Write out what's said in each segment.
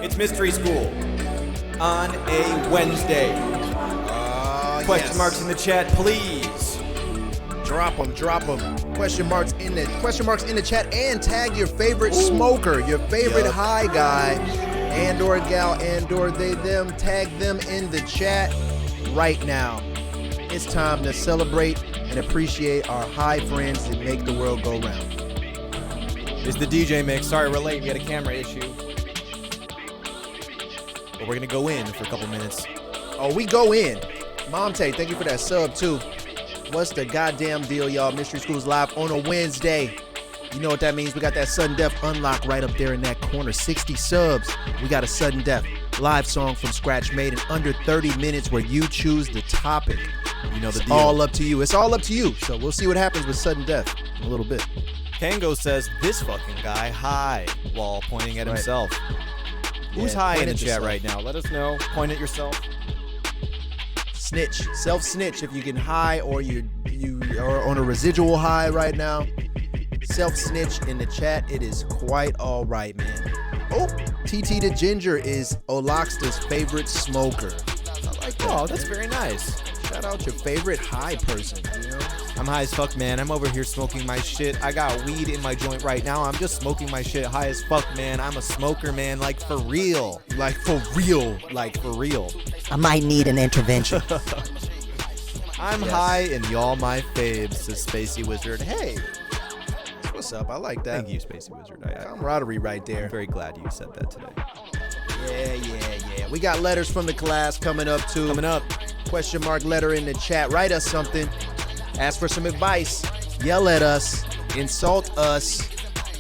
It's Mystery School on a Wednesday. Question marks in the chat, please. Drop them. Question marks in the chat, and tag your favorite smoker, your favorite high guy, and or gal, and or they, them. Tag them in the chat right now. It's time to celebrate and appreciate our high friends that make the world go round. It's the DJ mix. Sorry, we're late. We had a camera issue. But we're going to go in for a couple minutes. Oh, we go in. Monte, thank you for that sub, too. What's the goddamn deal, y'all? Mystery School's live on a Wednesday. You know what that means. We got that sudden death unlock right up there in that corner. 60 subs. We got a sudden death live song from scratch made in under 30 minutes where you choose the topic. You know the it's deal. all up to you. It's all up to you. So we'll see what happens with sudden death in a little bit. Kango says, this fucking guy high, while pointing at himself. Who's high in the chat right now? Let us know. Point at yourself. Snitch. Self-snitch if you get high or you are on a residual high right now. Self-snitch in the chat. It is quite all right, man. Oh, TT the Ginger is Olaxta's favorite smoker. I like that. Oh, that's very nice. Shout out your favorite high person, you know? I'm high as fuck, man. I'm over here smoking my shit. I got weed in my joint right now. I'm just smoking my shit high as fuck, man. I'm a smoker, man. Like, for real. Like, for real. Like, for real. I might need an intervention. I'm high and y'all my faves, says Spacey Wizard. Hey. What's up? I like that. Thank you, Spacey Wizard. Camaraderie right there. I'm very glad you said that today. Yeah. We got letters from the class coming up, too. Question mark letter in the chat. Write us something. Ask for some advice. Yell at us. Insult us.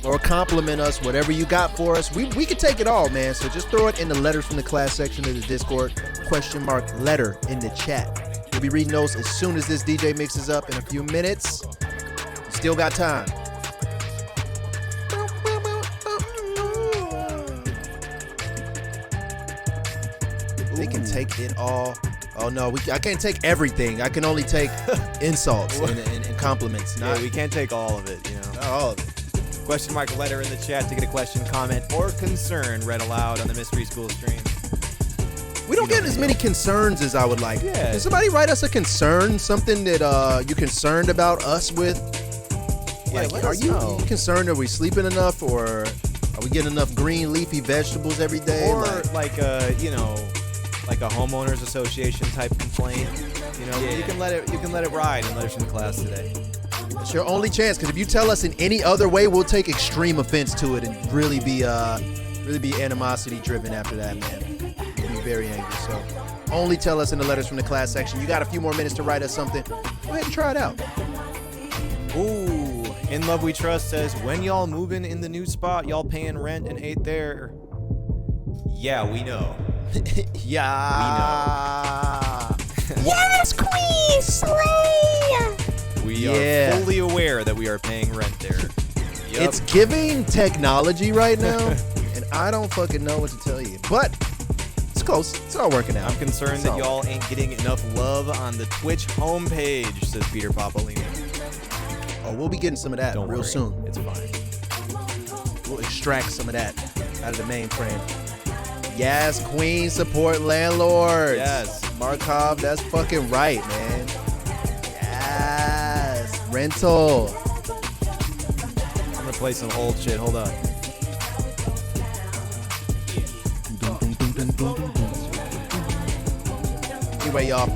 Or compliment us. Whatever you got for us. We can take it all, man. So just throw it in the letters from the class section of the Discord. Question mark letter in the chat. We'll be reading those as soon as this DJ mixes up in a few minutes. Still got time. They can take it all. Oh no, I can't take everything. I can only take insults and compliments. Yeah, we can't take all of it, you know. Not all of it. Question mark letter in the chat to get a question, comment, or concern read aloud on the Mystery School stream. We don't get as many concerns as I would like. Yeah. Can somebody write us a concern? Something that you're concerned about us with? Yeah, like, are you concerned? Are we sleeping enough, or are we getting enough green leafy vegetables every day? Or like a homeowners association type complaint. You know, you can let it ride in letters from the class today. It's your only chance, because if you tell us in any other way, we'll take extreme offense to it and really be animosity driven after that, man. We'll be very angry. So only tell us in the letters from the class section. You got a few more minutes to write us something. Go ahead and try it out. Ooh, In Love We Trust says, when y'all moving in the new spot, y'all paying rent and ate there? Yeah, we know. Yeah. We know. Yes, Queen Slay! We are fully aware that we are paying rent there. Yep. It's giving technology right now, and I don't fucking know what to tell you. But it's close. It's all working out. I'm concerned that y'all ain't getting enough love on the Twitch homepage, says Peter Papolini. Oh, we'll be getting some of that real soon. It's fine. We'll extract some of that out of the mainframe. Yes, Queen, support landlords. Yes. Markov, that's fucking right, man. Yes. Rental. I'm gonna play some old shit. Hold on. Anyway, y'all,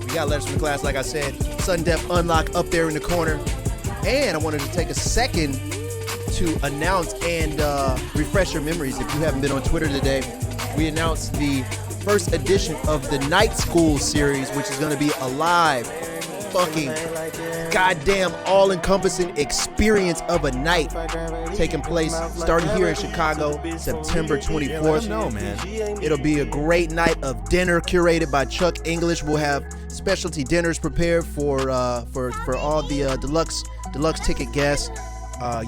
we got letters from class, like I said. Sudden Death Unlock up there in the corner. And I wanted to take a second to announce and refresh your memories. If you haven't been on Twitter today, we announced the first edition of the Night School series, which is going to be a live fucking goddamn all-encompassing experience of a night taking place starting here in Chicago, September 24th. No, man. It'll be a great night of dinner curated by Chuck English. We'll have specialty dinners prepared for all the deluxe ticket guests.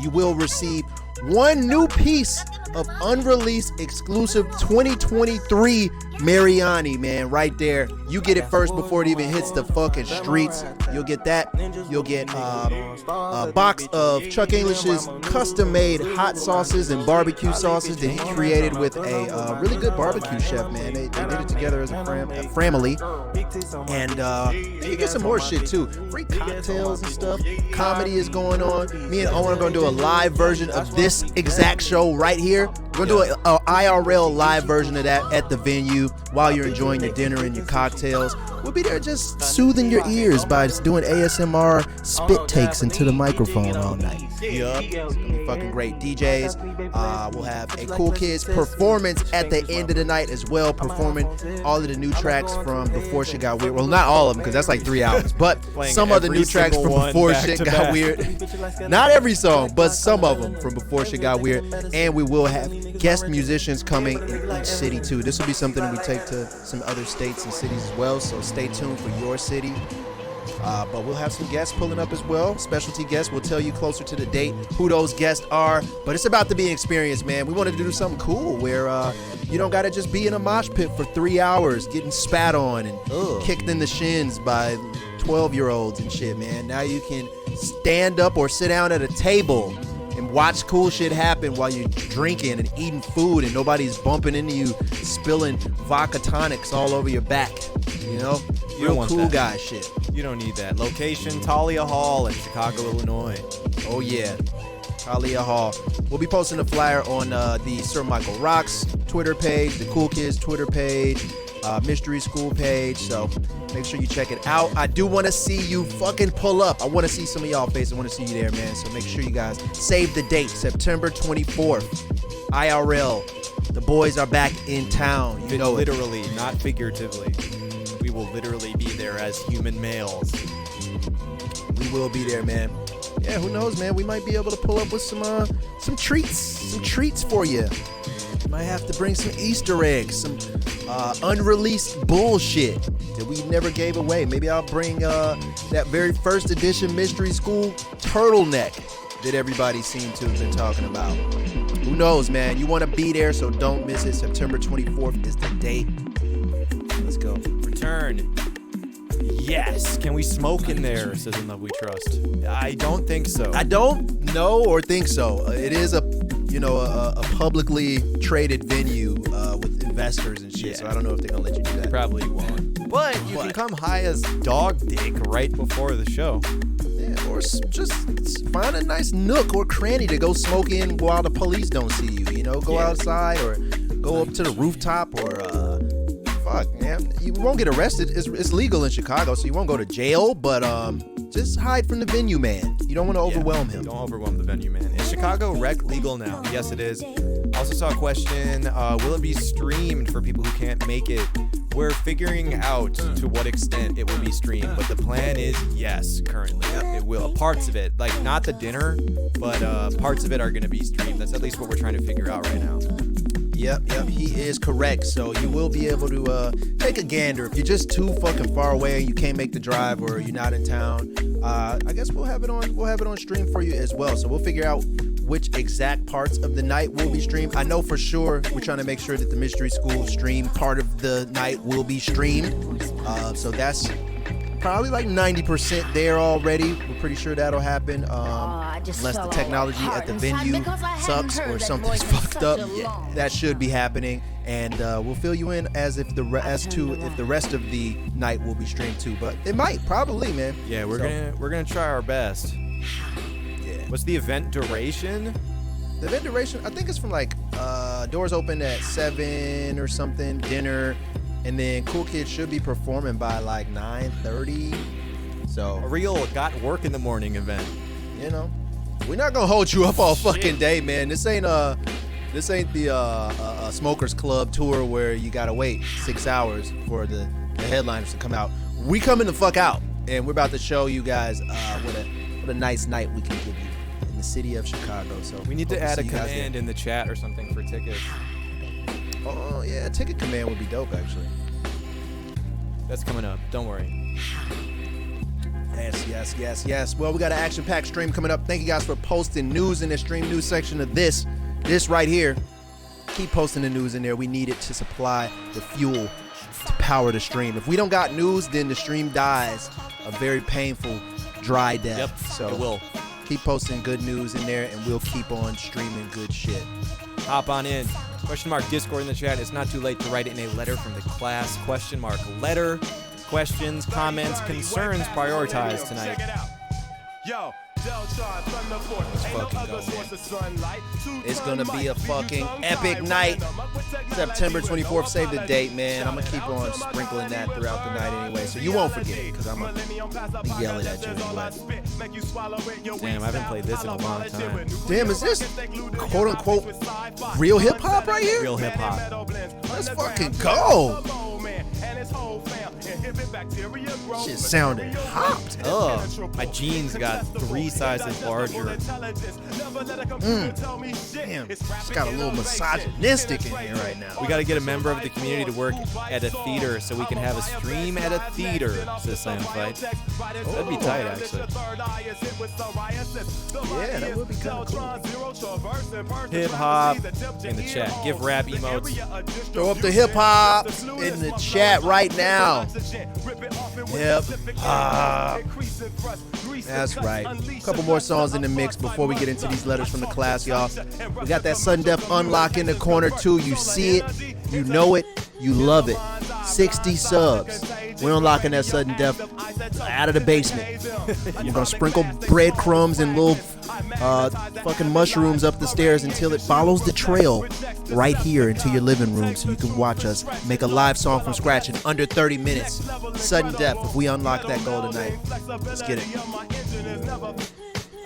You will receive one new piece of unreleased exclusive 2023 Mariani, man, right there. You get it first before it even hits the fucking streets. You'll get that. You'll get a box of Chuck English's custom-made hot sauces and barbecue sauces that he created with a really good barbecue chef, man. They did it together as a family. And you get some more shit too. Free cocktails and stuff. Comedy is going on. Me and Owen are going to do a live version of this exact show right here. We're going to do an IRL live version of that at the venue while you're enjoying your dinner and your cocktails. We'll be there just soothing your ears by just doing ASMR spit takes into the microphone all night. Yup. It's going to be fucking great. DJs. We'll have a Cool Kids performance at the end of the night as well, performing all of the new tracks from Before Shit Got Weird. Well, not all of them because that's like 3 hours, but some of the new tracks from Before Shit Got Weird. Not every song, but some of them from Before Shit Got Weird. And we will have guest musicians coming in each city too. This will be something that we take to some other states and cities as well, so stay tuned for your city. But we'll have some guests pulling up as well, specialty guests. We'll tell you closer to the date who those guests are, but it's about to be an experience, man. We wanted to do something cool where you don't gotta just be in a mosh pit for 3 hours getting spat on and kicked in the shins by 12-year-olds and shit, man. Now you can stand up or sit down at a table and watch cool shit happen while you're drinking and eating food and nobody's bumping into you, spilling vodka tonics all over your back. You know? Real cool guy shit. You don't need that. Location, Talia Hall in Chicago, Illinois. Oh yeah, Talia Hall. We'll be posting a flyer on the Sir Michael Rocks Twitter page, the Cool Kids Twitter page, Mystery School page, so make sure you check it out. I do want to see you fucking pull up. I want to see some of y'all faces. I want to see you there, man, so make sure you guys save the date, September 24th, IRL. The boys are back in town. You know, literally, not figuratively. We will literally be there as human males. We will be there, man. Yeah, who knows, man? We might be able to pull up with some treats for you. Might have to bring some Easter eggs, some unreleased bullshit that we never gave away. Maybe I'll bring that very first edition Mystery School turtleneck that everybody seemed to have been talking about. Who knows, man? You want to be there, so don't miss it. September 24th is the date. Let's go. Return. Yes. Can we smoke in there? Says In Love We Trust. I don't think so. I don't know or think so. It is a publicly traded venue with investors and shit. Yeah. So I don't know if they're gonna let you do that. They probably won't. But you can come high as dog dick right before the show. Yeah, or just find a nice nook or cranny to go smoke in while the police don't see you. You know, go outside or go up to the rooftop or. Fuck, man. You won't get arrested. It's legal in Chicago, so you won't go to jail, but just hide from the venue man. You don't want to overwhelm him. Don't overwhelm the venue man. Is Chicago rec legal now? Yes, it is. Also saw a question, will it be streamed for people who can't make it? We're figuring out to what extent it will be streamed, but the plan is yes, currently. It will. Parts of it, like not the dinner, but parts of it are going to be streamed. That's at least what we're trying to figure out right now. Yep, he is correct. So you will be able to take a gander. If you're just too fucking far away and you can't make the drive or you're not in town, I guess we'll have it on stream for you as well. So we'll figure out which exact parts of the night will be streamed. I know for sure we're trying to make sure that the Mystery School stream part of the night will be streamed. So that's probably like 90% there already. We're pretty sure that'll happen. Unless the technology at the venue sucks or something's fucked up, that should be happening. And we'll fill you in as if the rest of the night will be streamed too. But it might, probably, man. Yeah, we're gonna try our best. Yeah. What's the event duration? The event duration, I think it's from like doors open at 7 or something, dinner, and then Cool Kids should be performing by like 9:30. So a real got work in the morning event. You know, we're not gonna hold you up all fucking day, man. This ain't the Smokers Club tour where you gotta wait 6 hours for the headliners to come out. We coming the fuck out, and we're about to show you guys what a nice night we can give you in the city of Chicago. So we need to add a command in the chat or something for tickets. Oh yeah, a ticket command would be dope actually. That's coming up. Don't worry. Yes. Well, we got an action-packed stream coming up. Thank you guys for posting news in the stream news section of this right here. Keep posting the news in there. We need it to supply the fuel to power the stream. If we don't got news, then the stream dies a very painful, dry death. Yep, so it will. Keep posting good news in there, and we'll keep on streaming good shit. Hop on in. Question mark Discord in the chat. It's not too late to write it in a letter from the class. Question mark letter. Questions, comments, concerns prioritized tonight. Let's fucking go, man. It's gonna be a fucking epic night. September 24th, save the date, man. I'm gonna keep on sprinkling that throughout the night anyway, so you won't forget it, because I'm gonna be yelling at you anyway. Damn, I haven't played this in a long time. Damn, is this quote-unquote real hip-hop right here? Real hip-hop. Let's fucking go. Shit sounded hot. Ugh, my jeans got 3 sizes larger. Damn, it's got a little misogynistic in here right now. We got to get a member of the community to work at a theater so we can have a stream at a theater, says Slam Fight. That'd be tight, actually. Yeah, that would be kind of cool. Hip hop in the chat. Give rap emotes. Throw up the hip hop in the chat right now. Hip hop. That's right. A couple more songs in the mix before we get into these letters from the class, y'all. We got that sudden death unlock in the corner too. You see it, you know it, you love it. 60 subs. We're unlocking that sudden death out of the basement. We're gonna sprinkle breadcrumbs and little fucking mushrooms up the stairs until it follows the trail right here into your living room, so you can watch us make a live song from scratch in under 30 minutes. Sudden death. If we unlock that goal tonight, let's get it.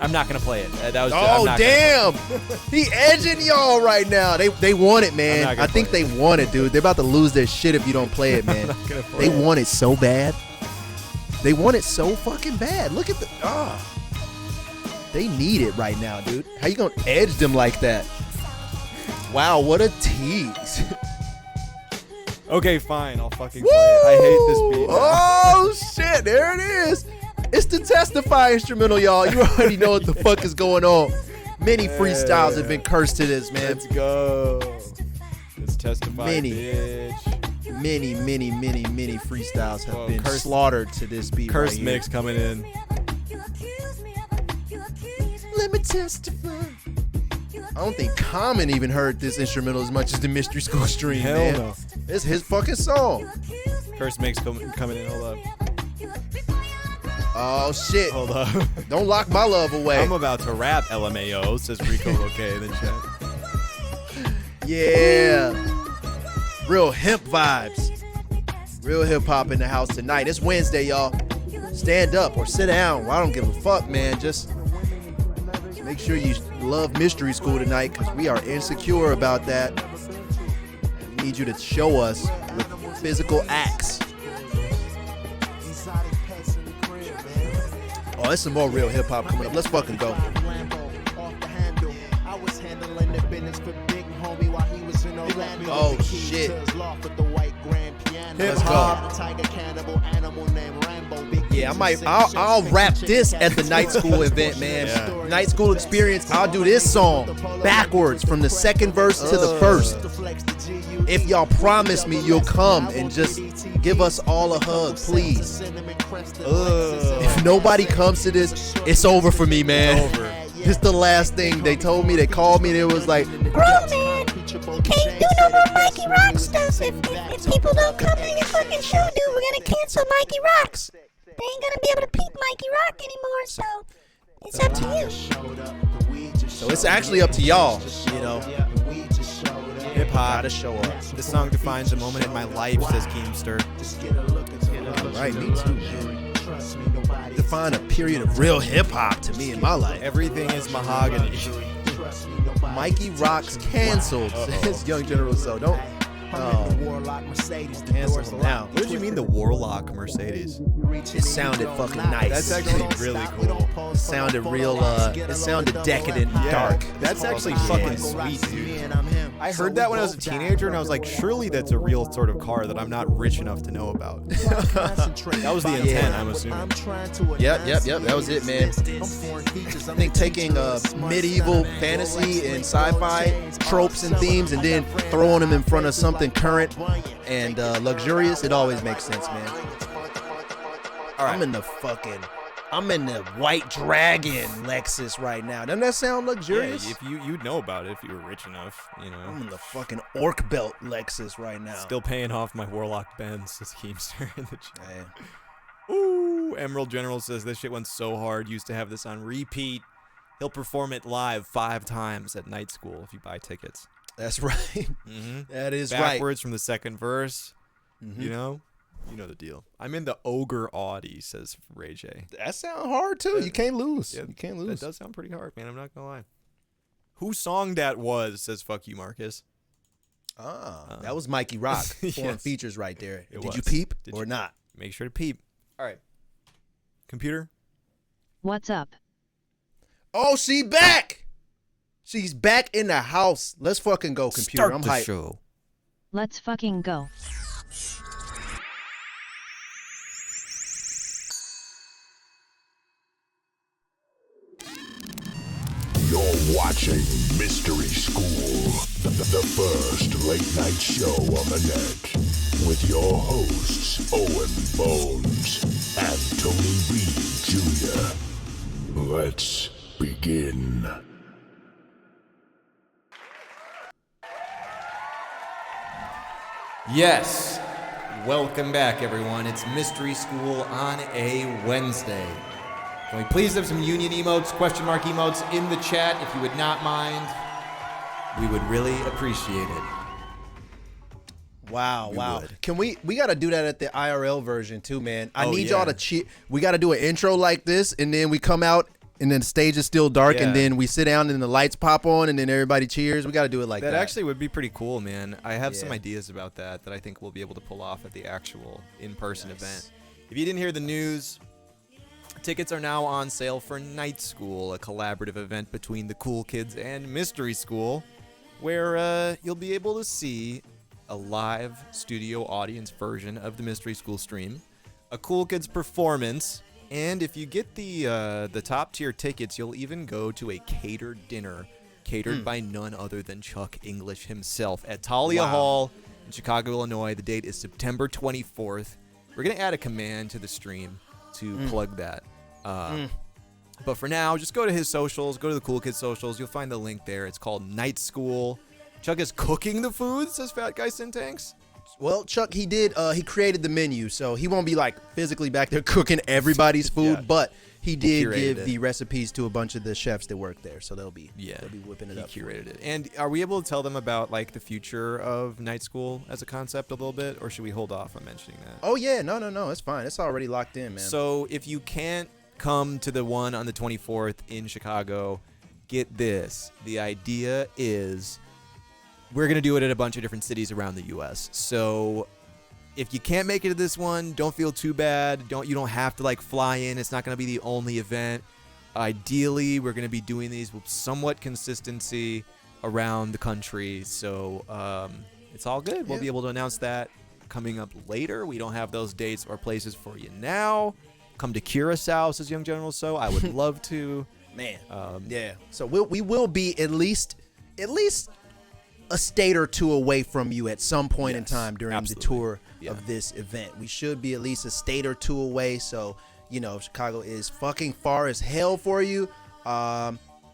I'm not gonna play it. That was. Oh damn! He edging y'all right now. They want it, man. I think they want it, dude. They're about to lose their shit if you don't play it, man. They want it so bad. They want it so fucking bad. Look at the. They need it right now, dude. How you gonna edge them like that? Wow, what a tease. Okay, fine. I'll fucking play it. I hate this beat. Oh shit! There it is. It's the Testify instrumental, y'all. You already know what the fuck is going on. Many freestyles have been cursed to this, man. Let's go. It's Testify, bitch. Many freestyles have been slaughtered to this beat. Curse right mix coming in. Let me testify. I don't think Common even heard this instrumental as much as the Mystery School stream, Hell man. no. It's his fucking song. Curse mix coming in. Hold up. Oh shit. Hold up. Don't lock my love away. I'm about to rap LMAO, says Rico okay in the chat. Yeah. Real hip vibes. Real hip hop in the house tonight. It's Wednesday, y'all. Stand up or sit down. I don't give a fuck, man. Just make sure you love Mystery School tonight, because we are insecure about that. We need you to show us with physical acts. Oh, there's some more real hip hop coming up. Let's fucking go. Oh shit. Let's go. Yeah, I'll rap this at the night school event, man. Yeah. Night school experience. I'll do this song backwards from the second verse to the first. If y'all promise me you'll come and just give us all a hug, please. If nobody comes to this, it's over for me, man. It's over. This the last thing they told me. They called me and it was like, Bro, man, can't do no more Mikey Rock stuff. If people don't come to your fucking show, dude, we're gonna cancel Mikey Rocks. They ain't gonna be able to peep Mikey Rock anymore, so it's up to you. so it's actually up to y'all, you know. Hip hop. Gotta show up. This song defines a moment in my life, says Keemster. Right, me too, man. Define a period of real hip hop to me in my life. Everything is mahogany. Mikey Rocks canceled, says Young General. So don't. Cancel him now. What did you mean the Warlock Mercedes? It sounded fucking nice. That's actually really cool. It sounded real. It sounded decadent and dark. That's actually fucking sweet, dude. I heard that when I was a teenager, and I was like, surely that's a real sort of car that I'm not rich enough to know about. That was the intent, I'm assuming. Yep. That was it, man. I think taking medieval fantasy and sci-fi tropes and themes and then throwing them in front of something current and luxurious, it always makes sense, man. All right. I'm in the White Dragon Lexus right now. Doesn't that sound luxurious? Yeah, if you'd know about it if you were rich enough, you know. I'm in the fucking Orc Belt Lexus right now. Still paying off my Warlock Benz, says Keemster in the chat. Man. Ooh, Emerald General says this shit went so hard. Used to have this on repeat. He'll perform it live 5 times at night school if you buy tickets. That's right. Mm-hmm. That is Backwards from the second verse. Mm-hmm. You know the deal. I'm in the Ogre Audi, says Ray J. That sounds hard too. You can't lose. Yeah, you can't lose. That does sound pretty hard, man. I'm not gonna lie. Whose song that was, says fuck you, Marcus. That was Mikey Rock. Foreign Yes. features right there. Did was. you peep Did or you- not? Make sure to peep. All right. Computer? What's up? Oh, she back. She's back in the house. Let's fucking go, computer. Start I'm the hyped. show. Let's fucking go. You're watching Mystery School, the first late night show on the net, with your hosts Owen Bones and Tony Reed Jr. Let's begin. Yes. Welcome back, everyone. It's Mystery School on a Wednesday. Can we please have some union emotes, question mark emotes in the chat if you would not mind? We would really appreciate it. Wow. would. Can we got to do that at the IRL version too, man. I Oh, need yeah. y'all to cheat. We got to do an intro like this, and then we come out, and then the stage is still dark, Yeah. and then we sit down, and the lights pop on, and then everybody cheers. We got to do it like that. That actually would be pretty cool, man. I have some Yeah. ideas about that I think we'll be able to pull off at the actual in-person Nice. event. If you didn't hear the news, tickets are now on sale for Night School, a collaborative event between the Cool Kids and Mystery School, where you'll be able to see a live studio audience version of the Mystery School stream, a Cool Kids performance, and if you get the top tier tickets, you'll even go to a catered dinner catered by none other than Chuck English himself at Talia Hall in Chicago, Illinois. The date is September 24th. We're going to add a command to the stream to plug that. But for now, just go to his socials, go to the Cool Kids socials. You'll find the link there. It's called Night School. Chuck is cooking the food, says Fat Guy Syntax. Well, Chuck, he created the menu, so he won't be like physically back there cooking everybody's food, Yeah. but he did curated give it. the recipes to a bunch of the chefs that work there, so they'll be whipping it He up. curated it. And are we able to tell them about like the future of Night School as a concept a little bit, or should we hold off on mentioning that? Oh yeah, no, it's fine. It's already locked in, man. So if you can't come to the one on the 24th in Chicago, get this. The idea is we're going to do it at a bunch of different cities around the U.S. So if you can't make it to this one, don't feel too bad. You don't have to like fly in. It's not going to be the only event. Ideally, we're going to be doing these with somewhat consistency around the country. So it's all good. We'll be able to announce that coming up later. We don't have those dates or places for you now. Come to Curacao, says Young General. So I would love to. Man, yeah. So we will be at least a state or two away from you at some point in Yes, time during absolutely. the tour Yeah. of this event. We should be at least a state or two away. So if Chicago is fucking far as hell for you,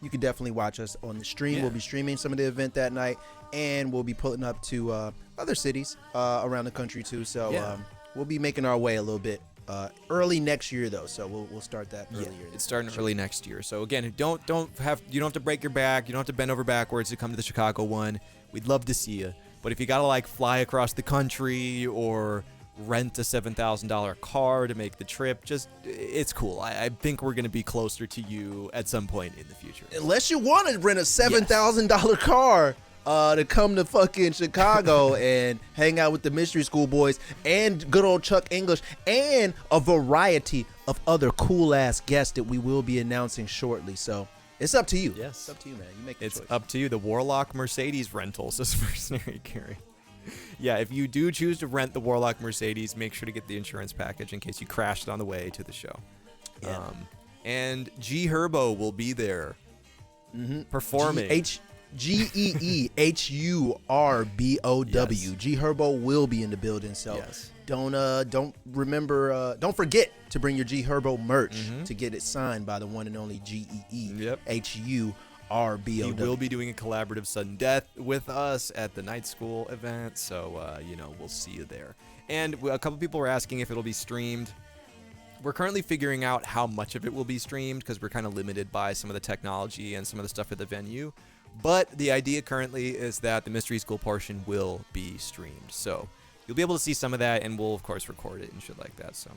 you can definitely watch us on the stream. Yeah. We'll be streaming some of the event that night, and we'll be pulling up to other cities around the country too. So Yeah. we'll be making our way a little bit early next year though. So we'll start that earlier. It's starting early next year. So again, you don't have to break your back. You don't have to bend over backwards to come to the Chicago one. We'd love to see you. But if you got to like fly across the country or rent a $7,000 car to make the trip, it's cool. I think we're going to be closer to you at some point in the future. Unless you want to rent a $7,000 car to come to fucking Chicago and hang out with the Mystery School boys and good old Chuck English and a variety of other cool ass guests that we will be announcing shortly. So It's up to you. Yes. It's up to you, man. You make the It's choice. up to you. The Warlock Mercedes rental says mercenary carry. Yeah, if you do choose to rent the Warlock Mercedes, make sure to get the insurance package in case you crashed on the way to the show. Yeah. And G Herbo will be there performing. GEEHURBOW. Yes. G Herbo will be in the building, so Yes. don't forget to bring your G Herbo merch to get it signed by the one and only GEEHURBOW. He will be doing a collaborative sudden death with us at the night school event, so we'll see you there. And a couple people were asking if it'll be streamed. We're currently figuring out how much of it will be streamed because we're kind of limited by some of the technology and some of the stuff at the venue. But the idea currently is that the mystery school portion will be streamed, so you'll be able to see some of that, and we'll of course record it and shit like that. So,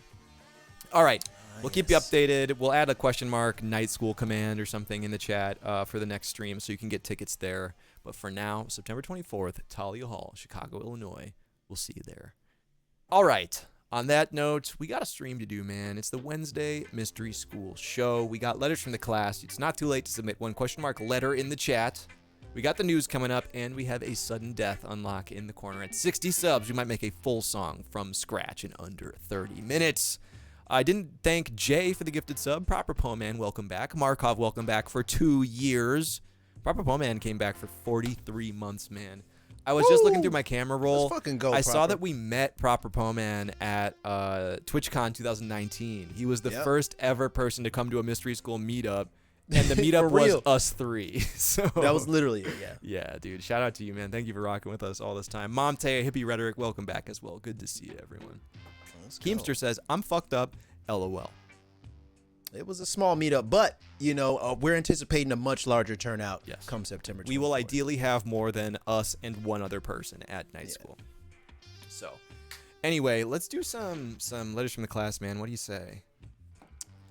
all right. We'll keep you updated. We'll add a question mark night school command or something in the chat for the next stream so you can get tickets there. But for now, September 24th, Talia Hall, Chicago, Illinois. We'll see you there. All right. On that note, we got a stream to do, man. It's the Wednesday Mystery School show. We got letters from the class. It's not too late to submit one question mark letter in the chat. We got the news coming up, and we have a sudden death unlock in the corner. At 60 subs, we might make a full song from scratch in under 30 minutes. I didn't thank Jay for the gifted sub. Proper Poe Man, welcome back. Markov, welcome back for 2 years. Proper Poe Man came back for 43 months, man. I was just looking through my camera roll. Let's fucking go, I saw Proper. that we met Proper Poe Man at TwitchCon 2019. He was the first ever person to come to a mystery school meetup, and the meetup For was real. us three. So That was literally it, yeah. yeah, dude. Shout out to you, man. Thank you for rocking with us all this time. Mom Taya, Hippie Rhetoric, welcome back as well. Good to see you, everyone. Keemster says, I'm fucked up. LOL. It was a small meetup, but we're anticipating a much larger turnout come September 24th. We will ideally have more than us and one other person at night school. So, anyway, let's do some letters from the class, man. What do you say?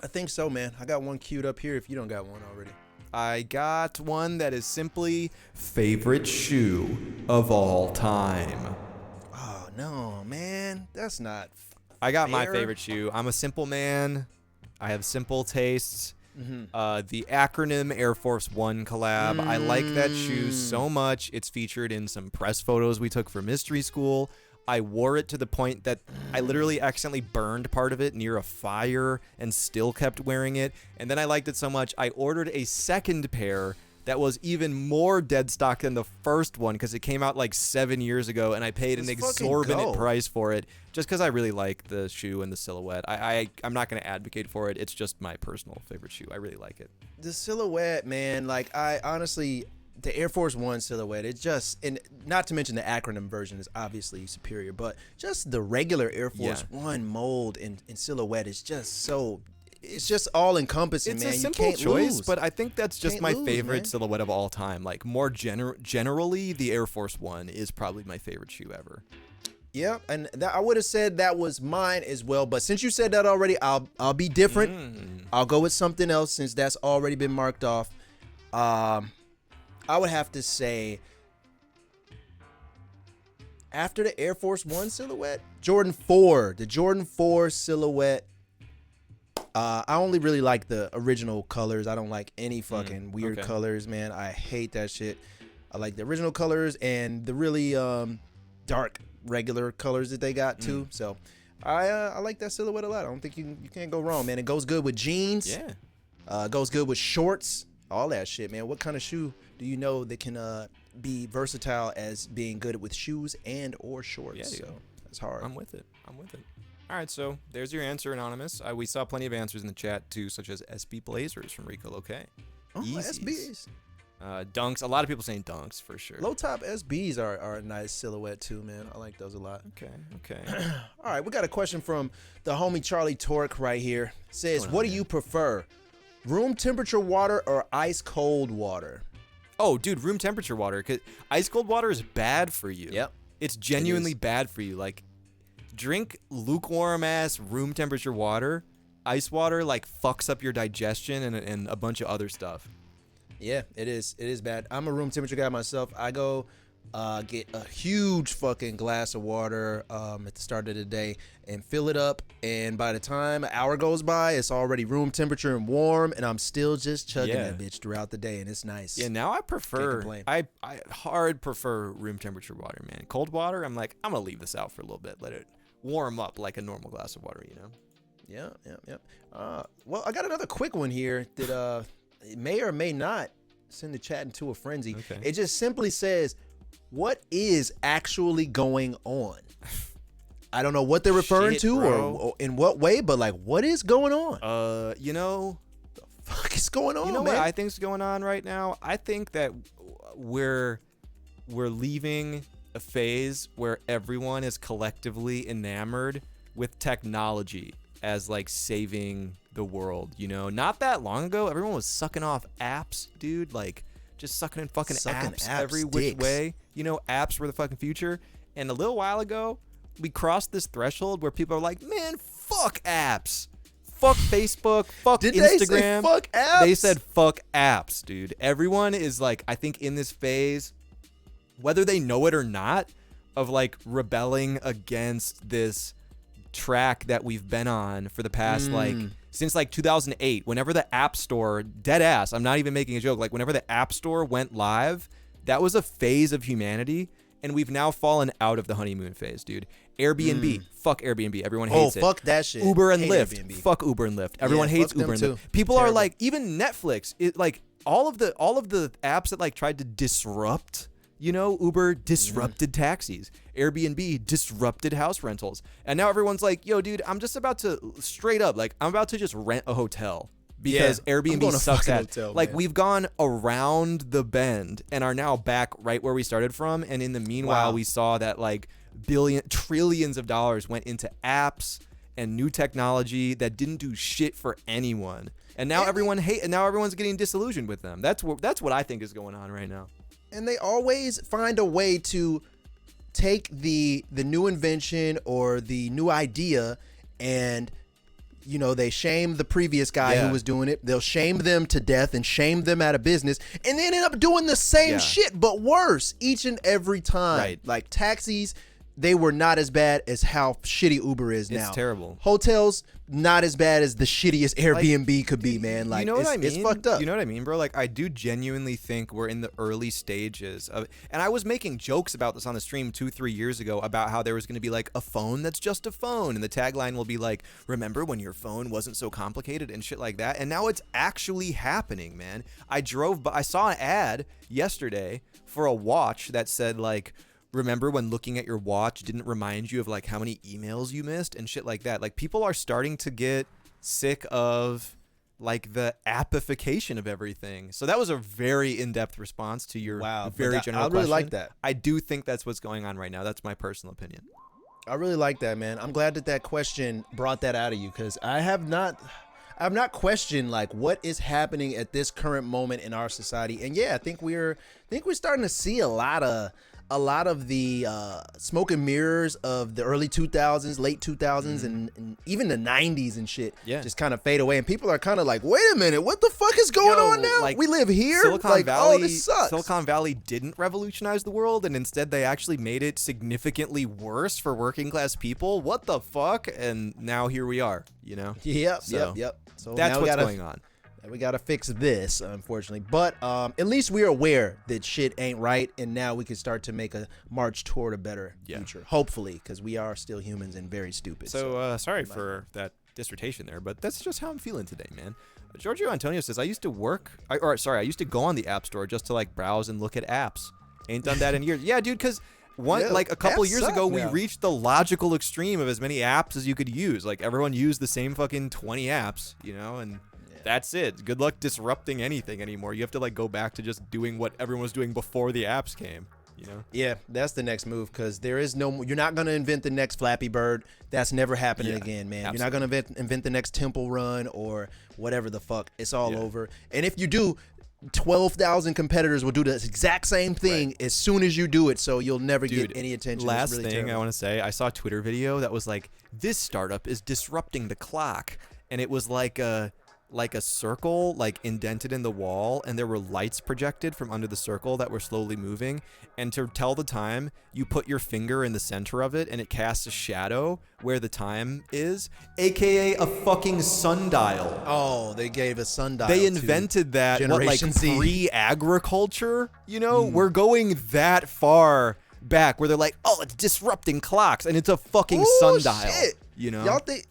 I think so, man. I got one queued up here if you don't got one already. I got one that is simply favorite shoe of all time. Oh, no, man. That's not I got my fair. favorite shoe. I'm a simple man. I have simple tastes. The acronym Air Force One collab. I like that shoe so much. It's featured in some press photos we took for mystery school. I wore it to the point that I literally accidentally burned part of it near a fire and still kept wearing it. And then I liked it so much, I ordered a second pair that was even more dead stock than the first one because it came out like 7 years ago, and I paid an Let's fucking exorbitant go. price for it just because I really like the shoe and the silhouette. I'm not going to advocate for it. It's just my personal favorite shoe. I really like it. The silhouette, man. Like, I honestly, the Air Force One silhouette, it just, and not to mention the acronym version is obviously superior, but just the regular Air Force One mold and silhouette is just so, it's just all encompassing, It's man. a You simple can't choice, lose. but I think that's just Can't my lose, favorite man. silhouette of all time. Like, more generally, the Air Force One is probably my favorite shoe ever. Yeah, and I would have said that was mine as well, but since you said that already, I'll be different. I'll go with something else since that's already been marked off. I would have to say, after the Air Force One silhouette, Jordan 4, the Jordan 4 silhouette. I only really like the original colors. I don't like any fucking weird colors, man. I hate that shit. I like the original colors and the really dark regular colors that they got too. So I like that silhouette a lot. I don't think you can't go wrong, man. It goes good with jeans. Yeah. It goes good with shorts. All that shit, man. What kind of shoe do you know that can be versatile as being good with shoes and or shorts? Yeah, so that's hard. I'm with it. All right, so there's your answer, Anonymous. We saw plenty of answers in the chat, too, such as SB Blazers from Rico Loke. Oh, SBs. Dunks. A lot of people saying dunks, for sure. Low top SBs are a nice silhouette, too, man. I like those a lot. Okay. All right, we got a question from the homie Charlie Torque right here. Says, what do you prefer? Room temperature water or ice cold water? Oh, dude, room temperature water. 'Cause ice cold water is bad for you. Yep. It's genuinely bad for you. Like, drink lukewarm ass room temperature water. Ice water like fucks up your digestion and a bunch of other stuff. Yeah, it is. It is bad. I'm a room temperature guy myself. I go get a huge fucking glass of water at the start of the day and fill it up. And by the time an hour goes by, it's already room temperature and warm, and I'm still just chugging that bitch throughout the day, and it's nice. Yeah, now I prefer, I hard prefer room temperature water, man. Cold water, I'm like, I'm going to leave this out for a little bit, let it warm up like a normal glass of water, you know? Yeah. Well, I got another quick one here that may or may not send the chat into a frenzy. Okay. It just simply says, what is actually going on? I don't know what they're referring to or in what way, but like, what is going on? You know, the fuck is going on, you know man? what I think's going on right now? I think that we're leaving a phase where everyone is collectively enamored with technology as like saving the world, you know? Not that long ago, everyone was sucking off apps, dude, like just sucking in fucking apps every which way. You know, apps were the fucking future. And a little while ago, we crossed this threshold where people are like, man, fuck apps. Fuck Facebook. Fuck Did Instagram. they say fuck apps? They said fuck apps, dude. Everyone is like, I think in this phase, whether they know it or not, of like rebelling against this track that we've been on for the past like since like 2008, whenever the App Store, dead ass, I'm not even making a joke, like whenever the App Store went live, that was a phase of humanity, and we've now fallen out of the honeymoon phase, dude. Airbnb, fuck Airbnb, everyone hates it. Oh, fuck that shit. Uber and Hate Lyft, Airbnb. fuck Uber and Lyft. Everyone hates fuck them Uber and too. Lyft. People are Terrible. like, even Netflix, it like all of the apps that like tried to disrupt, you know, Uber disrupted taxis, Airbnb disrupted house rentals, and now everyone's like, yo, dude, I'm just about to straight up, like, I'm about to just rent a hotel because Airbnb sucks at. Like, we've gone around the bend and are now back right where we started from, and in the meanwhile, we saw that like trillions of dollars went into apps and new technology that didn't do shit for anyone, and now everyone's getting disillusioned with them. That's what I think is going on right now. And they always find a way to take the new invention or the new idea, and you know, they shame the previous guy who was doing it. They'll shame them to death and shame them out of business, and then end up doing the same shit but worse each and every time. Right. Like taxis, they were not as bad as how shitty Uber is now. It's terrible. Hotels, not as bad as the shittiest Airbnb could be, man. Like, you know what I mean? It's fucked up. You know what I mean, bro? Like, I do genuinely think we're in the early stages of, and I was making jokes about this on the stream 2-3 years ago about how there was going to be like a phone that's just a phone, and the tagline will be like, remember when your phone wasn't so complicated and shit like that. And now it's actually happening, man. I saw an ad yesterday for a watch that said like, remember when looking at your watch didn't remind you of like how many emails you missed and shit like that. Like, people are starting to get sick of like the appification of everything. So that was a very in-depth response to your very general question. I really like that. I do think that's what's going on right now. That's my personal opinion. I really like that, man. I'm glad that question brought that out of you, because I've not questioned like what is happening at this current moment in our society. And yeah, I think we're starting to see a lot of the smoke and mirrors of the early 2000s, late 2000s, and even the 90s and shit just kind of fade away. And people are kind of like, wait a minute, what the fuck is going on now? Like, we live here? Silicon Valley, oh, this sucks. Silicon Valley didn't revolutionize the world, and instead they actually made it significantly worse for working class people. What the fuck? And now here we are, you know? Yep. So that's now what's going on. We got to fix this, unfortunately. But at least we're aware that shit ain't right, and now we can start to make a march toward a better future. Hopefully, because we are still humans and very stupid. So sorry for that dissertation there, but that's just how I'm feeling today, man. Giorgio Antonio says, I used to go on the App Store just to like browse and look at apps. Ain't done that in years. Yeah, dude, because like a couple years ago, we reached the logical extreme of as many apps as you could use. Like, everyone used the same fucking 20 apps, you know, and that's it. Good luck disrupting anything anymore. You have to like go back to just doing what everyone was doing before the apps came, you know? Yeah, that's the next move, because there is no, you're not going to invent the next Flappy Bird. That's never happening again, man. Absolutely. You're not going to invent the next Temple Run or whatever the fuck. It's all over. And if you do, 12,000 competitors will do the exact same thing as soon as you do it, so you'll never get any attention. Last thing I want to say, I saw a Twitter video that was like, this startup is disrupting the clock. And it was like like a circle like indented in the wall, and there were lights projected from under the circle that were slowly moving, and to tell the time you put your finger in the center of it and it casts a shadow where the time is, aka a fucking sundial. Oh, they gave a sundial. They invented that Generation Z. pre-agriculture, you know? We're going that far back where they're like, oh, it's disrupting clocks, and it's a fucking sundial. Shit. You know,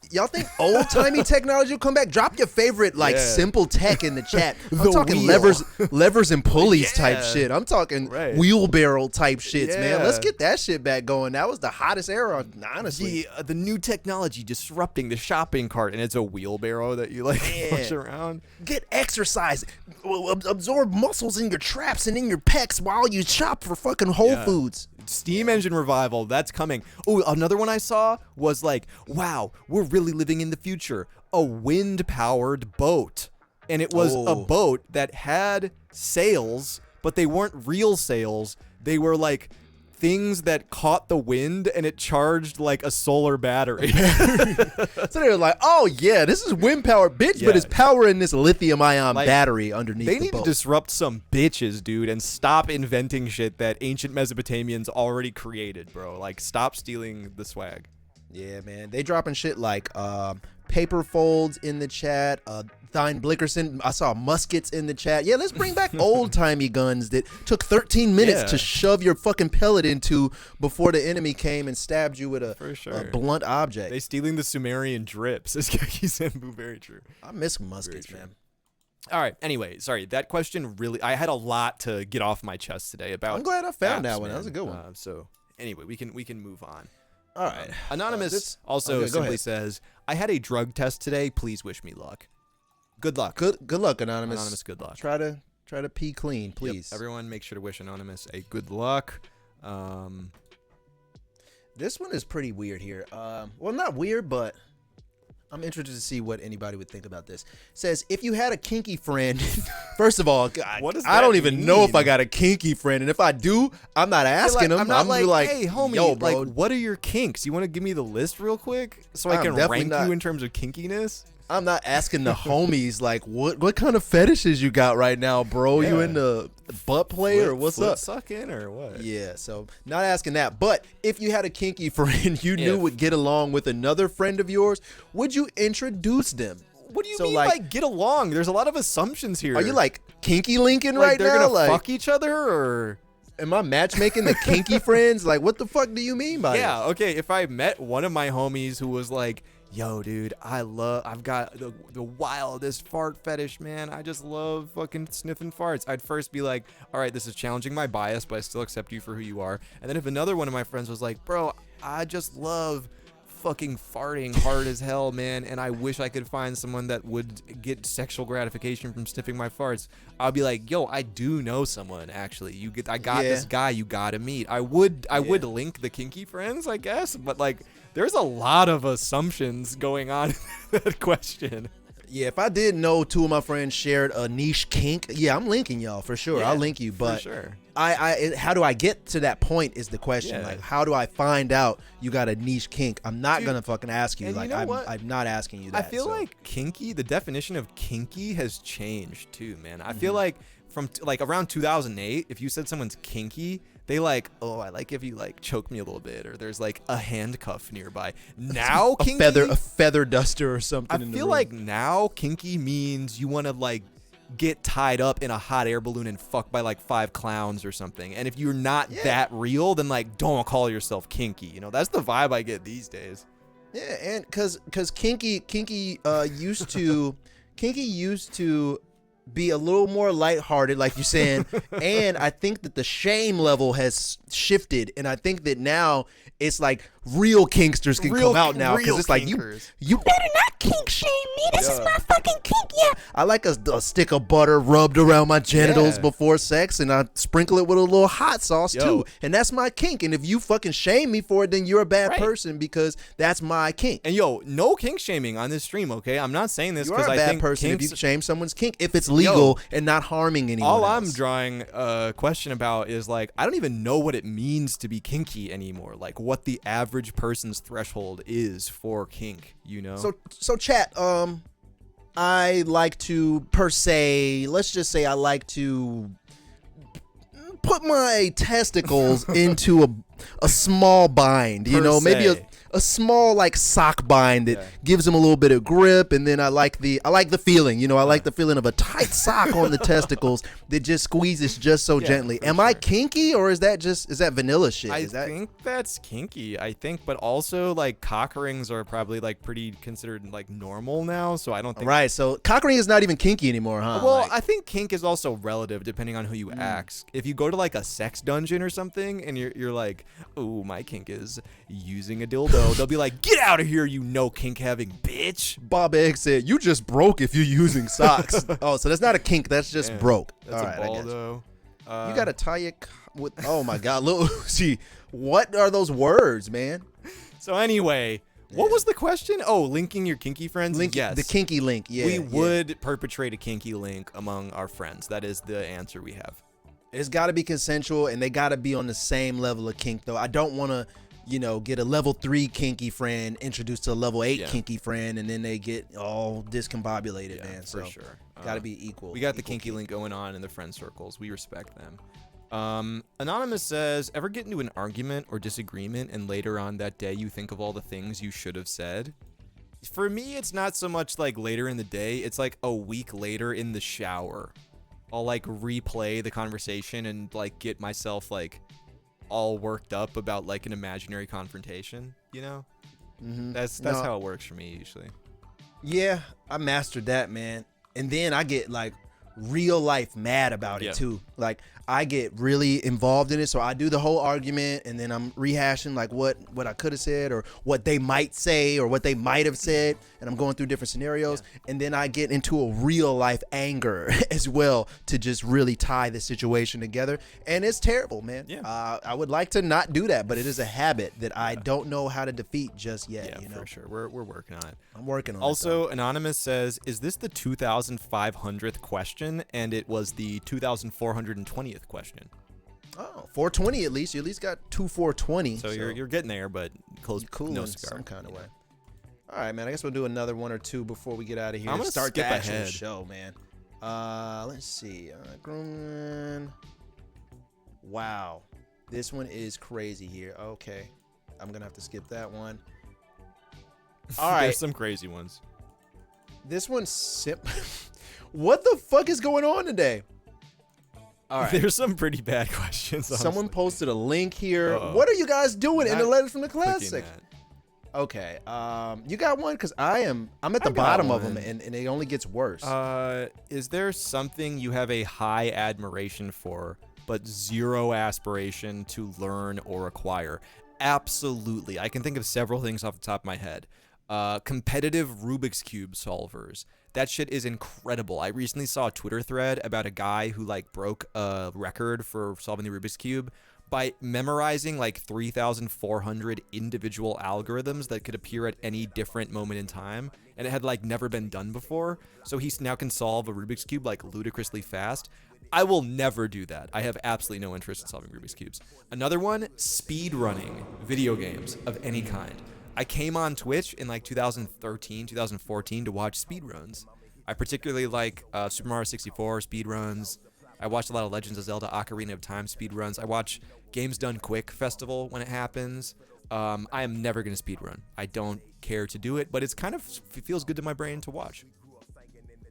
y'all think old timey technology will come back? Drop your favorite simple tech in the chat. I'm The talking wheel. levers and pulleys type Yeah. shit. I'm talking Right. wheelbarrow type shits, man. Yeah. Let's get that shit back going. That was the hottest era, honestly. the new technology disrupting the shopping cart, and it's a wheelbarrow that you like push around. Get exercise, absorb muscles in your traps and in your pecs while you shop for fucking Whole Foods. Steam engine revival, that's coming. Oh, another one I saw was like, wow, we're really living in the future. A wind-powered boat. And it was a boat that had sails, but they weren't real sails. They were like things that caught the wind, and it charged like a solar battery. So they were like, oh yeah, this is wind power, bitch, but Yeah. it's powering this lithium ion Like, battery underneath They the need boat. to disrupt some bitches, dude, and stop inventing shit that ancient Mesopotamians already created, bro. Like, stop stealing the swag. Yeah, man. They dropping shit like paper folds in the chat. Thine Blickerson. I saw muskets in the chat. Yeah, let's bring back old timey guns that took 13 minutes Yeah. to shove your fucking pellet into before the enemy came and stabbed you with a blunt object. They stealing the Sumerian drips, as Keki Sambu, very true. I miss muskets, man. All right, anyway, sorry, that question really, I had a lot to get off my chest today about I'm glad I found apps, that one. That man. was a good one. So, anyway, we can move on. All right. Anonymous also okay, go simply ahead. says, I had a drug test today, please wish me luck. Good luck. Good luck, Anonymous. Anonymous, good luck. Try to pee clean, Yep, please. everyone make sure to wish Anonymous a good luck. This one is pretty weird here. Well, not weird, but I'm interested to see what anybody would think about this. It says, if you had a kinky friend, first of all, What does I don't that even know if mean? I got a kinky friend, and if I do, I'm not asking him. I'm not like, hey, hey, homie, yo, bro. like, what are your kinks? You want to give me the list real quick so I I'm can definitely rank not. you in terms of kinkiness? I'm not asking the homies like what kind of fetishes you got right now, bro. You Yeah. into butt play or what's Foot up? sucking or what? Yeah, so not asking that. But if you had a kinky friend you knew If. would get along with another friend of yours, would you introduce them? What do you So, mean like- by get along? There's a lot of assumptions here. Are you like kinky linking like right they're now? gonna Like, fuck each other or? am I matchmaking the kinky friends? Like, what the fuck do you mean by Yeah, okay. If I met one of my homies who was like, yo, dude, I've got the wildest fart fetish, man. I just love fucking sniffing farts. I'd first be like, all right, this is challenging my bias, but I still accept you for who you are. And then if another one of my friends was like, bro, I just love fucking farting hard as hell, man, and I wish I could find someone that would get sexual gratification from sniffing my farts, I'll be like, yo, I do know someone, actually. I got Yeah. this guy you gotta meet. I would link the kinky friends, I guess, but like there's a lot of assumptions going on in that question. Yeah, if I did know two of my friends shared a niche kink, yeah, I'm linking y'all for sure. Yeah, I'll link you, for but sure. how do I get to that point is the question. Yeah. Like, how do I find out you got a niche kink? I'm not Dude, gonna fucking ask you. and you Like, know what? I'm not asking you that. I feel so. like kinky, the definition of kinky has changed too, man. I feel Mm-hmm. like from like around 2008, if you said someone's kinky, they like, oh, I like if you like choke me a little bit, or there's like a handcuff nearby. Now kinky, a feather duster or something. I in the feel room. like now kinky means you want to like get tied up in a hot air balloon and fucked by like 5 clowns or something. And if you're not that real, then like don't call yourself kinky. You know, that's the vibe I get these days. Yeah, and because kinky used to kinky used to be a little more lighthearted, like you're saying, and I think that the shame level has shifted, and I think that now it's like real kinksters can come out now because it's like kinkers. you. Better not kink shame me. This is my fucking kink, yeah. I like a stick of butter rubbed around my genitals Yeah. before sex, and I sprinkle it with a little hot sauce Yo. too, and that's my kink. And if you fucking shame me for it, then you're a bad Right. person because that's my kink. And yo, no kink shaming on this stream, okay? I'm not saying this You are because a I bad think person if kinks, you shame someone's kink if it's legal and not harming anyone all else. I'm drawing a question about is like I don't even know what it means to be kinky anymore. Like what the average person's threshold is for kink, you know? So chat, I like to, per se, let's just say I like to put my testicles into a small bind, you know, maybe a small like sock bind that gives them a little bit of grip, and then I like the feeling, you know, I like the feeling of a tight sock on the testicles that just squeezes just so gently. Am I kinky, or is that vanilla shit? I think that's kinky. I think, but also like cock rings are probably like pretty considered like normal now, so I don't think. Right, so cock ring is not even kinky anymore, huh? Well, I think kink is also relative depending on who you ask. If you go to like a sex dungeon or something and you're like, oh, my kink is using a dildo, they'll be like, get out of here, you no kink having bitch. Bob Egg said, you just broke if you're using socks. Oh, so that's not a kink, that's just broke. That's all a right, baldo. You gotta tie it with, oh my God, little see, what are those words, man? So anyway, what was the question? Oh, linking your kinky friends? Yes. The kinky link, yeah. We would perpetrate a kinky link among our friends. That is the answer we have. It's got to be consensual, and they got to be on the same level of kink, though. I don't want to, you know, get a level 3 kinky friend introduced to a level 8 kinky friend, and then they get all discombobulated, man. For so sure. Got to be equal. We got the kinky link going on in the friend circles. We respect them. Anonymous says, ever get into an argument or disagreement and later on that day you think of all the things you should have said? For me, it's not so much like later in the day. It's like a week later in the shower. I'll like replay the conversation and like get myself like all worked up about like an imaginary confrontation, you know? That's how it works for me usually. Yeah, I mastered that, man. And then I get like real life mad about it too. Like I get really involved in it, so I do the whole argument, and then I'm rehashing like what I could have said, or what they might say, or what they might have said, and I'm going through different scenarios, and then I get into a real life anger as well to just really tie the situation together, and it's terrible, man. I would like to not do that, but it is a habit that I don't know how to defeat just yet. You know? For sure. We're working on it. I'm working on it. Also, Anonymous says, is this the 2,500th question? And it was the 2,420th question. Oh, 420 at least. You at least got 420. So you're getting there, but close. Cool no in cigar. some kind of way. All right, man. I guess we'll do another one or two before we get out of here. I'm gonna start the skip actual ahead. show, man. Let's see. Grooming. Wow, this one is crazy here. Okay, I'm gonna have to skip that one. All right, There's some crazy ones. this one's What the fuck is going on today? All right. There's some pretty bad questions. Someone honestly. posted a link here. Uh-oh. What are you guys doing in the Not letters from the class clicking section? that. Okay. You got one? Because I'm at the I got bottom of one. them, and it only gets worse. Is there something you have a high admiration for, but zero aspiration to learn or acquire? Absolutely. I can think of several things off the top of my head. Competitive Rubik's Cube solvers. That shit is incredible. I recently saw a Twitter thread about a guy who like broke a record for solving the Rubik's Cube by memorizing like 3,400 individual algorithms that could appear at any different moment in time, and it had like never been done before. So he now can solve a Rubik's Cube like ludicrously fast. I will never do that. I have absolutely no interest in solving Rubik's Cubes. Another one, speed running video games of any kind. I came on Twitch in like 2013, 2014 to watch speedruns. I particularly like Super Mario 64 speedruns. I watched a lot of Legends of Zelda Ocarina of Time speedruns. I watch Games Done Quick Festival when it happens. I am never going to speedrun. I don't care to do it, but it's kind of feels good to my brain to watch.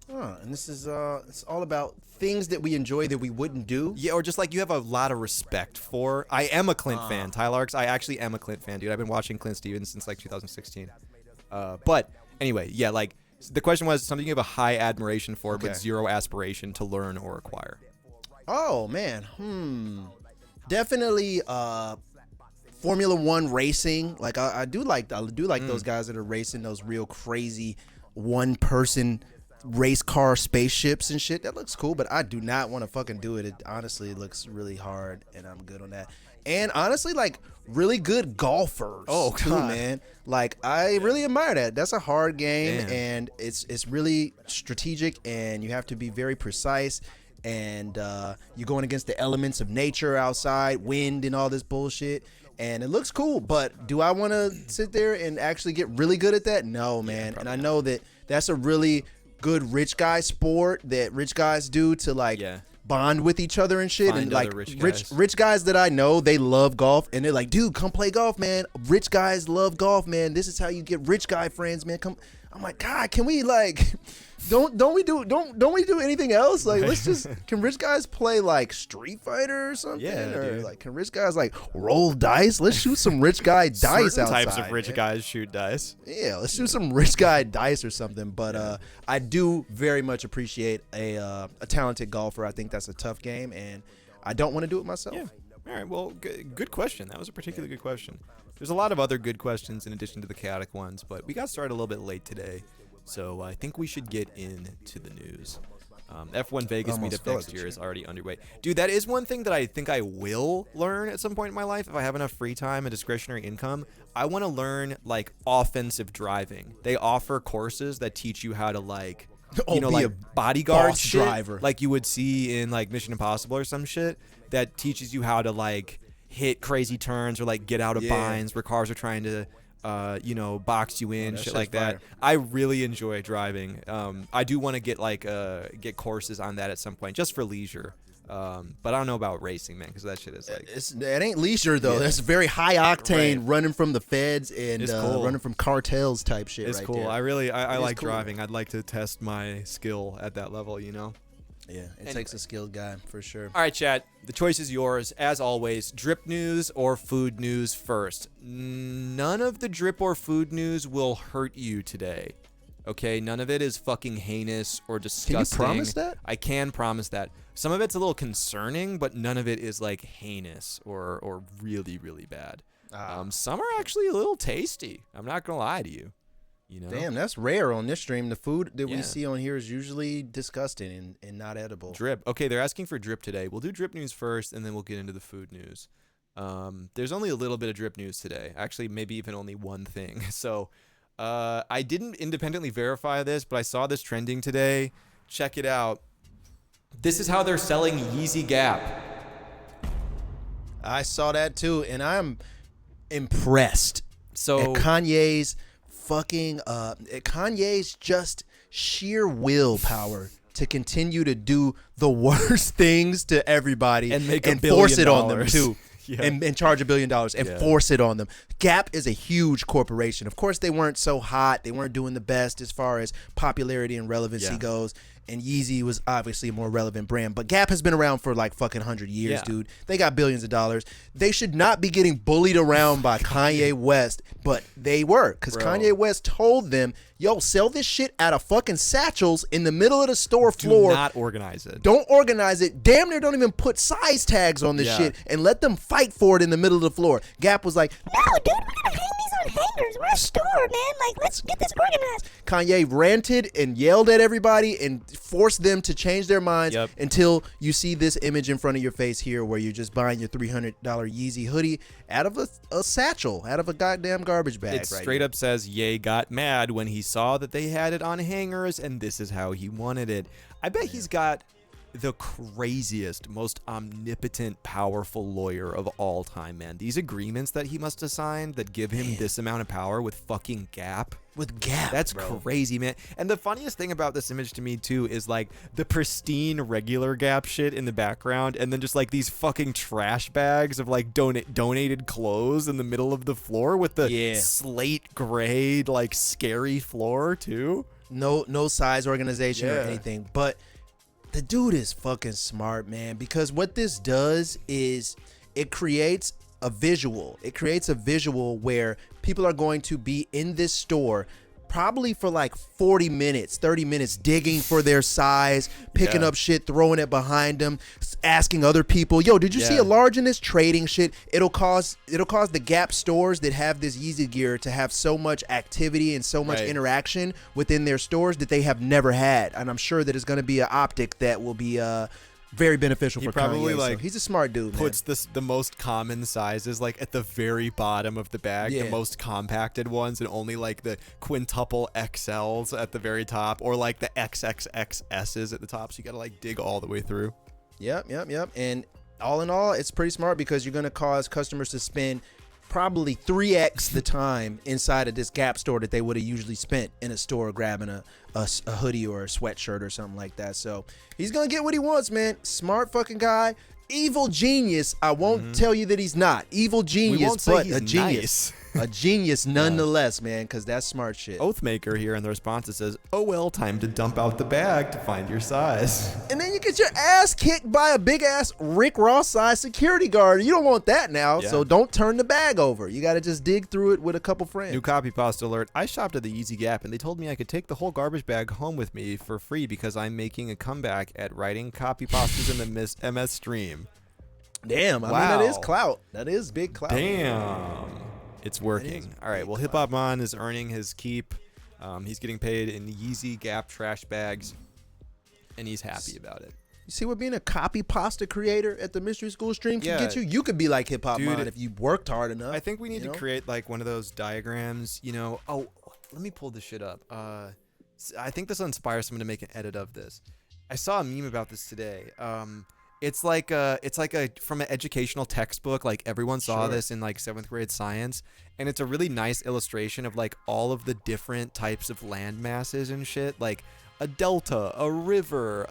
And this is it's all about things that we enjoy that we wouldn't do. Yeah, or just like you have a lot of respect for. I am a Clint fan, Tylarks. I actually am a Clint fan, dude. I've been watching Clint Stevens since like 2016. But anyway, yeah, like the question was something you have a high admiration for, but zero aspiration to learn or acquire. Oh man, definitely Formula One racing. Like I do like those guys that are racing those real crazy one-person race car spaceships and shit. That looks cool, but I do not want to fucking do it. It honestly looks really hard, and I'm good on that. And honestly, like really good golfers. Oh, too, God. man. Like I really admire that. That's a hard game, and it's really strategic, and you have to be very precise. And you're going against the elements of nature outside, wind and all this bullshit. And it looks cool, but do I want to sit there and actually get really good at that? No, man. And I know that that's a really good rich guy sport that rich guys do to like bond with each other and shit. Find and like other rich rich guys that I know, they love golf and they're like, dude, come play golf, man. Rich guys love golf, man. This is how you get rich guy friends, man. Come. I'm like, God, can we like don't we do anything else? Like, let's just, can rich guys play like Street Fighter or something? Yeah, or dude. like, can rich guys like roll dice? Let's shoot some rich guy dice Certain outside. types of rich man. guys shoot dice. Yeah, let's do some rich guy dice or something. But I do very much appreciate a talented golfer. I think that's a tough game, and I don't want to do it myself. Yeah. All right. Well, good question. That was a particularly good question. There's a lot of other good questions in addition to the chaotic ones, but we got started a little bit late today, so I think we should get into the news. F1 Vegas meetup next year is already underway. Dude, that is one thing that I think I will learn at some point in my life if I have enough free time and discretionary income. I want to learn like offensive driving. They offer courses that teach you how to like, you know, be like a bodyguard boss shit, driver. like you would see in like Mission Impossible or some shit that teaches you how to like hit crazy turns or like get out of binds where cars are trying to you know, box you in, shit like that. I really enjoy driving. I do want to get like get courses on that at some point just for leisure. But I don't know about racing, man, because that shit is like it ain't leisure though. That's very high octane, running from the feds and cool. running from cartels type shit. It's right cool. there. I like cool. driving. I'd like to test my skill at that level, you know. Yeah, it takes a skilled guy for sure. All right, chat. The choice is yours. As always, drip news or food news first. None of the drip or food news will hurt you today. Okay? None of it is fucking heinous or disgusting. Can you promise that? I can promise that. Some of it's a little concerning, but none of it is like heinous or really, really bad. Some are actually a little tasty. I'm not going to lie to you. You know? Damn, that's rare on this stream. The food that we see on here is usually disgusting and not edible. Drip. Okay, they're asking for drip today. We'll do drip news first, and then we'll get into the food news. There's only a little bit of drip news today. Actually, maybe even only one thing. So I didn't independently verify this, but I saw this trending today. Check it out. This is how they're selling Yeezy Gap. I saw that too, and I'm impressed. So at Kanye's fucking Kanye's just sheer willpower to continue to do the worst things to everybody and make and $1 force it billion on them too. Yeah. And charge $1 billion and force it on them. Gap is a huge corporation. Of course, they weren't so hot. They weren't doing the best as far as popularity and relevancy goes. And Yeezy was obviously a more relevant brand. But Gap has been around for like fucking 100 years, dude. They got billions of dollars. They should not be getting bullied around by Kanye West, but they were. Because Kanye West told them, yo, sell this shit out of fucking satchels in the middle of the store floor. Do not organize it. Don't organize it. Damn near don't even put size tags on this shit and let them fight for it in the middle of the floor. Gap was like, No, dude, we're gonna hang these on hangers. We're a store, man. Like, let's get this organized. Kanye ranted and yelled at everybody and forced them to change their minds until you see this image in front of your face here where you're just buying your $300 Yeezy hoodie out of a satchel, out of a goddamn garbage bag. It straight up says Ye got mad when he saw that they had it on hangers, and this is how he wanted it. I bet he's got the craziest, most omnipotent, powerful lawyer of all time, man. These agreements that he must have signed that give him this amount of power with fucking Gap. With Gap, that's crazy, man. And the funniest thing about this image to me too is like the pristine regular Gap shit in the background, and then just like these fucking trash bags of like donated clothes in the middle of the floor with the slate gray like scary floor too. No size organization or anything, but the dude is fucking smart, man, because what this does is it creates a visual. It creates a visual where people are going to be in this store probably for like 40 minutes, 30 minutes, digging for their size, picking up shit, throwing it behind them, asking other people, yo, did you see a large in this? Trading shit. It'll cause the Gap stores that have this Yeezy gear to have so much activity and so much interaction within their stores that they have never had. And I'm sure that it's going to be an optic that will be very beneficial for probably Kanye. like So he's a smart dude, man. Puts the most common sizes like at the very bottom of the bag, the most compacted ones, and only like the quintuple XLs at the very top, or like the XXXSs at the top. So you gotta like dig all the way through. Yep. And all in all, it's pretty smart because you're gonna cause customers to spend probably 3x the time inside of this Gap store that they would have usually spent in a store grabbing a hoodie or a sweatshirt or something like that. So he's gonna get what he wants, man. Smart fucking guy. Evil genius. I won't tell you that he's not evil genius, but a genius. A genius nonetheless, man, because that's smart shit. Oathmaker here in the response, it says, "Oh well, time to dump out the bag to find your size." And then you get your ass kicked by a big ass Rick Ross size security guard. You don't want that now, so don't turn the bag over. You got to just dig through it with a couple friends. New copy pasta alert. I shopped at the Easy Gap and they told me I could take the whole garbage bag home with me for free because I'm making a comeback at writing copy pastas in the MS stream. Damn, I mean, that is clout. That is big clout. Damn. It's working. All right. Well, Hip Hop Mon is earning his keep. He's getting paid in Yeezy Gap trash bags, and he's happy about it. You see what being a copy pasta creator at the Mystery School stream can get you? You could be like Hip Hop Mon if you worked hard enough. I think we need to create like one of those diagrams, Oh, let me pull this shit up. I think this will inspire someone to make an edit of this. I saw a meme about this today. It's like from an educational textbook. Like everyone saw this in like 7th grade science, and it's a really nice illustration of like all of the different types of land masses and shit, like a delta, a river,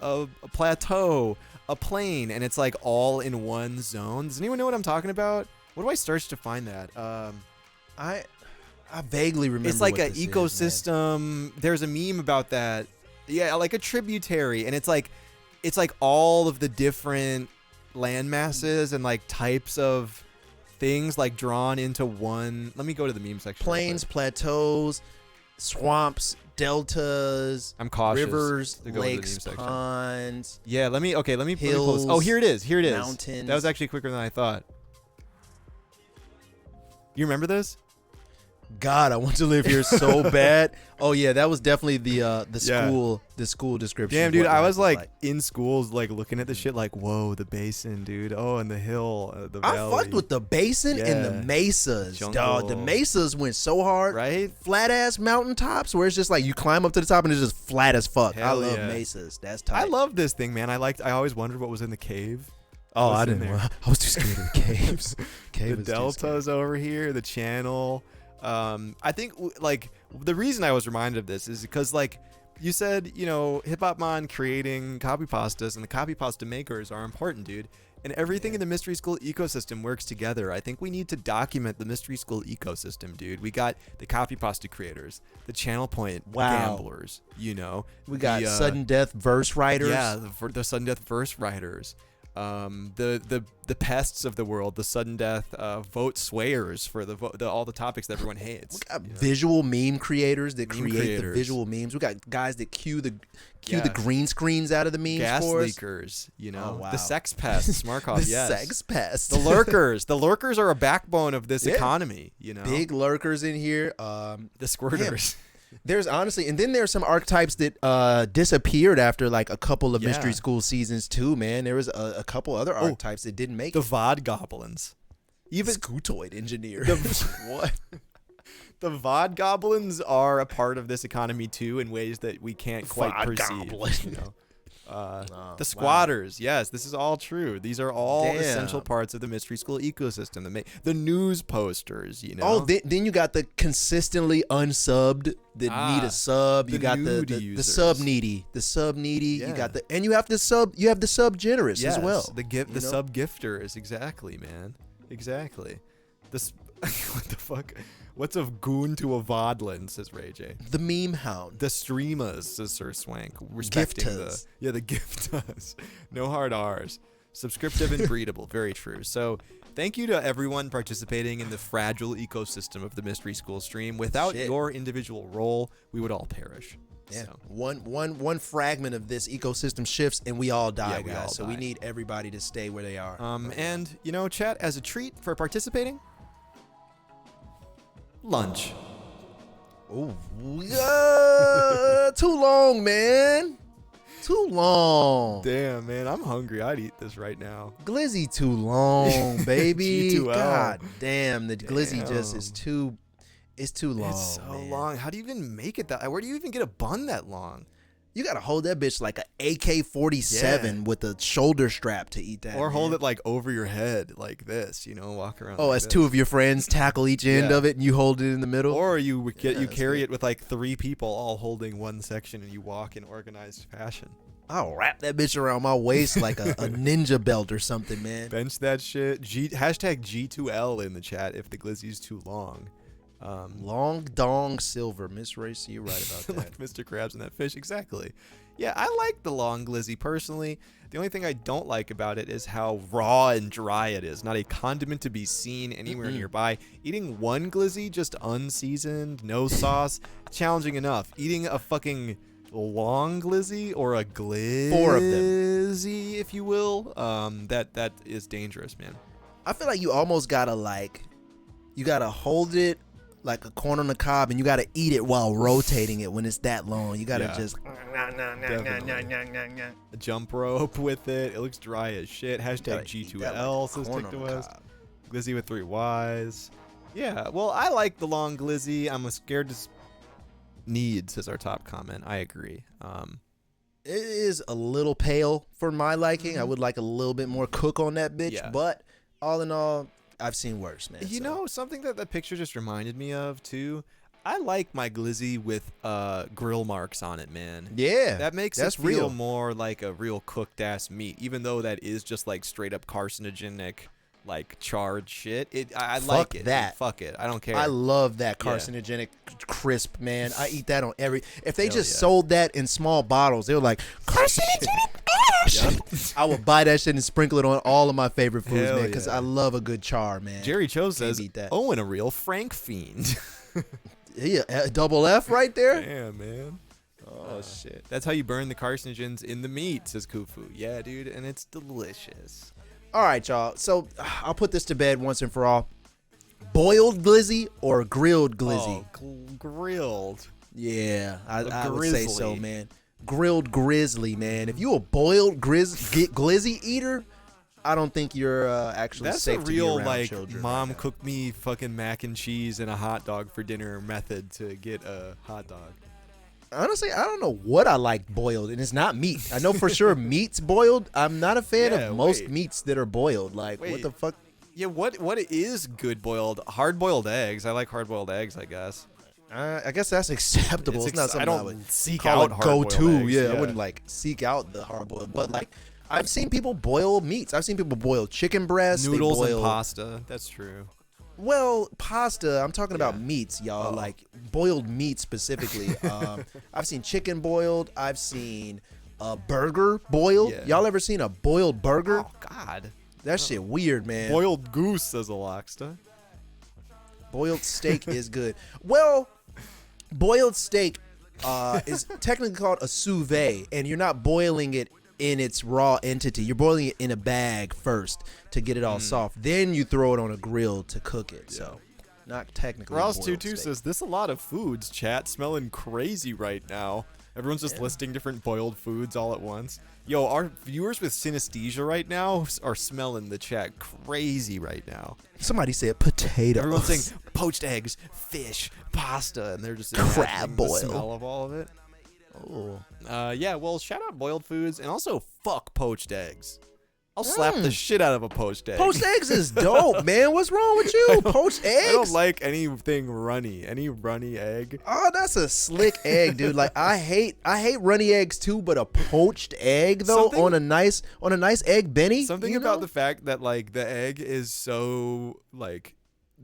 a plateau, a plain, and it's like all in one zone. Does anyone know what I'm talking about? What do I search to find that? I vaguely remember. It's like an ecosystem. There's a meme about that. Yeah, like a tributary, and it's like all of the different land masses and like types of things like drawn into one. Let me go to the meme section. Plains, plateaus, swamps, deltas. I'm cautious. Rivers, lakes, ponds. Yeah, let me hills. Oh, here it is. Mountains. That was actually quicker than I thought. You remember this? God, I want to live here so bad. Oh yeah, that was definitely the school description. Damn, dude, I was like in schools, like looking at the shit, like, whoa, the basin, dude. Oh, and the hill, the valley. I fucked with the basin and the mesas, dog. The mesas went so hard, right? Flat ass mountaintops where it's just like you climb up to the top and it's just flat as fuck. Hell I love yeah. mesas. That's tight. I love this thing, man. I always wondered what was in the cave. Oh, I didn't. I was too scared of the caves. The deltas over here, the channel. I think like the reason I was reminded of this is because like you said, Hip Hop Mon creating copy pastas and the copy pasta makers are important, dude. And everything in the Mystery School ecosystem works together. I think we need to document the Mystery School ecosystem, dude. We got the copy pasta creators, the Channel Point gamblers, We got sudden death verse writers. Yeah, the sudden death verse writers. The pests of the world, the sudden death vote swayers for all the topics that everyone hates. We got visual meme creators that create the visual memes. We got guys that cue the green screens out of the memes. Gas for us. leakers, Oh, wow. The sex pests, Markov. The sex pests. The lurkers. The lurkers are a backbone of this economy. Big lurkers in here. The squirters. There's honestly, and then there's some archetypes that disappeared after like a couple of Mystery School seasons too, man. There was a couple other archetypes that didn't make the it. VOD goblins. Even Scootoid engineer. What? The VOD goblins are a part of this economy too in ways that we can't quite perceive. The squatters, yes, this is all true. These are all essential parts of the Mystery School ecosystem. The news posters, Oh, then you got the consistently unsubbed that need a sub. You got the sub needy, Yeah. You got and you have the sub generous as well. The sub gifters, exactly, man, exactly. What the fuck? What's a goon to a vodlin, says Ray J. The meme hound. The streamers, says Sir Swank. Respecting the giftas. No hard R's. Subscriptive and breedable. Very true. So thank you to everyone participating in the fragile ecosystem of the Mystery School stream. Without your individual role, we would all perish. Yeah. So. One fragment of this ecosystem shifts and we all die, guys. So we need everybody to stay where they are. And chat, as a treat for participating, lunch. Oh, too long, man. Too long. Damn, man, I'm hungry. I'd eat this right now. Glizzy too long, baby. G2L. God damn, the glizzy just is too. It's too long. It's so man. long. How do you even make it that? Where do you even get a bun that long? You gotta hold that bitch like a AK-47 with a shoulder strap to eat that. Or hold it like over your head like this, walk around. Oh, like as this. two of your friends tackle each end Yeah. of it and you hold it in the middle. Or you carry good. it with like 3 people all holding one section and you walk in organized fashion. I'll wrap that bitch around my waist like a ninja belt or something, man. Bench that shit. Hashtag G2L in the chat if the glizzy's too long. Long dong silver. Miss Racy, you're right about that. Like Mr. Krabs and that fish. Exactly. Yeah, I like the long glizzy personally. The only thing I don't like about it is how raw and dry it is. Not a condiment to be seen anywhere nearby. Eating one glizzy just unseasoned, no sauce, challenging enough. Eating a fucking long glizzy or a glizzy, 4 of them, if you will, that is dangerous, man. I feel like you almost gotta hold it like a corn on the cob, and you gotta eat it while rotating it when it's that long. You gotta just a jump rope with it. It looks dry as shit. Hashtag G2L says corn stick on to the us. cob. Glizzy with 3 Ys. Yeah, well, I like the long glizzy. I'm scared to need, says our top comment. I agree. It is a little pale for my liking. I would like a little bit more cook on that bitch, Yeah. but all in all, I've seen worse, man. You know, something that the picture just reminded me of, too? I like my glizzy with grill marks on it, man. Yeah, That makes that's it feel real. more like a real cooked-ass meat, even though that is just, like, straight-up carcinogenic, like, charred shit. I like Fuck it. that. Fuck it. I don't care. I love that carcinogenic crisp, man. I eat that on every. If they Hell just yeah. sold that in small bottles, they were like carcinogenic ash. I would buy that shit and sprinkle it on all of my favorite foods, Hell man, because yeah. I love a good char, man. Jerry Cho Can't says, beat that. Owen a real Frank fiend. Yeah, double F right there. Damn, man. Oh shit. That's how you burn the carcinogens in the meat, says Kufu. Yeah, dude, and it's delicious. All right, y'all. So I'll put this to bed once and for all. Boiled glizzy or grilled glizzy? Oh, grilled. Yeah, I would grizzly. say so, man. Grilled grizzly, man. If you a boiled glizzy eater, I don't think you're actually That's a safe to be real, around like, children mom right now. cooked me fucking mac and cheese and a hot dog for dinner method to get a hot dog. Honestly, I don't know what I like boiled, and it's not meat. I know for sure meat's boiled. I'm not a fan Yeah, of most wait. meats that are boiled. Like, what Wait. the fuck? Yeah, what is good boiled? Hard boiled eggs. I like hard boiled eggs, I guess. I guess that's acceptable. It's not something I I don't would seek call out a hard-boiled go-to. eggs, Yeah, I wouldn't like seek out the hard boiled, but like I've seen people boil meats. I've seen people boil chicken breasts, Noodles they boil, and pasta. That's true. Well, pasta. I'm talking about Yeah. meats, y'all. Oh. Like boiled meat specifically. I've seen chicken boiled. I've seen a burger boiled. Yeah. Y'all ever seen a boiled burger? Oh God. That shit weird, man. Boiled goose, says Aloxta. Boiled steak is good. Well, boiled steak is technically called a sous vide, and you're not boiling it in its raw entity. You're boiling it in a bag first to get it all soft. Then you throw it on a grill to cook it. So, not technically. Ross boiled 22 steak. says, this a lot of foods, chat, smelling crazy right now. Everyone's just listing different boiled foods all at once. Yo, our viewers with synesthesia right now are smelling the chat crazy right now. Somebody said potatoes. Everyone's saying poached eggs, fish, pasta, and they're just Crab imagining boil. the smell of all of it. Oh. Yeah, well, shout out boiled foods, and also fuck poached eggs. I'll slap the shit out of a poached egg. Poached eggs is dope, man. What's wrong with you? Poached eggs? I don't like anything runny. Any runny egg. Oh, that's a slick egg, dude. Like I hate runny eggs too, but a poached egg though Something- on a nice egg Benny. Something you about know? the fact that like the egg is so like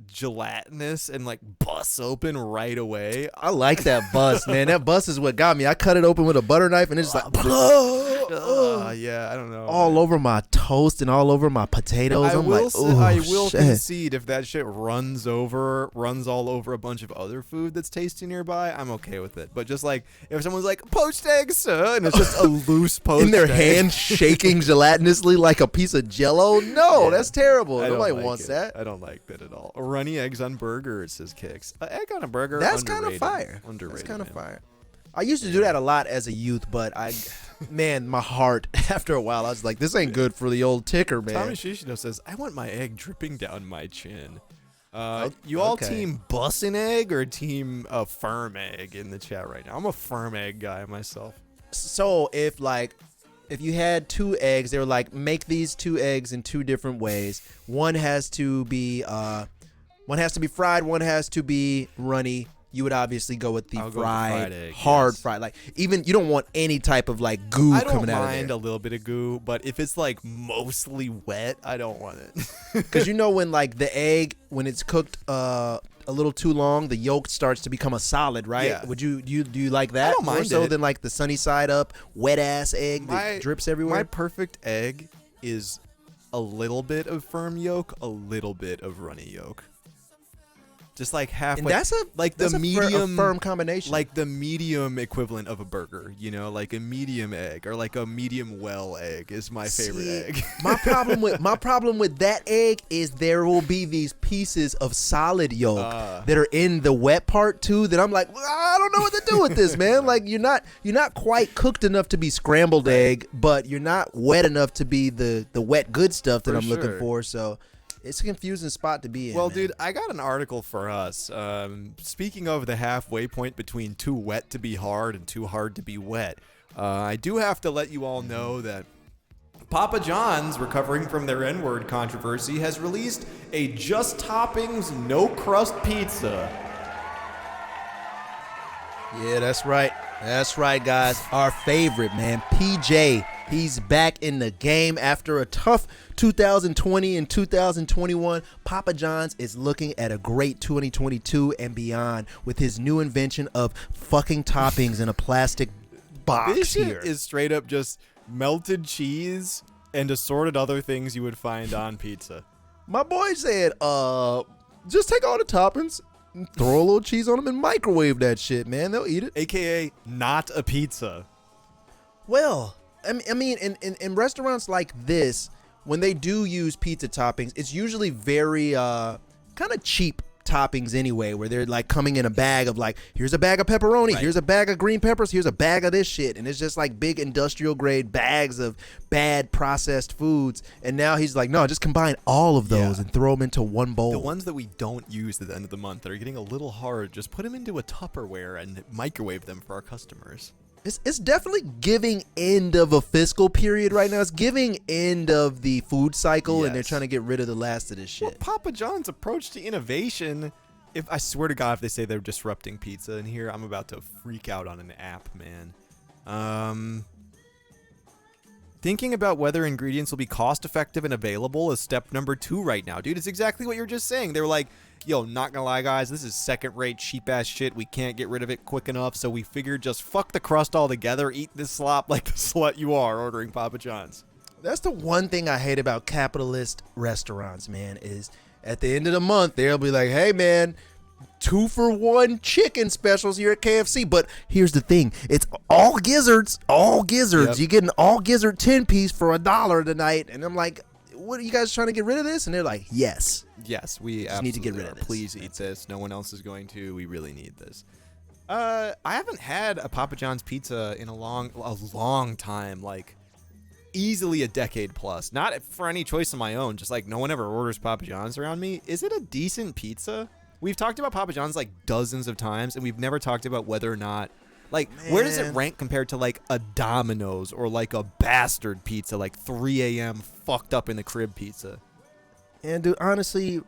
gelatinous and like busts open right away. I like that bust, man. That bust is what got me. I cut it open with a butter knife and it's just like Yeah, I don't know. all over my toast and all over my potatoes. I'm like, I oh will shit. concede if that shit runs all over a bunch of other food that's tasty nearby, I'm okay with it. But just like if someone's like poached eggs, sir, and it's just a loose poached In their egg. hand shaking gelatinously like a piece of jello. No, Yeah. that's terrible. I don't Nobody like wants it. that. I don't like that at all. Runny eggs on burgers, says Kicks. An egg on a burger. That's kind of underrated. fire. Underrated. That's kind of man. fire. I used to do that a lot as a youth, but man, my heart, after a while, I was like, this ain't good for the old ticker, man. Tommy Shishino says, I want my egg dripping down my chin. You all okay. team bussin' egg or team firm egg in the chat right now? I'm a firm egg guy myself. So if you had 2 eggs, they were like, make these 2 eggs in 2 different ways. One has to be fried, one has to be runny. You would obviously go with the fried egg, hard yes. fried. Like, even you don't want any type of like goo I coming don't out of mind there. a little bit of goo, but if it's like mostly wet, I don't want it. Because you know when like the egg, when it's cooked a little too long, the yolk starts to become a solid, right? Yeah. Would do you like that? I don't mind more so it. than like the sunny side up, wet ass egg that drips everywhere? My perfect egg is a little bit of firm yolk, a little bit of runny yolk. Just like halfway. And that's the a medium firm combination. Like the medium equivalent of a burger, you know, like a medium egg or like a medium well egg is my favorite egg. my problem with that egg is there will be these pieces of solid yolk that are in the wet part too that I'm like, well, I don't know what to do with this, man. Like you're not quite cooked enough to be scrambled egg, but you're not wet enough to be the wet good stuff that I'm looking for. So it's a confusing spot to be in. Well, man. dude, I got an article for us. Speaking of the halfway point between too wet to be hard and too hard to be wet, I do have to let you all know that Papa John's, recovering from their N-word controversy, has released a just toppings, no crust pizza. Yeah, that's right. That's right, guys. Our favorite, man, PJ. He's back in the game after a tough 2020 and 2021. Papa John's is looking at a great 2022 and beyond with his new invention of fucking toppings in a plastic box. This shit here is straight up just melted cheese and assorted other things you would find on pizza. My boy said, just take all the toppings, and throw a little cheese on them, and microwave that shit, man. They'll eat it. AKA not a pizza. Well, I mean, in restaurants like this, when they do use pizza toppings, it's usually very kind of cheap toppings anyway, where they're like coming in a bag of like, here's a bag of pepperoni, here's a bag of green peppers, here's a bag of this shit, and it's just like big industrial grade bags of bad processed foods. And now he's like, no, just combine all of those and throw them into one bowl. The ones that we don't use at the end of the month that are getting a little hard, just put them into a Tupperware and microwave them for our customers. It's definitely giving end of a fiscal period right now. It's giving end of the food cycle, and they're trying to get rid of the last of this shit. Well, Papa John's approach to innovation, if I swear to God, if they say they're disrupting pizza in here, I'm about to freak out on an app, man. Thinking about whether ingredients will be cost effective and available is step number 2 right now, dude. It's exactly what you're just saying. They were like, yo, not gonna lie, guys, this is second-rate, cheap-ass shit. We can't get rid of it quick enough, so we figured just fuck the crust altogether, eat this slop like the slut you are ordering Papa John's. That's the one thing I hate about capitalist restaurants, man, is at the end of the month, they'll be like, hey, man, 2-for-1 chicken specials here at KFC. But here's the thing. It's all gizzards. Yep. You get an all gizzard 10-piece for $1 tonight. And I'm like, what are you guys trying to get rid of this? And they're like, yes. Yes, we just need to get rid of this. Please eat this. No one else is going to. We really need this. I haven't had a Papa John's pizza in a long time, like easily a decade plus. Not for any choice of my own, just like no one ever orders Papa John's around me. Is it a decent pizza? We've talked about Papa John's like dozens of times, and we've never talked about whether or not, like, where does it rank compared to like a Domino's or like a Bastard pizza, like 3 a.m. fucked up in the crib pizza? And dude, honestly,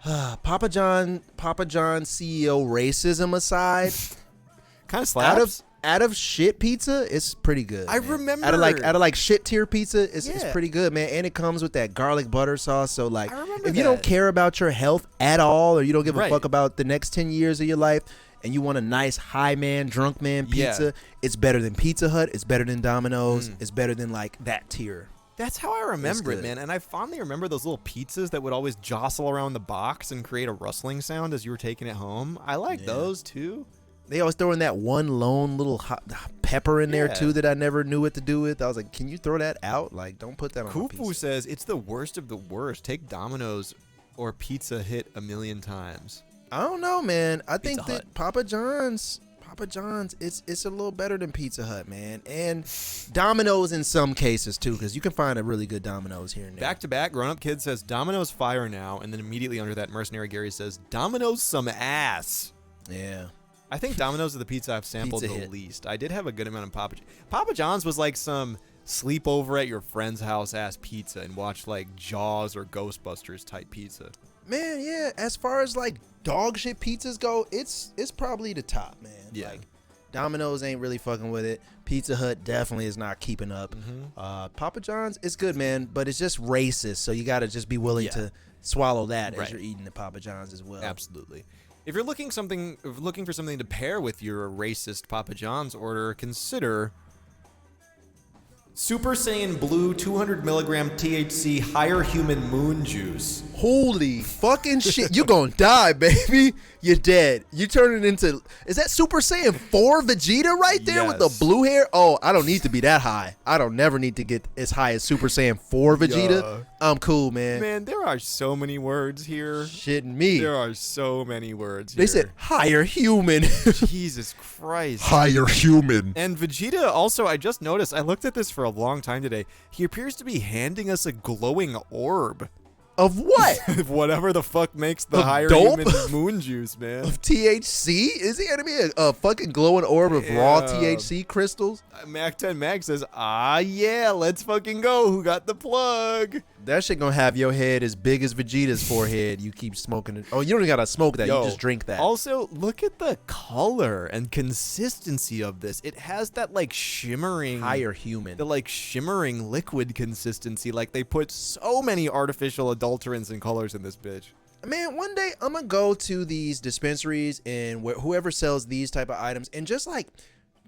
Papa John CEO racism aside, kind of slaps. Out of shit pizza, it's pretty good. I man. remember out of like shit tier pizza, it's pretty good, man. And it comes with that garlic butter sauce. So like, if you don't care about your health at all, or you don't give a fuck about the next 10 years of your life, and you want a nice high man, drunk man pizza, it's better than Pizza Hut. It's better than Domino's. It's better than like that tier. That's how I remember it, man. And I fondly remember those little pizzas that would always jostle around the box and create a rustling sound as you were taking it home. I like those too. They always throw in that one lone little hot pepper in there too that I never knew what to do with. I was like, can you throw that out? Like, don't put that on my pizza. Kufu says it's the worst of the worst. Take Domino's or Pizza Hut a million times. I don't know, man. I think Pizza that Hut. Papa John's, it's a little better than Pizza Hut, man. And Domino's in some cases too, because you can find a really good Domino's here and there. Back to back, Grown Up Kid says Domino's fire now, and then immediately under that, Mercenary Gary says Domino's some ass. Yeah. I think Domino's is the pizza I've sampled Pizza the hit. least. I did have a good amount of Papa John's was like some sleepover at your friend's house ass pizza and watch like Jaws or Ghostbusters type pizza. Man, yeah. As far as like dog shit pizzas go, it's probably the top, man. Yeah. Like, Domino's ain't really fucking with it. Pizza Hut definitely is not keeping up. Papa John's, it's good, man, but it's just racist. So you got to just be willing to swallow that Right. as you're eating the Papa John's as well. Absolutely. If you're looking for something to pair with your racist Papa John's order, consider Super Saiyan Blue 200 milligram THC higher human moon juice. Holy fucking shit. You gonna die, baby. You're dead. You turn it into... Is that Super Saiyan 4 Vegeta right there with the Yes. blue hair? Oh, I don't need to be that high. I don't never need to get as high as Super Saiyan 4 Vegeta. Yeah. I'm cool, man. Man, there are so many words here. Shitting me. There are so many words They here. said higher human. Jesus Christ. Higher human. And Vegeta also, I just noticed, I looked at this for a long time today. He appears to be handing us a glowing orb. Of what? Whatever the fuck makes the Of higher dope? human moon juice, man. Of THC? Is he gonna be a fucking glowing orb of raw Yeah. THC crystals? Mac 10 Mag says, yeah, let's fucking go. Who got the plug? That shit gonna have your head as big as Vegeta's forehead. You keep smoking it. Oh, you don't even gotta smoke that. Yo, You just drink that. Also, look at the color and consistency of this. It has that like shimmering Higher human. the like shimmering liquid consistency. Like they put so many artificial adulterants and colors in this bitch. Man, one day I'm gonna go to these dispensaries and whoever sells these type of items and just like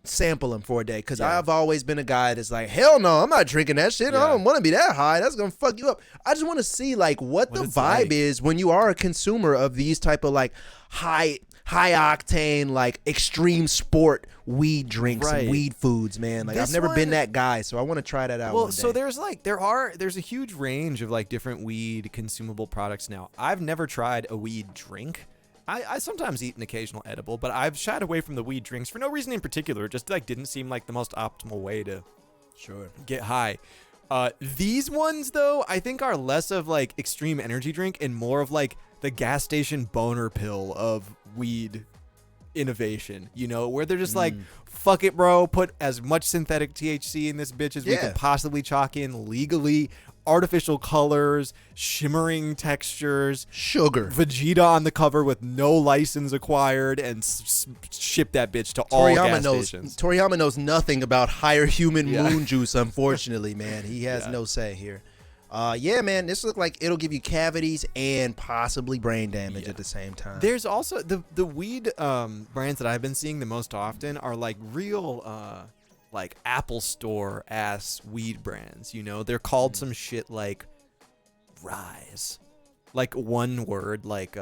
sample them for a day, because Yeah. I've always been a guy that's like, hell no, I'm not drinking that shit. I Yeah. don't want to be that high. That's gonna fuck you up. I just want to see like what the it's vibe like. is when you are a consumer of these type of like high octane, like extreme sport weed drinks Right. and weed foods, man. Like This I've never been one- that guy, so I want to try that out. Well, one day. so there's a huge range of like different weed consumable products now. I've never tried a weed drink. I sometimes eat an occasional edible, but I've shied away from the weed drinks for no reason in particular. It just like didn't seem like the most optimal way to Sure. get high. These ones though, I think are less of like extreme energy drink and more of like the gas station boner pill of weed innovation, you know, where they're just like, fuck it, bro, put as much synthetic THC in this bitch as we Yeah. can possibly chalk in legally, artificial colors, shimmering textures, Sugar. Vegeta on the cover with no license acquired, and ship that bitch to all gas stations. Toriyama knows nothing about higher human Yeah. moon juice, unfortunately, man. He has Yeah. no say here. Yeah, man, this looks like it'll give you cavities and possibly brain damage Yeah. at the same time. There's also the weed brands that I've been seeing the most often are like real like Apple Store ass weed brands, you know? They're called some shit like Rise. Like one word like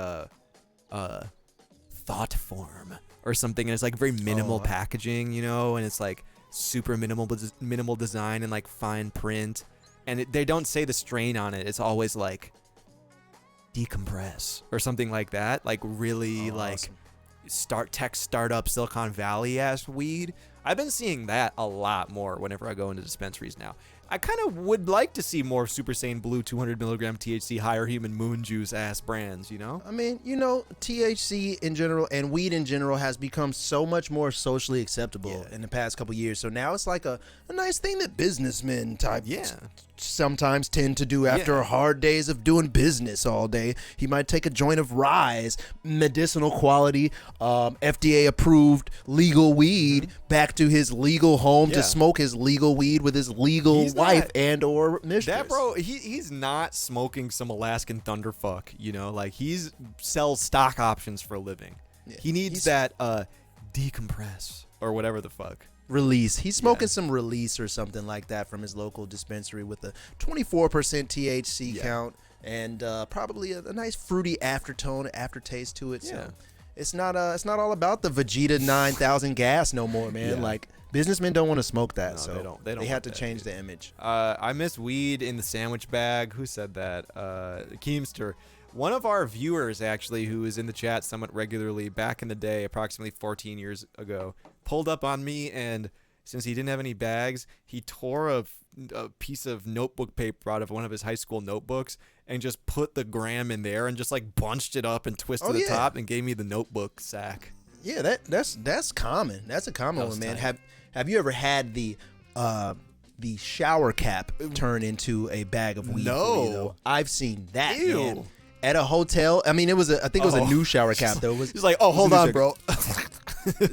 thought form or something, and it's like very minimal Oh. packaging, you know, and it's like super minimal design and like fine print. And they don't say the strain on it. It's always like decompress or something like that. Like really like Awesome. startup Silicon Valley ass weed. I've been seeing that a lot more whenever I go into dispensaries now. I kind of would like to see more Super Saiyan Blue 200 milligram THC higher human moon juice ass brands, you know? I mean, you know, THC in general and weed in general has become so much more socially acceptable in the past couple years. So now it's like a nice thing that businessmen type sometimes tend to do after hard days of doing business all day. He might take a joint of Rise, medicinal quality, FDA approved legal weed back to his legal home to smoke his legal weed with his legal He's wife not- and or mistress. That bro, he's not smoking some Alaskan thunderfuck, you know? Like he's sells stock options for a living. He needs that decompress or whatever the fuck. Release. He's smoking some release or something like that from his local dispensary with a 24% THC count and probably a nice fruity aftertaste to it. So it's not all about the Vegeta 9000 gas no more, man. Yeah. Like businessmen don't want to smoke that, No, so they don't have want to that, change the image. I miss weed in the sandwich bag. Who said that? Keemster. One of our viewers, actually, who is in the chat somewhat regularly back in the day, approximately 14 years ago, pulled up on me, and since he didn't have any bags, he tore a piece of notebook paper out of one of his high school notebooks and just put the gram in there and just like bunched it up and twisted the top and gave me the notebook sack. Yeah, that's common. That's a common one, man. tight. Have you ever had the shower cap turn into a bag of weed? No. For you, though? I've seen that. Ew. Man. At a hotel. I mean, I think it was a new shower cap though. He's like, oh, hold on, bro.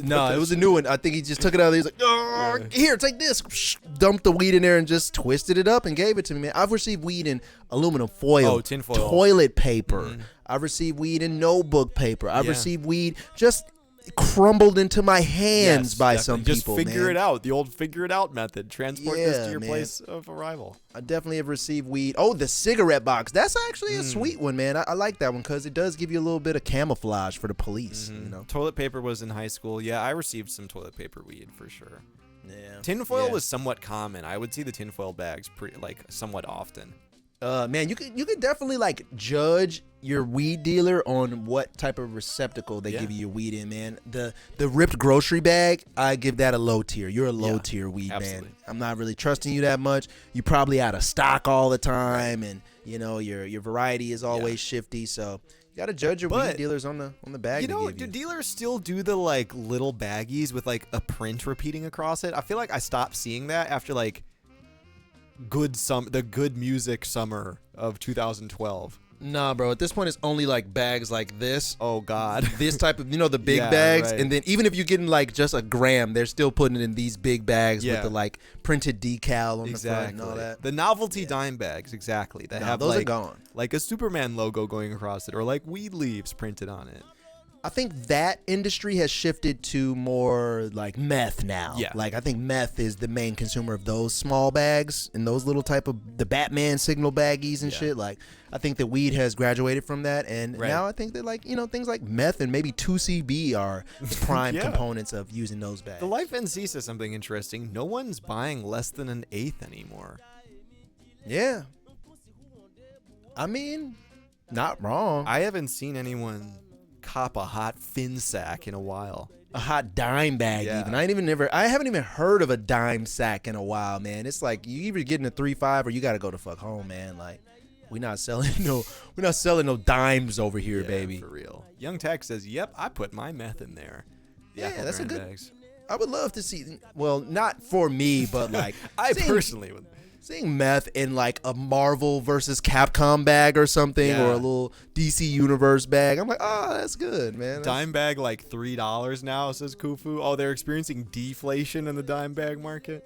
No, it was a new one. I think he just took it out. He's like, oh, here, take this. Dumped the weed in there and just twisted it up and gave it to me, man. I've received weed in aluminum foil, tinfoil, toilet paper. I've received weed in notebook paper. I've received weed just crumbled into my hands by some people. Just figure man. it out. The old figure it out method. Transport this to your man. place of arrival. I definitely have received weed. Oh, the cigarette box. That's actually a sweet one, man. I like that one because it does give you a little bit of camouflage for the police. You know, Toilet paper was in high school. Yeah, I received some toilet paper weed for sure. yeah. Tinfoil was somewhat common. I would see the tinfoil bags somewhat often. Man, you could definitely like judge your weed dealer on what type of receptacle they give you your weed in, man. The ripped grocery bag, I give that a low tier. You're a low tier weed absolutely. man. I'm not really trusting you that much. You probably out of stock all the time, and you know your variety is always shifty. So you gotta judge your weed dealers on the bag. You know, they give do you. dealers still do the like little baggies with like a print repeating across it? I feel like I stopped seeing that after like the good music summer of 2012. Nah, bro. At this point, it's only like bags like this. Oh God, This type of, the big Yeah, bags, right. and then even if you're getting like just a gram, they're still putting it in these big bags with the like printed decal on the front and all that. The novelty dime bags, exactly. That have those like, are gone. like a Superman logo going across it, or like weed leaves printed on it. I think that industry has shifted to more like meth now. Yeah. Like I think meth is the main consumer of those small bags and those little type of the Batman signal baggies and shit. Like I think that weed has graduated from that, and now I think that like things like meth and maybe 2CB are the prime components of using those bags. The Life NC says something interesting. No one's buying less than an eighth anymore. Yeah. I mean, not wrong. I haven't seen anyone cop a hot fin sack in a while. A hot dime bag even. I haven't even heard of a dime sack in a while, man. It's like you either getting a 3.5 or you gotta go to fuck home, man. Like we're not selling no dimes over here, baby. For real. Young Tech says, "Yep, I put my meth in there." The Yeah, Apple that's a brand good. bags. I would love to see. Well, not for me, but like I seeing- personally would. seeing meth in like a Marvel versus Capcom bag or something, or a little DC Universe bag. I'm like, oh, that's good, man. Dime bag like $3 now, says Kufu. Oh, they're experiencing deflation in the dime bag market.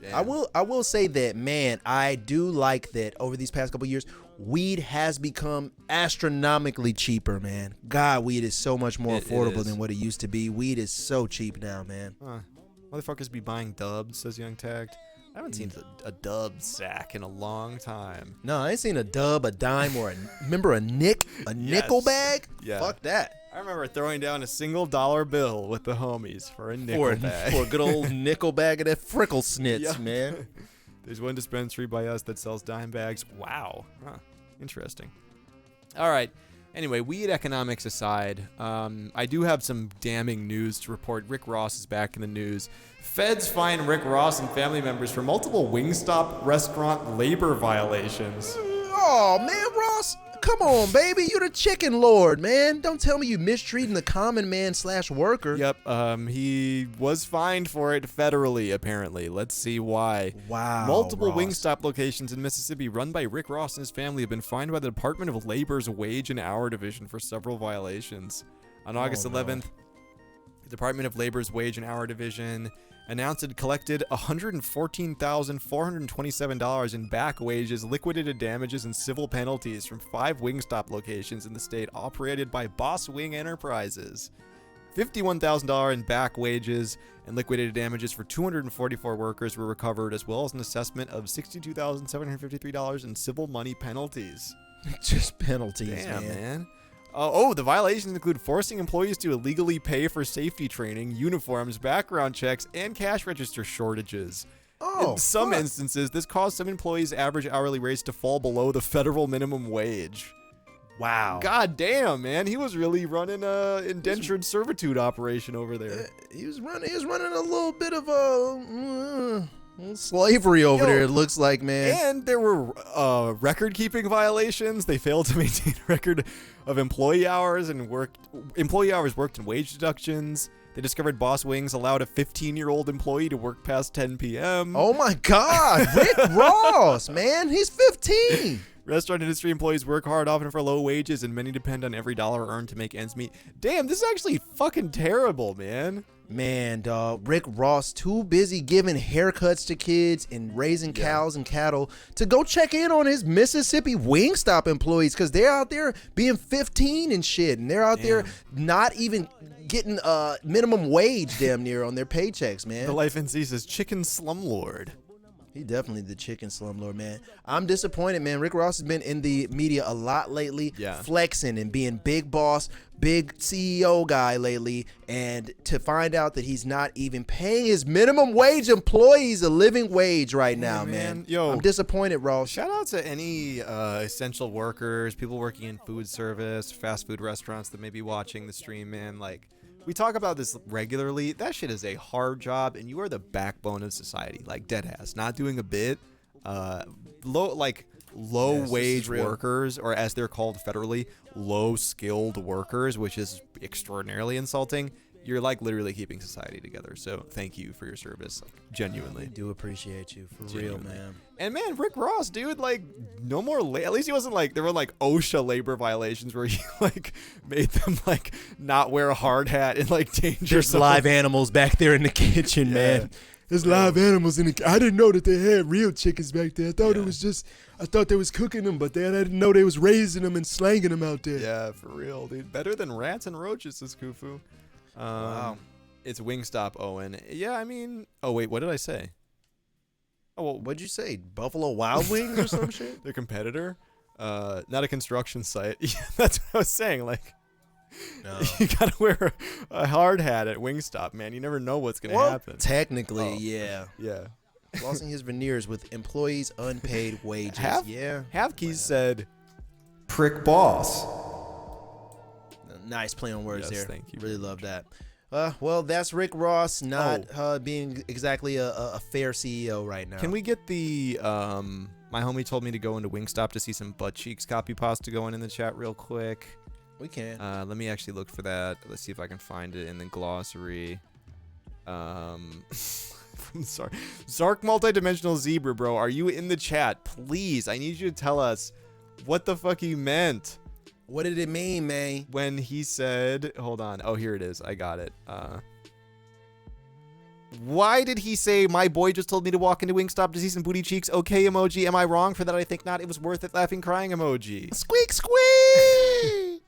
Damn. I will say that, man, I do like that over these past couple years, weed has become astronomically cheaper, man. God, weed is so much more affordable than what it used to be. Weed is so cheap now, man. Motherfuckers be buying dubs, says Young Tagged. I haven't seen a dub sack in a long time. No, I ain't seen a dub, a dime, or remember a nickel bag? Yeah. Fuck that. I remember throwing down a single $1 bill with the homies for a nickel bag. For a good old nickel bag of that frickle snitz, man. There's one dispensary by us that sells dime bags. Wow. Huh. Interesting. All right. Anyway, weed economics aside, I do have some damning news to report. Rick Ross is back in the news. Feds fine Rick Ross and family members for multiple Wingstop restaurant labor violations. Oh, man, Ross. Come on, baby. You're the chicken lord, man. Don't tell me you mistreating the common man / worker. Yep. He was fined for it federally, apparently. Let's see why. Wow. Multiple Ross. Wingstop locations in Mississippi run by Rick Ross and his family have been fined by the Department of Labor's Wage and Hour Division for several violations. On August 11th, the Department of Labor's Wage and Hour Division announced it collected $114,427 in back wages, liquidated damages, and civil penalties from 5 Wingstop locations in the state operated by Boss Wing Enterprises. $51,000 in back wages and liquidated damages for 244 workers were recovered, as well as an assessment of $62,753 in civil money penalties. Just penalties, Damn, man. man. The violations include forcing employees to illegally pay for safety training, uniforms, background checks, and cash register shortages. In some instances, this caused some employees' average hourly rates to fall below the federal minimum wage. Wow. God damn, man. He was really running a indentured servitude operation over there. He was running a little bit of a Slavery over Yo, there, it looks like, man. And there were record-keeping violations. They failed to maintain a record of employee hours worked and wage deductions. They discovered Boss Wings allowed a 15-year-old employee to work past 10 p.m. Oh my God, Rick Ross, man, he's 15. Restaurant industry employees work hard, often for low wages, and many depend on every dollar earned to make ends meet. Damn, this is actually fucking terrible, man. Man, dog, Rick Ross too busy giving haircuts to kids and raising cows and cattle to go check in on his Mississippi Wingstop employees because they're out there being 15 and shit, and they're out there not even getting minimum wage damn near on their paychecks, man. The Life NC says chicken slumlord. He definitely the chicken slumlord, man. I'm disappointed, man. Rick Ross has been in the media a lot lately, flexing and being big boss, big CEO guy lately, and to find out that he's not even paying his minimum wage employees a living wage right now, man. Yo, I'm disappointed, Ross. Shout out to any essential workers, people working in food service, fast food restaurants that may be watching the stream, man. Like, we talk about this regularly. That shit is a hard job, and you are the backbone of society. Like, deadass. Not doing a bit. Low wage workers, or as they're called federally, low skilled workers, which is extraordinarily insulting. You're like literally keeping society together. So thank you for your service. Like, genuinely. I do appreciate you for real, man. And man, Rick Ross, dude, like no more. At least he wasn't like there were like OSHA labor violations where he like made them like not wear a hard hat and like danger. There's live animals back there in the kitchen, man. There's live animals in the. I didn't know that they had real chickens back there. I thought it was just. I thought they was cooking them, but then I didn't know they was raising them and slanging them out there. Yeah, for real, dude. Better than rats and roaches, says Kufu. Wow. It's Wingstop, Owen. Yeah, I mean. Oh wait, what did I say? Oh, well, what'd you say? Buffalo Wild Wings or some shit? Their competitor, not a construction site. Yeah, that's what I was saying. Like, no. You gotta wear a hard hat at Wingstop, man. You never know what's gonna happen. Technically, yeah. Flossing his veneers with employees' unpaid wages. Havkeys said, "Prick boss." Nice play on words there. Thank you. Really love that. Well, that's Rick Ross not being exactly a fair CEO right now. Can we get the my homie told me to go into Wingstop to see some butt cheeks copy pasta going in the chat real quick. We can. Let me actually look for that. Let's see if I can find it in the glossary. Sorry. Zark Multidimensional Zebra, bro. Are you in the chat? Please, I need you to tell us what the fuck he meant. What did it mean, man? When he said, hold on. Oh, here it is. I got it. Why did he say, my boy just told me to walk into Wingstop to see some booty cheeks? Okay, emoji. Am I wrong for that? I think not. It was worth it. Laughing, crying emoji. Squeak, squeak.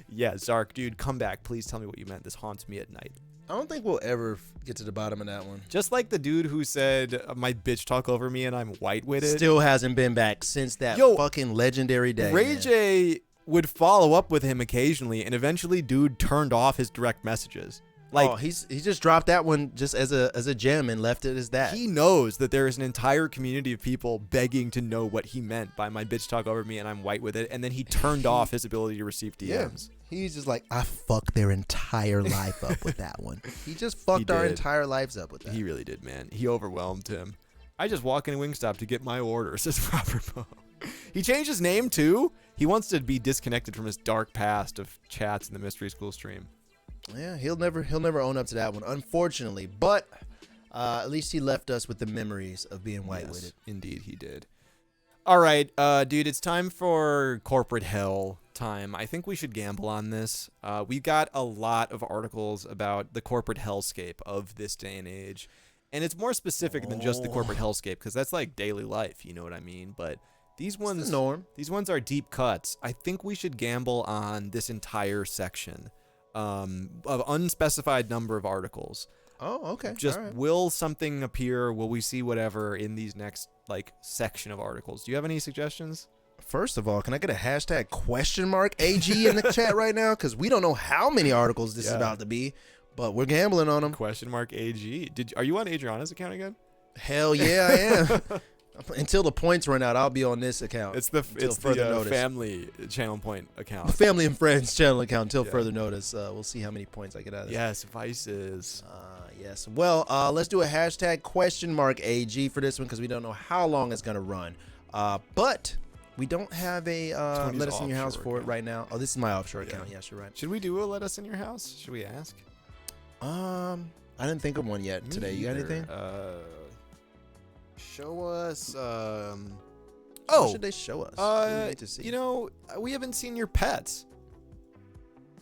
Yeah, Zark, dude, come back. Please tell me what you meant. This haunts me at night. I don't think we'll ever get to the bottom of that one. Just like the dude who said, my bitch talk over me and I'm white with it. Still hasn't been back since that fucking legendary day. Ray J would follow up with him occasionally, and eventually dude turned off his direct messages. Like, he just dropped that one just as a gem and left it as that. He knows that there is an entire community of people begging to know what he meant by my bitch talk over me and I'm white with it, and then he turned off his ability to receive DMs. He's just like, I fucked their entire life up with that one. He just fucked our entire lives up with that. He really did, man. He overwhelmed him. I just walk into Wingstop to get my order, says Robert Poe. He changed his name too. He wants to be disconnected from his dark past of chats in the Mystery School stream. Yeah, he'll never own up to that one, unfortunately. But at least he left us with the memories of being white with it. Indeed, he did. All right, dude, it's time for corporate hell time. I think we should gamble on this. We got a lot of articles about the corporate hellscape of this day and age, and it's more specific than just the corporate hellscape because that's like daily life. You know what I mean? But these ones, the norm. These ones are deep cuts. I think we should gamble on this entire section. Of unspecified number of articles. Oh, okay. Just will something appear? Will we see whatever in these next like section of articles? Do you have any suggestions? First of all, can I get a hashtag #AG in the chat right now? Because we don't know how many articles this is about to be, but we're gambling on them. !AG. Are you on Adriana's account again? Hell yeah, I am. Until the points run out, I'll be on this account. It's the family channel point account. The family and friends channel account until further notice. We'll see how many points I get out of this. Yes, vices. Yes. Well, let's do a hashtag question mark AG for this one because we don't know how long it's gonna run. But we don't have a let us in your house for it right now. Oh, this is my offshore account. Yes, you're right. Should we do a let us in your house? Should we ask? I didn't think of one yet today. You got anything? Show us. What should they show us? What do we need to see? You know, we haven't seen your pets.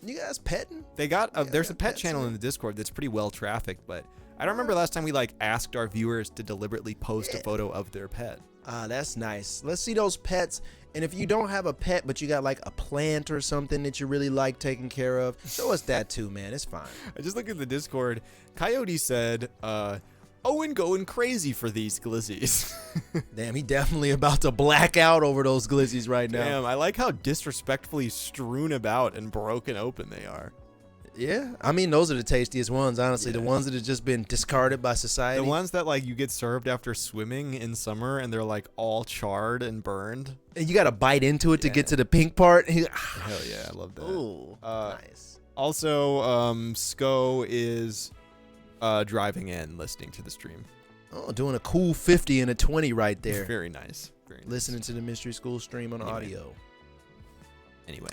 You guys petting? They got there's a pet pets channel in the Discord that's pretty well trafficked, but I don't remember last time we like asked our viewers to deliberately post a photo of their pet. That's nice. Let's see those pets. And if you don't have a pet, but you got like a plant or something that you really like taking care of, show us that too, man. It's fine. I just looked at the Discord. Coyote said, Owen going crazy for these glizzies. Damn, he definitely about to black out over those glizzies right now. Damn, I like how disrespectfully strewn about and broken open they are. Yeah, I mean, those are the tastiest ones, honestly. Yeah. The ones that have just been discarded by society. The ones that like you get served after swimming in summer and they're like all charred and burned. And you got to bite into it to get to the pink part. Hell yeah, I love that. Ooh, nice. Also, Sko is driving in, listening to the stream. Oh, doing a cool 50 and a 20 right there. Very nice. Very nice. Listening to the Mystery School stream on audio. Anyway.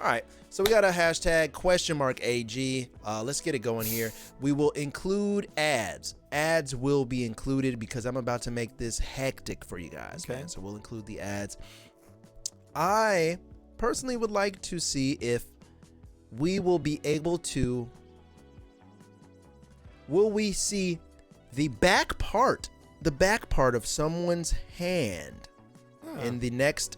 All right, so we got a hashtag question mark AG. Let's get it going here. We will include ads. Ads will be included because I'm about to make this hectic for you guys. Okay. Man. So we'll include the ads. I personally would like to see if we will be able to. Will we see the back part of someone's hand in the next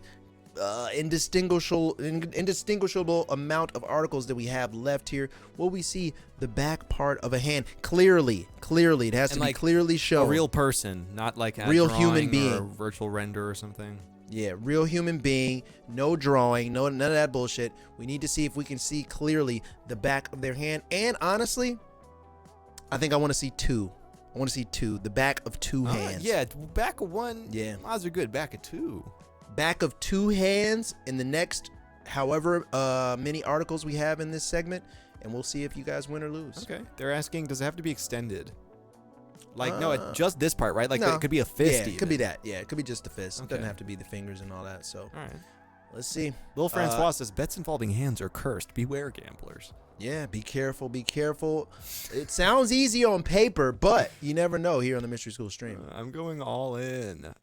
indistinguishable amount of articles that we have left here? Will we see the back part of a hand clearly? It has to be clearly shown. A real person, not like a real drawing human being, or a virtual render or something. Yeah, real human being, no drawing, none of that bullshit. We need to see if we can see clearly the back of their hand. And honestly, I think I want to see two. The back of two hands. Yeah, back of one. Yeah. Odds are good. Back of two. Back of two hands in the next however many articles we have in this segment, and we'll see if you guys win or lose. Okay. They're asking, does it have to be extended? Like, just this part, right? Like, no. it could be a fist. Yeah, it could be that. Yeah, it could be just the fist. Okay. It doesn't have to be the fingers and all that. So, All right. let's see. Lil Francois says, bets involving hands are cursed. Beware, gamblers. Yeah, be careful. It sounds easy on paper, but you never know here on the Mystery School stream. I'm going all in.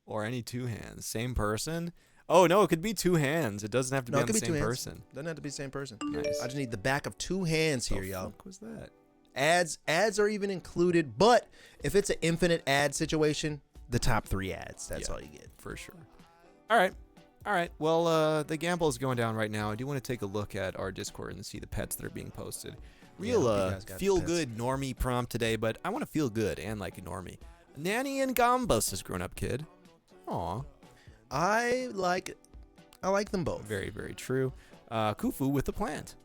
Or any two hands. Same person? Oh, no, it could be two hands. It doesn't have to be on the same person. Doesn't have to be the same person. Nice. I just need the back of two hands here, y'all. What was that? Ads are even included, but if it's an infinite ad situation, the top 3 ads. That's all you get. For sure. All right. Well, the gamble is going down right now. I do want to take a look at our Discord and see the pets that are being posted. Real feel-good normie prompt today, but I want to feel good and like a normie. Nanny and Gambus is grown-up kid. Aw. I like them both. Very, very true. Kufu with the plant.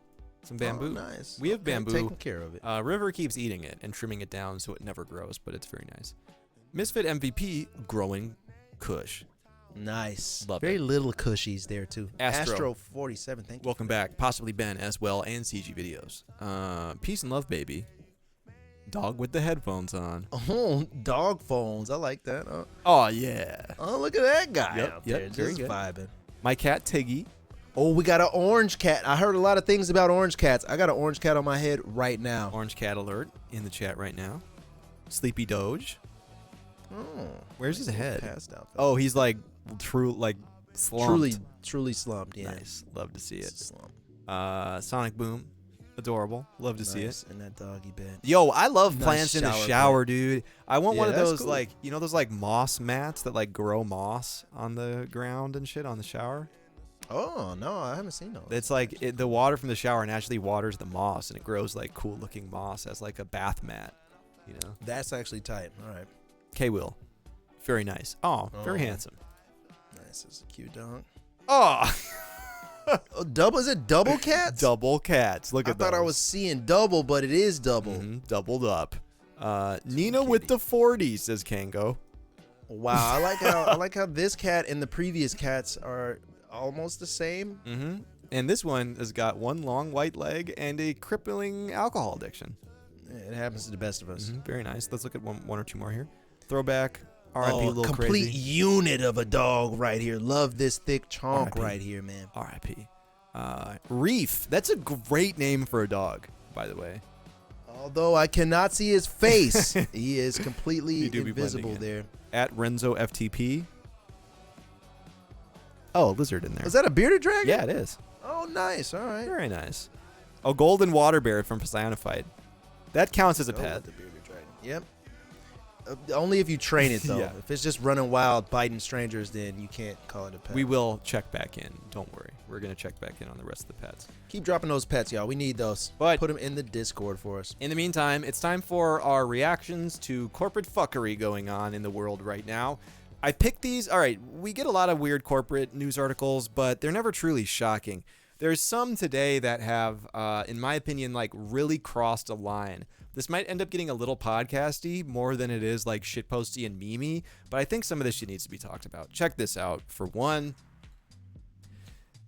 Some bamboo. Oh, nice. We have bamboo. Taking care of it. River keeps eating it and trimming it down so it never grows, but it's very nice. Misfit MVP growing Kush. Nice. Love very it. little cushies there too. Astro 47. Thank you. Welcome back. Possibly Ben as well and CG videos. Peace and love, baby. Dog with the headphones on. Oh, dog phones. I like that. Oh yeah. Oh, look at that guy Yep, out there. yep, very Just good. vibing. My cat Tiggy. Oh, we got an orange cat. I heard a lot of things about orange cats. I got an orange cat on my head right now. Orange cat alert in the chat right now. Sleepy Doge. Oh, Where's his head? passed out. Oh, he's like slumped. Truly slumped. Yeah. Nice. Love to see it. Slump. Sonic Boom. Adorable. Love to see it. Nice. In that doggy bed. Yo, I love Nice plants in the shower shower, dude. I want Yeah, one of that's those cool. like, you know those like moss mats that like grow moss on the ground and shit on the shower? Oh no, I haven't seen those. It's like the water from the shower naturally waters the moss and it grows like cool looking moss as like a bath mat, you know? That's actually tight. All right. K-Will. Very nice. Oh, very Oh. handsome. Nice. That's a cute dog. Oh, Oh, double? Is it double cats? double cats. Look I at thought I those. was seeing double, but it is double. Mhm, doubled up. Nina with the 40, says Kango. Wow, I like how this cat and the previous cats are almost the same. Mm-hmm. And this one has got one long white leg and a crippling alcohol addiction. It happens to the best of us. Very nice. Let's look at one or two more here. Throwback. R.I.P. Oh, Little complete Crazy. unit of a dog right here. Love this thick chonk R.I.P. right here, man. R.I.P. Reef. That's a great name for a dog, by the way. Although I cannot see his face, he is You completely do be invisible blending there. At Renzo FTP. Oh, a lizard in there. Is that a bearded dragon? Yeah, it is. Oh, nice. All right. Very nice. A golden water bear from Personified. That counts as a Go pet. with the bearded dragon. Yep. Only if you train it, though. Yeah. If it's just running wild, biting strangers, then you can't call it a pet. We will check back in. Don't worry. We're going to check back in on the rest of the pets. Keep dropping those pets, y'all. We need those. But- put them in the Discord for us. In the meantime, it's time for our reactions to corporate fuckery going on in the world right now. I picked these. All right, we get a lot of weird corporate news articles, but they're never truly shocking. There's some today that have, in my opinion, like really crossed a line. This might end up getting a little podcasty more than it is like shitposty and memey, but I think some of this shit needs to be talked about. Check this out. For one,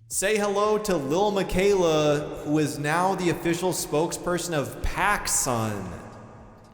say hello to Lil Michaela, who is now the official spokesperson of PacSun.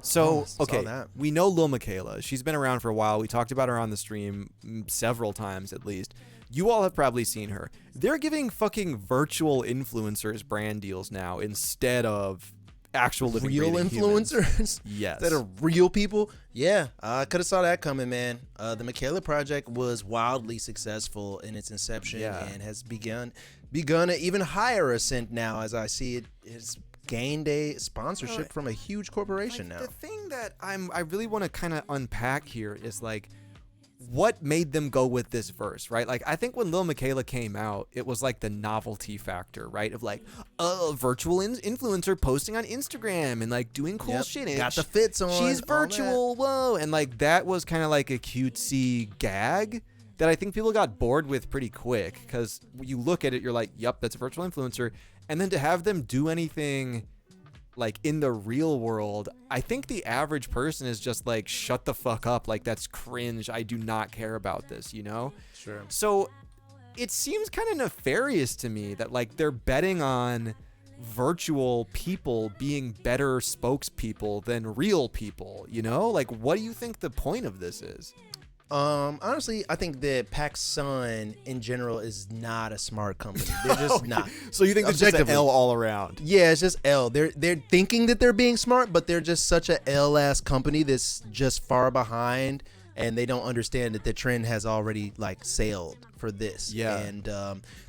So, saw okay, that. we know Lil Michaela. She's been around for a while. We talked about her on the stream several times at least. You all have probably seen her. They're giving fucking virtual influencers brand deals now instead of actual living Real breathing humans. influencers? Yes. That are real people? Yeah, I could have saw that coming, man. The Michaela Project was wildly successful in its inception and has begun an even higher ascent now, as I see it. It's gained a sponsorship from a huge corporation now. The thing that I really want to kind of unpack here is like, what made them go with this verse, right? Like, I think when Lil Michaela came out, it was like the novelty factor, right? Of like, a virtual influencer posting on Instagram and like doing cool shit. And Got the fits on. She's all that. virtual, whoa. And like, that was kind of like a cutesy gag that I think people got bored with pretty quick, because you look at it, you're like, yep, that's a virtual influencer. And then to have them do anything like in the real world, I think the average person is just like, shut the fuck up. Like, that's cringe. I do not care about this, you know? Sure. So it seems kind of nefarious to me that like they're betting on virtual people being better spokespeople than real people, you know? Like, what do you think the point of this is? Honestly, I think that PacSun in general is not a smart company. They're just not. So you think it's just an Objectively. L all around? Yeah, it's just L. They're thinking that they're being smart, but they're just such a L-ass company that's just far behind, and they don't understand that the trend has already like sailed for this. Yeah. And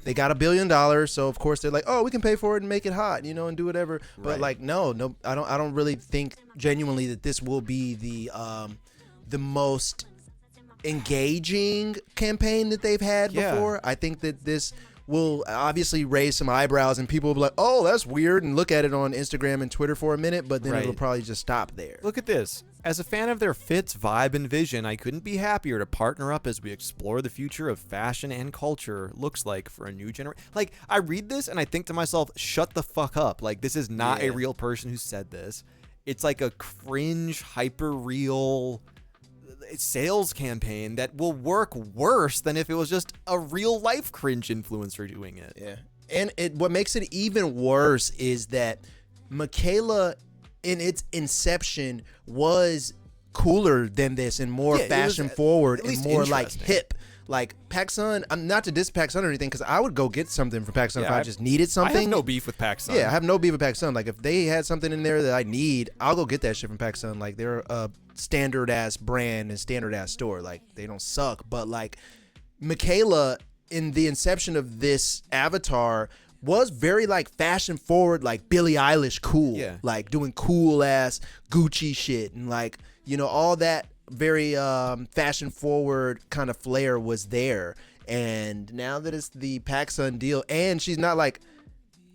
they got $1 billion, so of course they're like, oh, we can pay for it and make it hot, you know, and do whatever. But Right. like, no, I don't really think genuinely that this will be the most engaging campaign that they've had before. I think that this will obviously raise some eyebrows, and people will be like, oh, that's weird, and look at it on Instagram and Twitter for a minute, but then Right. it'll probably just stop there. Look at this. As a fan of their fits, vibe, and vision, I couldn't be happier to partner up as we explore the future of fashion and culture looks like for a new generation. Like, I read this and I think to myself, shut the fuck up. Like, this is not a real person who said this. It's like a cringe, hyper-real sales campaign that will work worse than if it was just a real-life cringe influencer doing it. Yeah. And what makes it even worse is that Michaela, in its inception, was cooler than this and more Yeah, it was fashion forward at and least more like interesting. hip. Like PacSun, I'm not to diss PacSun or anything, because I would go get something from PacSun if Yeah, I just needed I something. have no beef with PacSun. Yeah, I have no beef with PacSun. Like, if they had something in there that I need, I'll go get that shit from PacSun. Like, they're a standard ass brand and standard ass store. Like, they don't suck. But like, Michaela, in the inception of this avatar, was very like fashion forward, like Billie Eilish cool. Yeah. Like doing cool ass Gucci shit and like, you know, all that very fashion forward kind of flair was there. And now that it's the PacSun deal, and she's not like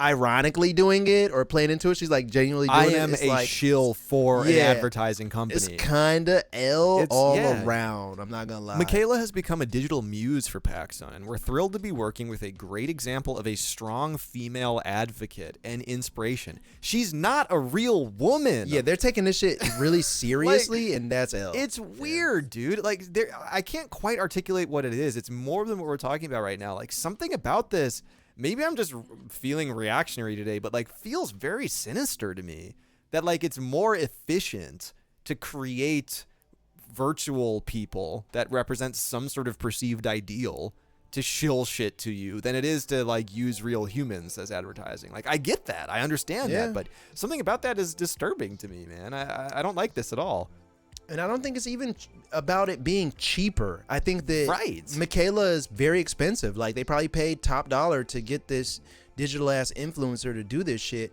ironically doing it or playing into it, she's like genuinely doing I it. am It's a like, shill for an Yeah. advertising company. it's kind of L It's- all yeah. around. I'm not gonna lie. Michaela has become a digital muse for PacSun, and we're thrilled to be working with a great example of a strong female advocate and inspiration. She's not a real woman. Yeah, they're taking this shit really seriously, and that's L. It's weird, dude. Like, I can't quite articulate what it is. It's more than what we're talking about right now. Like, something about this, maybe I'm just feeling reactionary today, but like feels very sinister to me. that like it's more efficient to create virtual people that represent some sort of perceived ideal to shill shit to you than it is to like use real humans as advertising. Like I get that, I understand that, but something about that is disturbing to me, man. I don't like this at all. And I don't think it's even about it being cheaper. I think that Right. Michaela is very expensive. Like they probably paid top dollar to get this digital ass influencer to do this shit.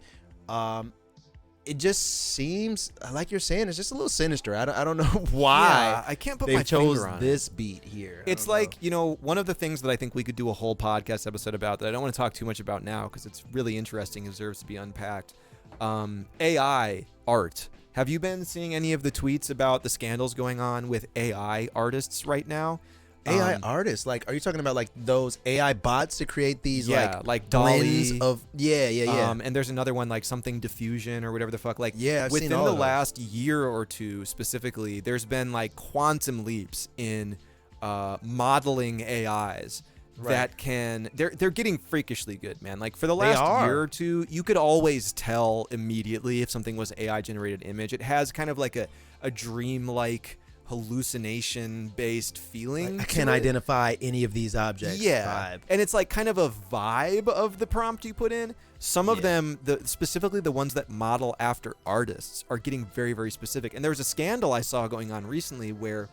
It just seems like you're saying it's just a little sinister. I don't know why. Yeah, I can't put they my chose finger on this beat here. It's like, you know, one of the things that I think we could do a whole podcast episode about that I don't want to talk too much about now because it's really interesting and deserves to be unpacked. AI art. Have you been seeing any of the tweets about the scandals going on with AI artists right now? AI artists, like, are you talking about like those AI bots to create these like blends Dolly of and there's another one like something diffusion or whatever the fuck. Like I've within seen all the of those. last year or two specifically, there's been like quantum leaps in modeling AIs that can they're getting freakishly good, man. Like for the last year or two, you could always tell immediately if something was AI generated image. It has kind of like a dream-like hallucination-based feeling. I can't identify any of these objects. Vibe. And it's like kind of a vibe of the prompt you put in. Some of them, specifically the ones that model after artists, are getting very, very specific. And there was a scandal I saw going on recently where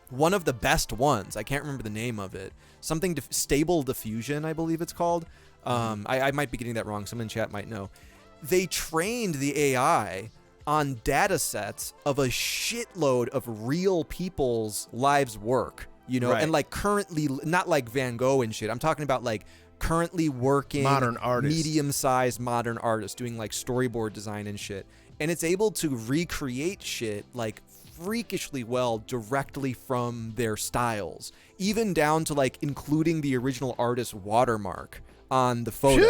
one of the best ones, I can't remember the name of it, something Stable Diffusion, I believe it's called. I might be getting that wrong. Someone in chat might know. They trained the AI on data sets of a shitload of real people's lives work, you know, and like currently, not like Van Gogh and shit. I'm talking about like currently working modern artists, medium-sized modern artists doing like storyboard design and shit. And it's able to recreate shit like freakishly well directly from their styles, even down to like including the original artist's watermark on the photo.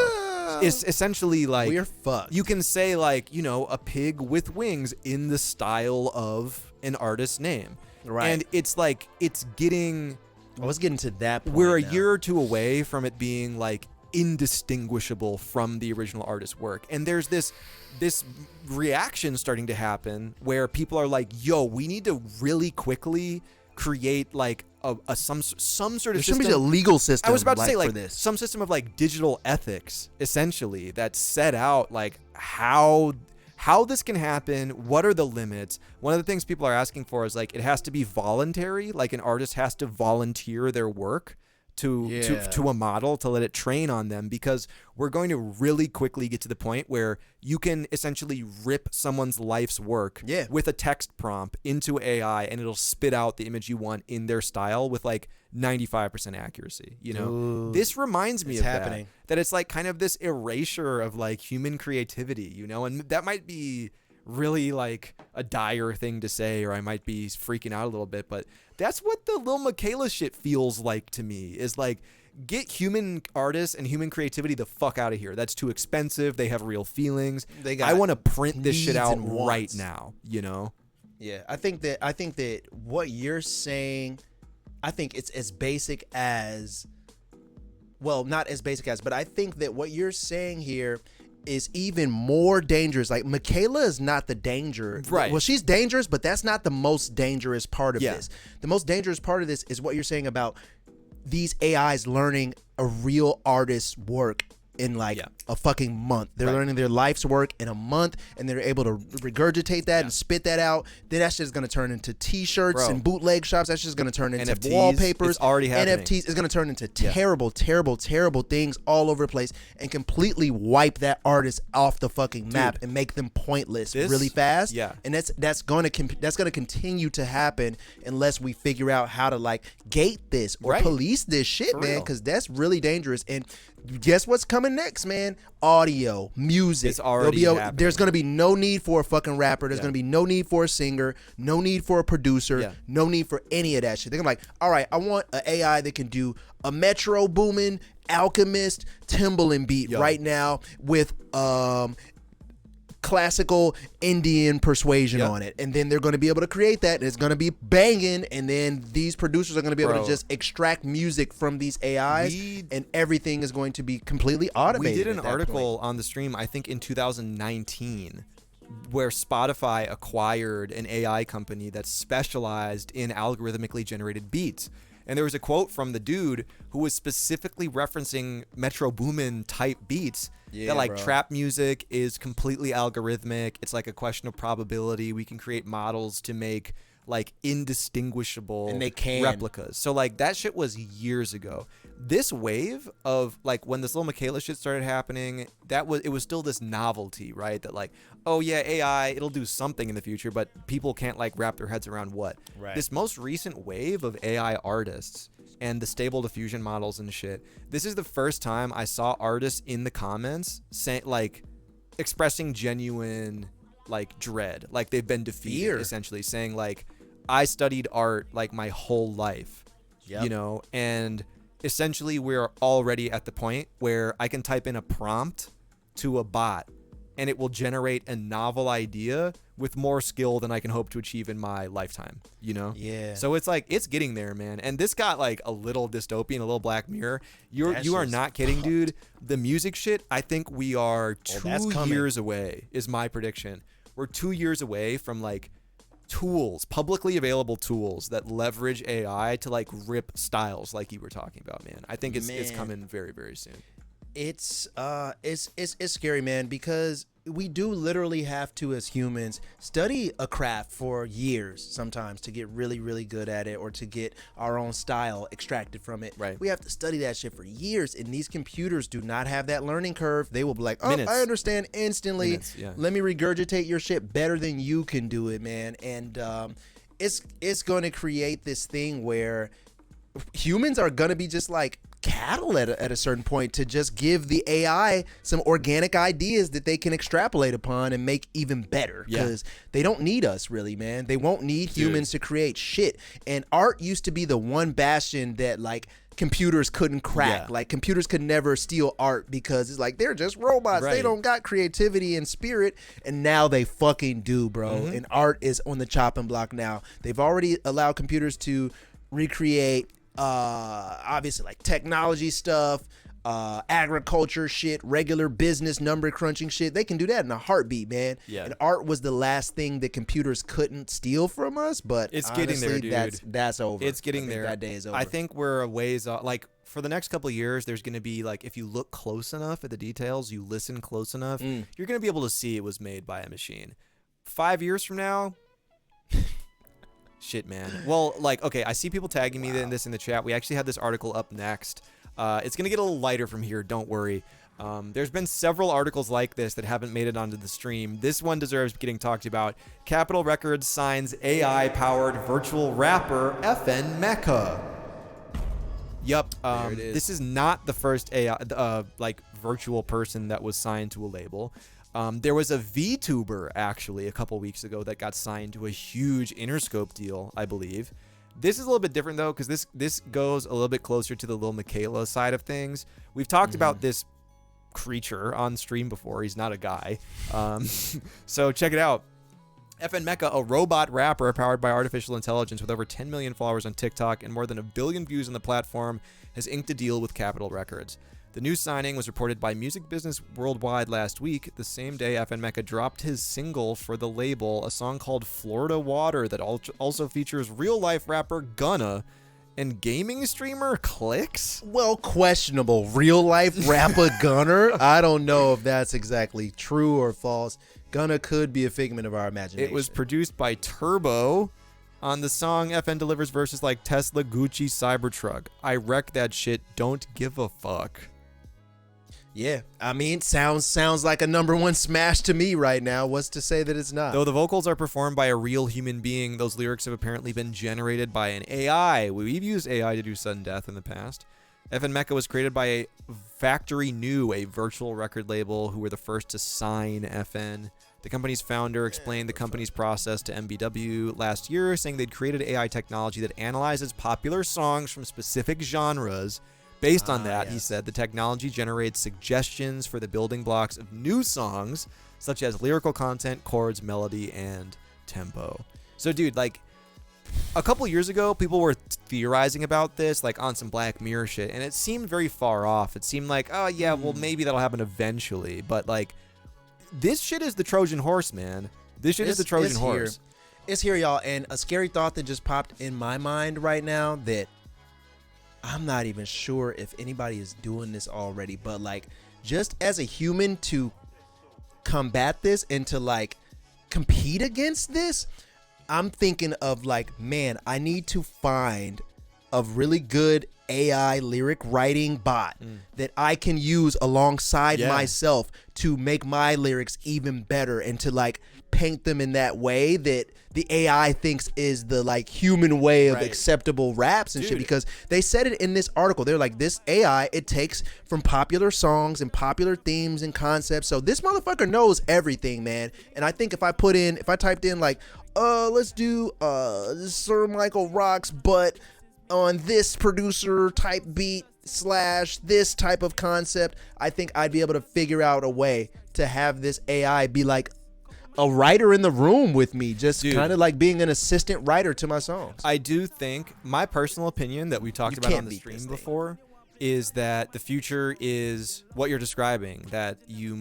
It's essentially like we're fucked. You can say like, you know, a pig with wings in the style of an artist's name. Right. And it's like, it's getting... I was getting to that point. We're a year or two away from it being like indistinguishable from the original artist's work. And there's this reaction starting to happen where people are like, yo, we need to really quickly create like some sort of there system. should be a legal system. I was about to say like for this. Some system of like digital ethics, essentially, that set out like how this can happen, what are the limits. One of the things people are asking for is like it has to be voluntary, like an artist has to volunteer their work to a model to let it train on them, because we're going to really quickly get to the point where you can essentially rip someone's life's work with a text prompt into AI and it'll spit out the image you want in their style with like 95% accuracy. You know, Ooh, this reminds me of happening. that it's like kind of this erasure of like human creativity, you know, and that might be really like a dire thing to say, or I might be freaking out a little bit, but that's what the Lil Michaela shit feels like to me, is like, get human artists and human creativity the fuck out of here. That's too expensive. They have real feelings. I want to print this shit out right now, you know? Yeah, I think that what you're saying, I think it's as basic as, well, not as basic as, but I think that what you're saying here is even more dangerous. Like, Michaela is not the danger. Right. Well, she's dangerous, but that's not the most dangerous part of this. The most dangerous part of this is what you're saying about these AIs learning a real artist's work in like a fucking month. They're learning their life's work in a month, and they're able to regurgitate that and spit that out. Then that's just going to turn into t-shirts and bootleg shops. That's just going to turn into NFTs, wallpapers. it's already happening. NFTs is going to turn into terrible, terrible, terrible things all over the place and completely wipe that artist off the fucking map and make them pointless really fast. Yeah. And that's going to continue to happen unless we figure out how to like gate this or police this shit, man, because that's really dangerous. And guess what's coming next, man? Audio, music. It's already happening. There's going to be no need for a fucking rapper. There's going to be no need for a singer, no need for a producer, no need for any of that shit. They're going to be like, all right, I want an AI that can do a Metro Boomin, Alchemist, Timbaland beat right now with classical Indian persuasion on it, and then they're going to be able to create that, and it's going to be banging, and then these producers are going to be able to just extract music from these AIs, and everything is going to be completely automated. We did an article on the stream, I think in 2019, where Spotify acquired an AI company that specialized in algorithmically generated beats. And there was a quote from the dude who was specifically referencing Metro Boomin type beats. That like trap music is completely algorithmic. It's like a question of probability. We can create models to make like indistinguishable and they can. replicas. So like that shit was years ago. This wave of like when this Lil Miquela shit started happening, it was still this novelty, right? That like, oh yeah, AI, it'll do something in the future, but people can't like wrap their heads around what. Right. This most recent wave of AI artists and the stable diffusion models and shit. This is the first time I saw artists in the comments saying like expressing genuine like dread, like they've been defeated, essentially saying like, I studied art like my whole life, you know, and essentially we're already at the point where I can type in a prompt to a bot and it will generate a novel idea with more skill than I can hope to achieve in my lifetime, you know? Yeah. So it's like, it's getting there, man. And this got like a little dystopian, a little Black Mirror. You are not kidding, dude. The music shit, I think we are 2 years away, is my prediction. We're 2 years away from like tools, publicly available tools that leverage AI to like rip styles like you were talking about, man. I think it's coming very, very soon. It's scary, man, because we do literally have to, as humans, study a craft for years sometimes to get really, really good at it or to get our own style extracted from it. Right. We have to study that shit for years, and these computers do not have that learning curve. They will be like, oh, Minutes. I understand instantly. Minutes, yeah. Let me regurgitate your shit better than you can do it, man. And it's going to create this thing where humans are going to be just like cattle at a certain point to just give the AI some organic ideas that they can extrapolate upon and make even better, because they don't need us really, man. They won't need humans to create shit. And art used to be the one bastion that like computers couldn't crack. Like computers could never steal art because it's like they're just robots. They don't got creativity and spirit, and now they fucking do, bro. And art is on the chopping block now. They've already allowed computers to recreate obviously like technology stuff, agriculture shit, regular business number crunching shit. They can do that in a heartbeat, man. And art was the last thing that computers couldn't steal from us, but it's honestly, getting there, dude. That's over. It's getting there. That day is over. I think we're a ways off. Like for the next couple of years, there's going to be like, if you look close enough at the details, you listen close enough, you're going to be able to see it was made by a machine. 5 years from now, shit, man. Well, like, okay, I see people tagging me in this in the chat. We actually have this article up next. It's going to get a little lighter from here. Don't worry. There's been several articles like this that haven't made it onto the stream. This one deserves getting talked about. Capitol Records signs AI-powered virtual rapper FN Mecca. Yup. This is not the first AI, like, virtual person that was signed to a label. There was a VTuber actually a couple weeks ago that got signed to a huge Interscope deal, I believe. This is a little bit different though, because this goes a little bit closer to the Lil Miquela side of things. We've talked about this creature on stream before. He's not a guy. So check it out. FN Mecca, a robot rapper powered by artificial intelligence with over 10 million followers on TikTok and more than 1 billion views on the platform, has inked a deal with Capitol Records. The new signing was reported by Music Business Worldwide last week. The same day, FN Mecca dropped his single for the label, a song called Florida Water that also features real-life rapper Gunna and gaming streamer Clicks. Well, questionable. Real-life rapper Gunner? I don't know if that's exactly true or false. Gunna could be a figment of our imagination. It was produced by Turbo. On the song, FN delivers verses like Tesla, Gucci, Cybertruck. I wreck that shit, don't give a fuck. Yeah, I mean, sounds like a #1 smash to me right now. What's to say that it's not? Though the vocals are performed by a real human being, those lyrics have apparently been generated by an AI. We've used AI to do sudden death in the past. FN Mecca was created by a Factory New, a virtual record label, who were the first to sign FN. The company's founder explained the company's process to MBW last year, saying they'd created AI technology that analyzes popular songs from specific genres. Based on that, he said, the technology generates suggestions for the building blocks of new songs, such as lyrical content, chords, melody, and tempo. So, dude, like, a couple years ago, people were theorizing about this, like, on some Black Mirror shit, and it seemed very far off. It seemed like, oh, yeah, well, maybe that'll happen eventually. But, like, this shit is the Trojan horse, man. This shit is the Trojan horse. It's here, y'all. And a scary thought that just popped in my mind right now that I'm not even sure if anybody is doing this already, but like just as a human to combat this and to like compete against this, I'm thinking of like, man, I need to find a really good AI lyric writing bot that I can use alongside myself to make my lyrics even better and to like paint them in that way that the AI thinks is the like human way of acceptable raps and shit, because they said it in this article. They're like, this AI, it takes from popular songs and popular themes and concepts. So this motherfucker knows everything, man. And I think if I typed in like, let's do Sir Michael Rocks, but on this producer type beat / this type of concept, I think I'd be able to figure out a way to have this AI be like a writer in the room with me, just kind of like being an assistant writer to my songs. I do think, my personal opinion that we talked about on the stream before, is that the future is what you're describing, that you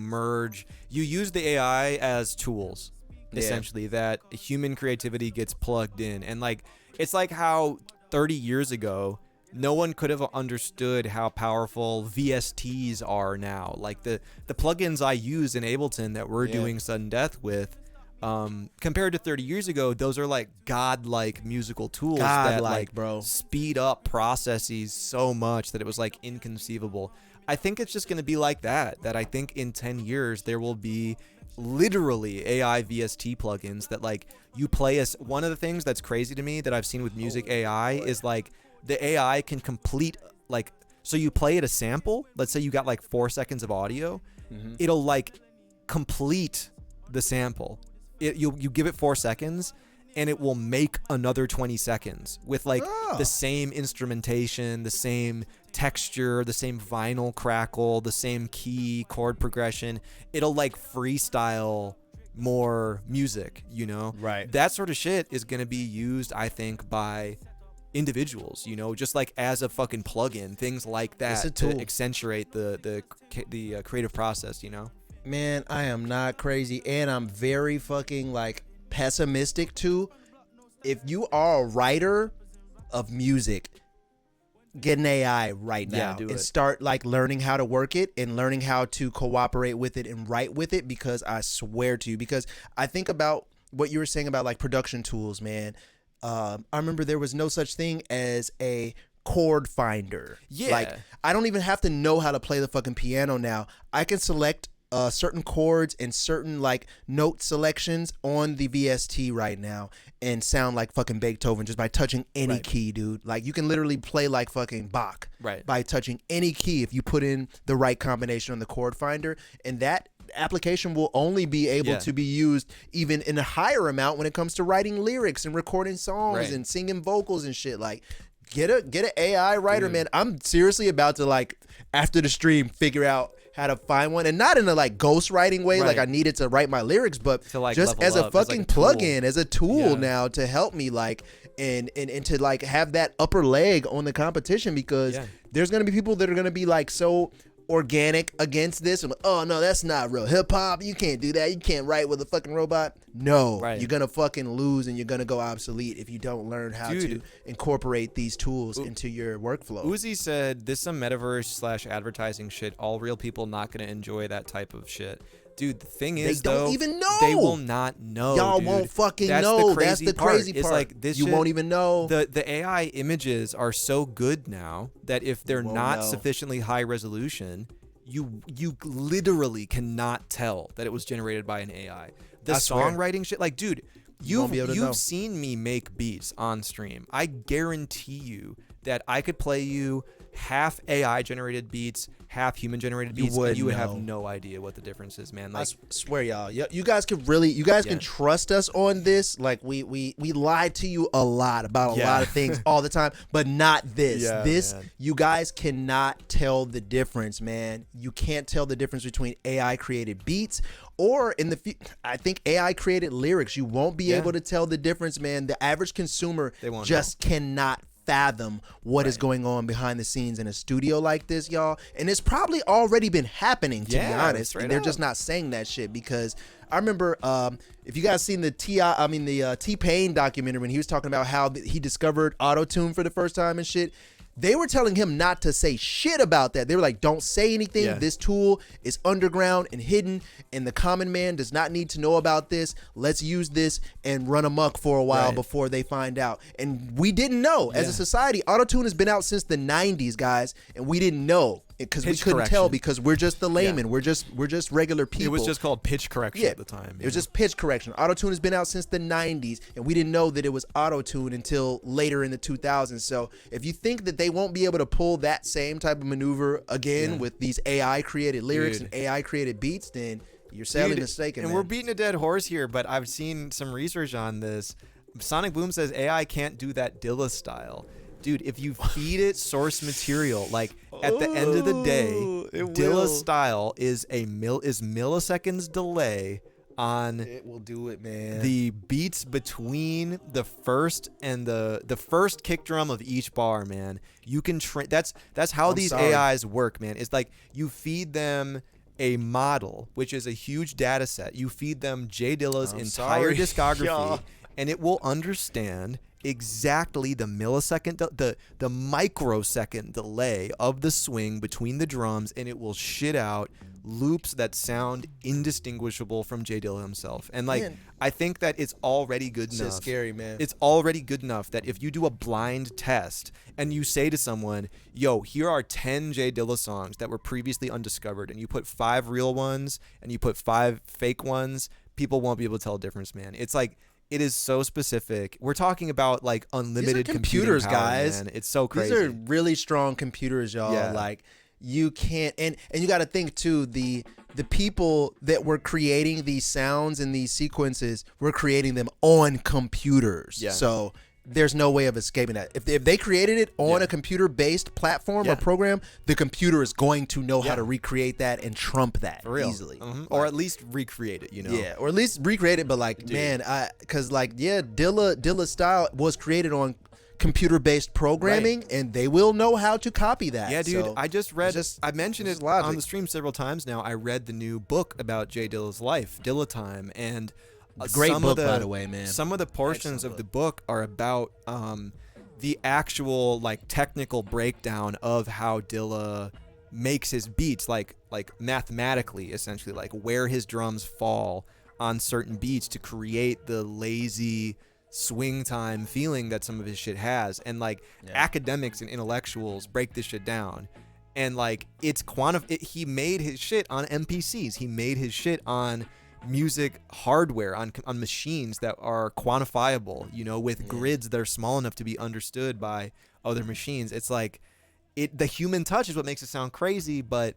use the AI as tools, essentially, that human creativity gets plugged in. And like, it's like how 30 years ago, no one could have understood how powerful VSTs are now. Like the plugins I use in Ableton that we're doing Sudden Death with, compared to 30 years ago, those are like godlike musical tools that like speed up processes so much that it was like inconceivable. I think it's just going to be like that I think in 10 years there will be literally AI VST plugins that like you play one of the things that's crazy to me that I've seen with music AI is like the AI can complete, like, so you play it a sample, let's say you got like 4 seconds of audio, it'll like complete the sample. You give it 4 seconds and it will make another 20 seconds with like the same instrumentation, the same texture, the same vinyl crackle, the same key chord progression. It'll like freestyle more music, you know? Right. That sort of shit is going to be used, I think, by individuals, you know, just like as a fucking plugin, things like that to accentuate the creative process, you know? Man, I am not crazy, and I'm very fucking like pessimistic too. If you are a writer of music, get an AI right now and start like learning how to work it and learning how to cooperate with it and write with it, because I swear to you, because I think about what you were saying about like production tools, man. I remember there was no such thing as a chord finder. Like I don't even have to know how to play the fucking piano now. I can select certain chords and certain like note selections on the VST right now and sound like fucking Beethoven just by touching any key, dude. Like you can literally play like fucking Bach by touching any key if you put in the right combination on the chord finder, and that application will only be able to be used even in a higher amount when it comes to writing lyrics and recording songs and singing vocals and shit. Like get an AI writer, man. I'm seriously about to like after the stream figure out how to find one, and not in a like ghostwriting way, like I needed to write my lyrics, but to, like, just as a fucking plugin, as a tool now to help me like and to like have that upper leg on the competition, because there's gonna be people that are gonna be like so organic against this and like, oh no, that's not real hip hop, you can't do that, you can't write with a fucking robot. No, you're gonna fucking lose and you're gonna go obsolete if you don't learn how to incorporate these tools into your workflow. Uzi said this some metaverse / advertising shit, all real people not gonna enjoy that type of shit. Dude, the thing is, they don't even know. They will not know. Y'all won't fucking know. That's the crazy part. It's like this. You won't even know. The AI images are so good now that if they're not sufficiently high resolution, you literally cannot tell that it was generated by an AI. The songwriting shit, like, dude, you've seen me make beats on stream. I guarantee you that I could play you half AI generated beats, half human generated beats, and you would have no idea what the difference is, man. Like, I swear, y'all, you guys can can trust us on this. Like we lied to you a lot about a lot of things all the time, but not this. You guys cannot tell the difference, man. You can't tell the difference between AI created beats or I think AI created lyrics. You won't be able to tell the difference, man. The average consumer just cannot fathom what is going on behind the scenes in a studio like this, y'all. And it's probably already been happening, to be honest. And they're just not saying that shit because I remember if you guys seen the T-Pain documentary when he was talking about how he discovered auto-tune for the first time and shit. They were telling him not to say shit about that. They were like, don't say anything. Yeah. This tool is underground and hidden, and the common man does not need to know about this. Let's use this and run amok for a while before they find out. And we didn't know. As a society, auto-tune has been out since the 90s, guys, and we didn't know. Because we couldn't tell because we're just the layman. We're just regular people. It was just called pitch correction at the time. It was just pitch correction. Auto-tune has been out since the 90s, and we didn't know that it was auto-tune until later in the 2000s. So if you think that they won't be able to pull that same type of maneuver again with these AI-created lyrics and AI-created beats, then you're sadly mistaken. And we're beating a dead horse here, but I've seen some research on this. Sonic Boom says AI can't do that Dilla style. Dude, if you feed it source material, like at the end of the day, Dilla style is milliseconds delay on it will do it, man. The beats between the first and the first kick drum of each bar, man. You can that's how these AIs work, man. It's like you feed them a model, which is a huge data set. You feed them J Dilla's entire discography, and it will understand exactly the millisecond, the microsecond delay of the swing between the drums, and it will shit out loops that sound indistinguishable from J Dilla himself. And like, man, I think that it's already good enough. It's scary, man. It's already good enough that if you do a blind test and you say to someone, yo, here are 10 J Dilla songs that were previously undiscovered, and you put 5 real ones and you put 5 fake ones, people won't be able to tell a difference, man. It's like, it is so specific. We're talking about like unlimited computers, power, guys. Man. It's so crazy. These are really strong computers, y'all. Yeah. Like you can't, and you got to think too. The people that were creating these sounds and these sequences were creating them on computers. Yeah. So there's no way of escaping that. If they created it on a computer-based platform or program, the computer is going to know how to recreate that and trump that easily. Or at least recreate it, you know? Yeah, or at least recreate it, but like, man, because like, Dilla style was created on computer-based programming, and they will know how to copy that. Yeah, dude, so I just read, I mentioned it on the stream several times now. I read the new book about J Dilla's life, Dilla Time, and great book, by the way, man. Some of the portions of the book are about the actual like technical breakdown of how Dilla makes his beats, like mathematically, essentially, like where his drums fall on certain beats to create the lazy swing time feeling that some of his shit has. And like academics and intellectuals break this shit down. And like it's he made his shit on MPCs. He made his shit on music hardware, on machines that are quantifiable, you know, with grids that are small enough to be understood by other machines. It's like the human touch is what makes it sound crazy, but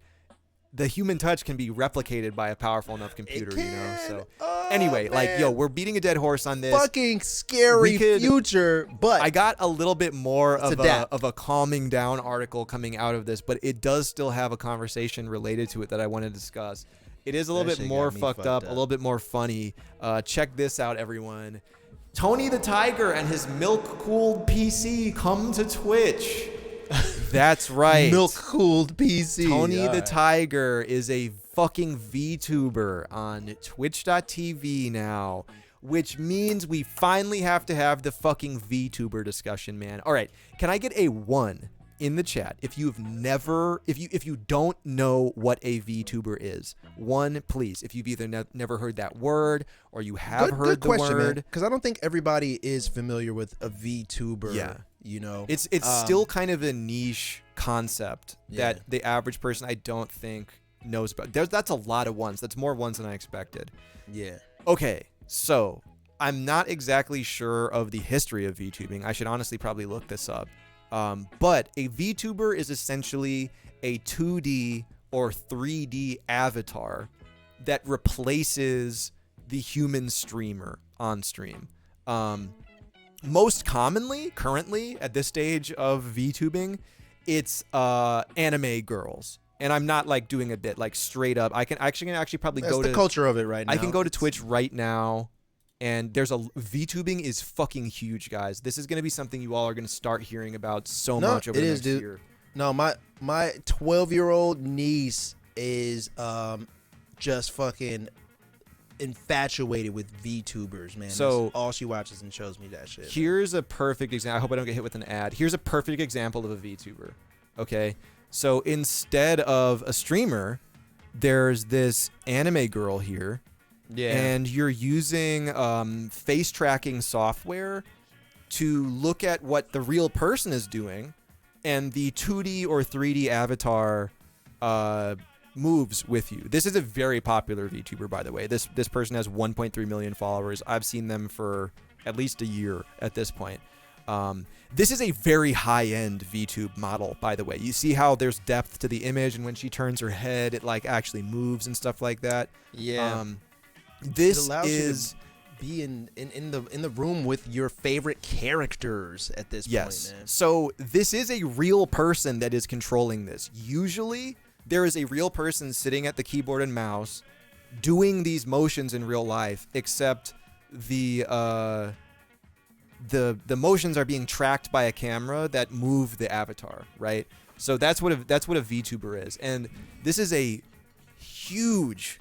the human touch can be replicated by a powerful enough computer, you know. So anyway, like, yo, we're beating a dead horse on this. Fucking scary future, but I got a little bit more of a calming down article coming out of this, but it does still have a conversation related to it that I want to discuss. It is a little bit more fucked up, a little bit more funny. Check this out, everyone. Tony the Tiger and his milk-cooled PC come to Twitch. That's right. Milk-cooled PC. Tony the Tiger is a fucking VTuber on Twitch.tv now, which means we finally have to have the fucking VTuber discussion, man. All right, can I get a 1 in the chat if you've never, if you don't know what a VTuber is? 1, please. If you've either never heard that word or you have heard the word, because I don't think everybody is familiar with a VTuber. Yeah. You know, it's still kind of a niche concept that the average person, I don't think, knows about. That's a lot of ones. That's more ones than I expected. Yeah. Okay, so I'm not exactly sure of the history of VTubing. I should honestly probably look this up. But a VTuber is essentially a 2D or 3D avatar that replaces the human streamer on stream. Most commonly, currently, at this stage of VTubing, it's anime girls. And I'm not like doing a bit, like straight up. I can actually probably That's go the to culture of it right now. I can go to Twitch right now And there's VTubing is fucking huge, guys. This is going to be something you all are going to start hearing about much over the next year. No, my 12-year-old niece is just fucking infatuated with VTubers, man. So that's all she watches and shows me that shit. Here's a perfect example. I hope I don't get hit with an ad. Here's a perfect example of a VTuber. Okay, so instead of a streamer, there's this anime girl here. Yeah. And you're using face tracking software to look at what the real person is doing, and the 2D or 3D avatar moves with you. This is a very popular VTuber, by the way. This person has 1.3 million followers. I've seen them for at least a year at this point. This is a very high-end VTube model, by the way. You see how there's depth to the image, and when she turns her head, it like actually moves and stuff like that. Yeah. This it allows is you to be in the room with your favorite characters at this point, man. So this is a real person that is controlling this. Usually there is a real person sitting at the keyboard and mouse doing these motions in real life, except the motions are being tracked by a camera that move the avatar, right? So that's what a VTuber is. And this is a huge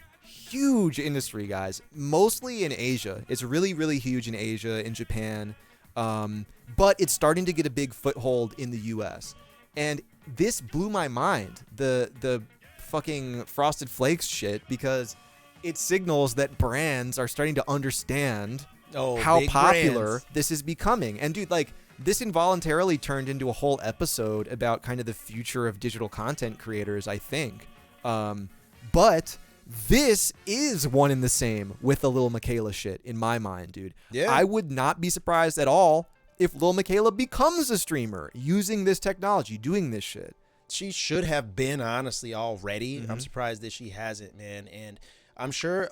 industry, guys, mostly in Asia. It's really, really huge in Asia, in Japan, but it's starting to get a big foothold in the US. And this blew my mind, the fucking Frosted Flakes shit, because it signals that brands are starting to understand how popular brands. This is becoming. And dude, like, this involuntarily turned into a whole episode about kind of the future of digital content creators, I think. But this is one and the same with the Lil Miquela shit, in my mind, dude. Yeah. I would not be surprised at all if Lil Miquela becomes a streamer using this technology, doing this shit. She should have been, honestly, already. Mm-hmm. I'm surprised that she hasn't, man. And I'm sure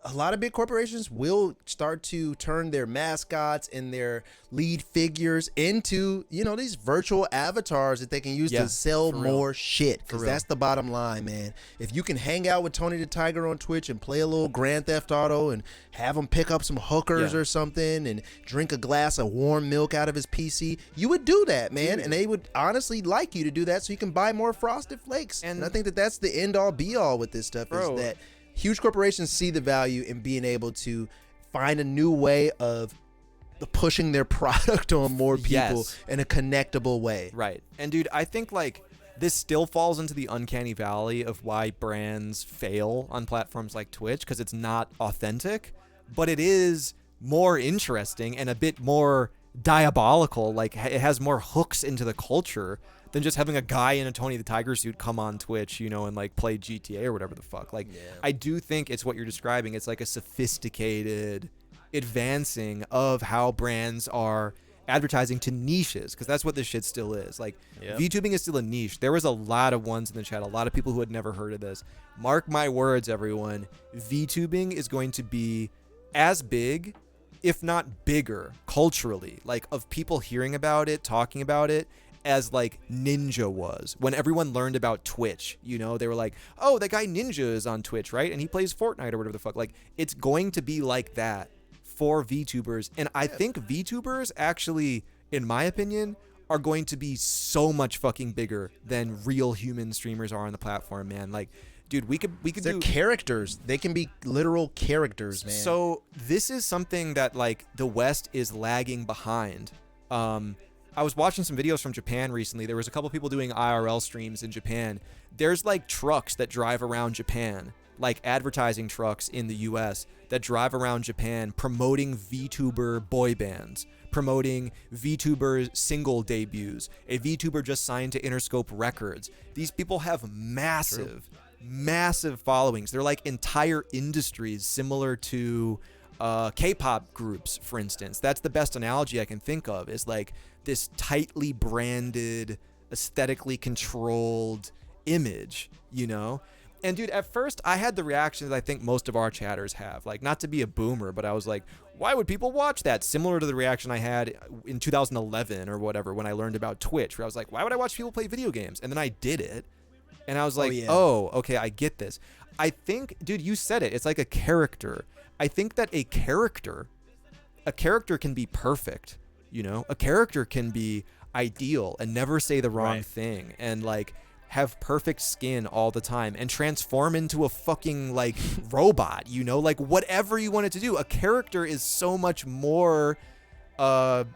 a lot of big corporations will start to turn their mascots and their lead figures into, these virtual avatars that they can use to sell more shit. Because that's the bottom line, man. If you can hang out with Tony the Tiger on Twitch and play a little Grand Theft Auto and have him pick up some hookers or something and drink a glass of warm milk out of his PC, you would do that, man. Dude. And they would honestly like you to do that so you can buy more Frosted Flakes. And I think that that's the end-all, be-all with this stuff, is that huge corporations see the value in being able to find a new way of pushing their product on more people in a connectable way. Right. And dude, I think like this still falls into the uncanny valley of why brands fail on platforms like Twitch, because it's not authentic, but it is more interesting and a bit more diabolical. Like, it has more hooks into the culture than just having a guy in a Tony the Tiger suit come on Twitch, and like play GTA or whatever the fuck. Like, I do think it's what you're describing. It's like a sophisticated advancing of how brands are advertising to niches, because that's what this shit still is. Like, VTubing is still a niche. There was a lot of ones in the chat, a lot of people who had never heard of this. Mark my words, everyone. VTubing is going to be as big, if not bigger, culturally, like, of people hearing about it, talking about it, as like Ninja was when everyone learned about Twitch. They were like, oh, that guy Ninja is on Twitch, right? And he plays Fortnite or whatever the fuck. Like, it's going to be like that for VTubers. And I think VTubers actually, in my opinion, are going to be so much fucking bigger than real human streamers are on the platform, man. Like, dude, we could They're do characters. They can be literal characters, man. So this is something that like the West is lagging behind. I was watching some videos from Japan recently. There was a couple people doing IRL streams in Japan. There's like trucks that drive around Japan, like advertising trucks in the US that drive around Japan promoting VTuber boy bands, promoting VTuber single debuts. A VTuber just signed to Interscope Records. These people have massive followings. They're like entire industries similar to K-pop groups, for instance. That's the best analogy I can think of, is like this tightly branded, aesthetically controlled image, And dude, at first I had the reaction that I think most of our chatters have. Like, not to be a boomer, but I was like, why would people watch that? Similar to the reaction I had in 2011 or whatever when I learned about Twitch, where I was like, why would I watch people play video games? And then I did it, and I was like, oh, okay, I get this. I think, dude, you said it. It's like a character. I think that a character can be perfect, you know? A character can be ideal and never say the wrong thing and like have perfect skin all the time and transform into a fucking like robot, you know? Like whatever you want it to do. A character is so much more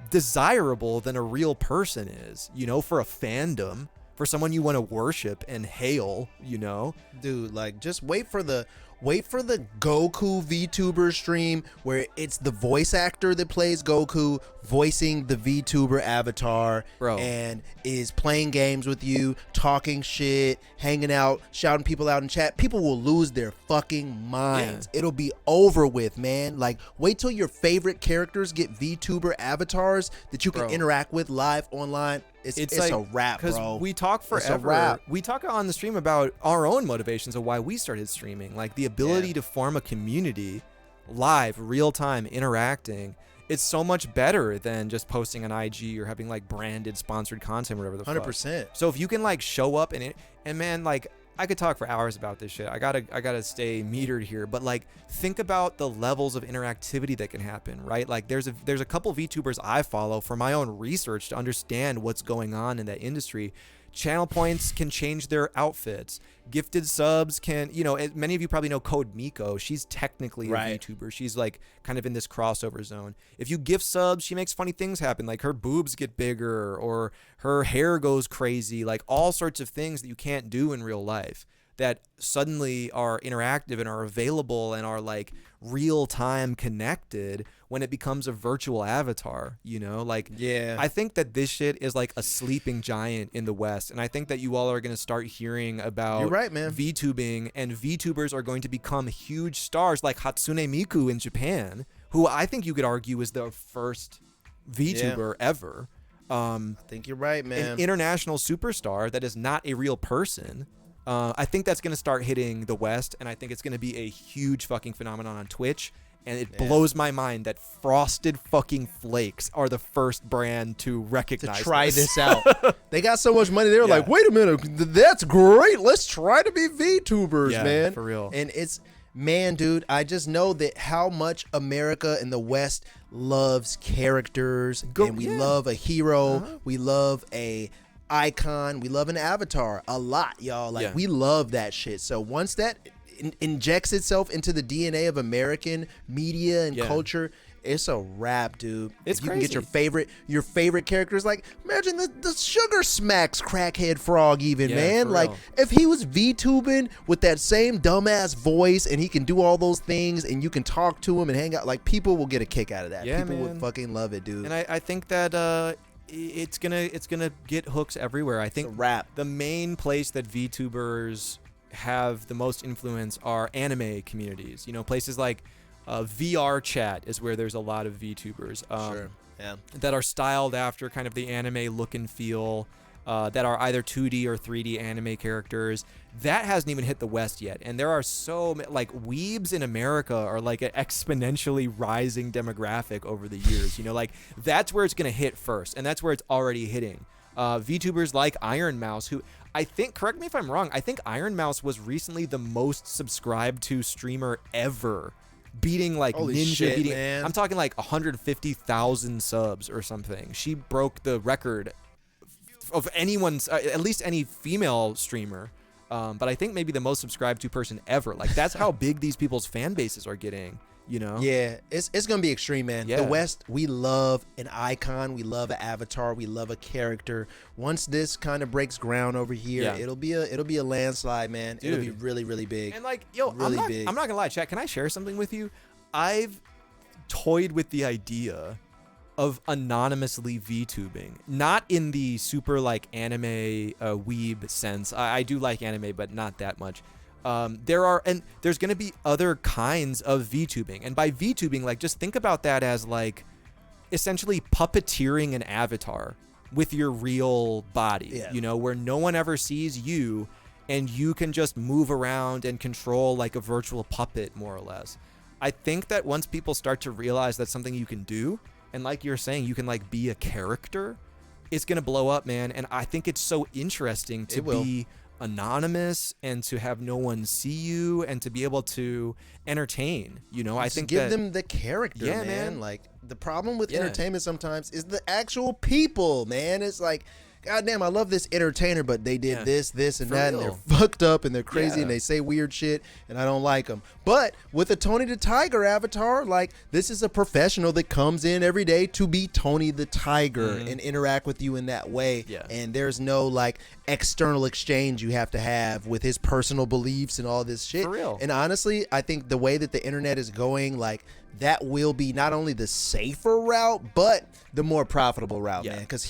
desirable than a real person is, you know, for a fandom, for someone you want to worship and hail, you know? Dude, like just wait for the Goku VTuber stream where it's the voice actor that plays Goku voicing the VTuber avatar, bro, and is playing games with you, talking shit, hanging out, shouting people out in chat. People will lose their fucking minds. It'll be over with, man. Like, wait till your favorite characters get VTuber avatars that you can interact with live online. It's like, a wrap, bro. Because we talk forever. We talk on the stream about our own motivations of why we started streaming, like the ability to form a community, live, real time, interacting. It's so much better than just posting on IG or having like branded, sponsored content, whatever the 100%. fuck. So if you can like show up and man, like I could talk for hours about this shit. I gotta stay metered here, but like think about the levels of interactivity that can happen, right? Like there's a couple VTubers I follow for my own research to understand what's going on in that industry. Channel points can change their outfits. Gifted subs can, you know, many of you probably know Code Miko. She's technically a VTuber. She's like kind of in this crossover zone. If you gift subs, she makes funny things happen. Like her boobs get bigger or her hair goes crazy, like all sorts of things that you can't do in real life that suddenly are interactive and are available and are like real time connected when it becomes a virtual avatar, you know? Like, I think that this shit is like a sleeping giant in the West. And I think that you all are going to start hearing about You're right, man. VTubing, and VTubers are going to become huge stars like Hatsune Miku in Japan, who I think you could argue is the first VTuber ever. I think you're right, man. An international superstar that is not a real person. I think that's going to start hitting the West, and I think it's going to be a huge fucking phenomenon on Twitch. And it blows my mind that Frosted fucking Flakes are the first brand to recognize this out. They got so much money. They were like, wait a minute, that's great. Let's try to be VTubers, man. For real. And it's, man, dude, I just know that how much America and the West loves characters. And we love a hero. We love a icon. We love an avatar a lot, y'all. Like, we love that shit. So once that injects itself into the DNA of American media and culture, it's a wrap, dude. It's you crazy. can get your favorite characters. Like, imagine the Sugar Smacks crackhead frog, even, man. Like, if he was VTubing with that same dumbass voice and he can do all those things and you can talk to him and hang out, like, people will get a kick out of that. People would fucking love it, dude. And I think that it's gonna get hooks everywhere. I think the main place that VTubers have the most influence are anime communities. You know, places like VR chat is where there's a lot of VTubers that are styled after kind of the anime look and feel, that are either 2D or 3D anime characters. That hasn't even hit the West yet, and there are so like weebs in America are like an exponentially rising demographic over the years. You know, like that's where it's gonna hit first, and that's where it's already hitting. VTubers like Iron Mouse, who I think, correct me if I'm wrong, I think Iron Mouse was recently the most subscribed to streamer ever, beating like Ninja. Man. I'm talking like 150,000 subs or something. She broke the record of anyone's, at least any female streamer. But I think maybe the most subscribed to person ever. Like, that's how big these people's fan bases are getting, you know? Yeah, it's gonna be extreme, man. The West, we love an icon, we love an avatar, we love a character. Once this kind of breaks ground over here, it'll be a landslide, man. Dude. It'll be really, really big. And like, yo, big. I'm not gonna lie, chat. Can I share something with you? I've toyed with the idea of anonymously VTubing, not in the super like anime weeb sense. I do like anime, but not that much. There's gonna be other kinds of VTubing, and by VTubing, like, just think about that as like essentially puppeteering an avatar with your real body, you know, where no one ever sees you and you can just move around and control like a virtual puppet, more or less. I think that once people start to realize that's something you can do, and like you're saying, you can like be a character, it's gonna blow up, man. And I think it's so interesting to be anonymous and to have no one see you and to be able to entertain. You know, I think give that, them the character, Yeah, man. man. Like the problem with Yeah. entertainment sometimes is the actual people, man. It's like, goddamn, I love this entertainer, but they did Yeah. this, and For that, real. and they're fucked up and they're crazy Yeah. and they say weird shit, and I don't like them. But with a Tony the Tiger avatar, like this is a professional that comes in every day to be Tony the Tiger and interact with you in that way. Yeah. And there's no like external exchange you have to have with his personal beliefs and all this shit. For real. And honestly, I think the way that the internet is going, like that will be not only the safer route, but the more profitable route, Yeah. man. Because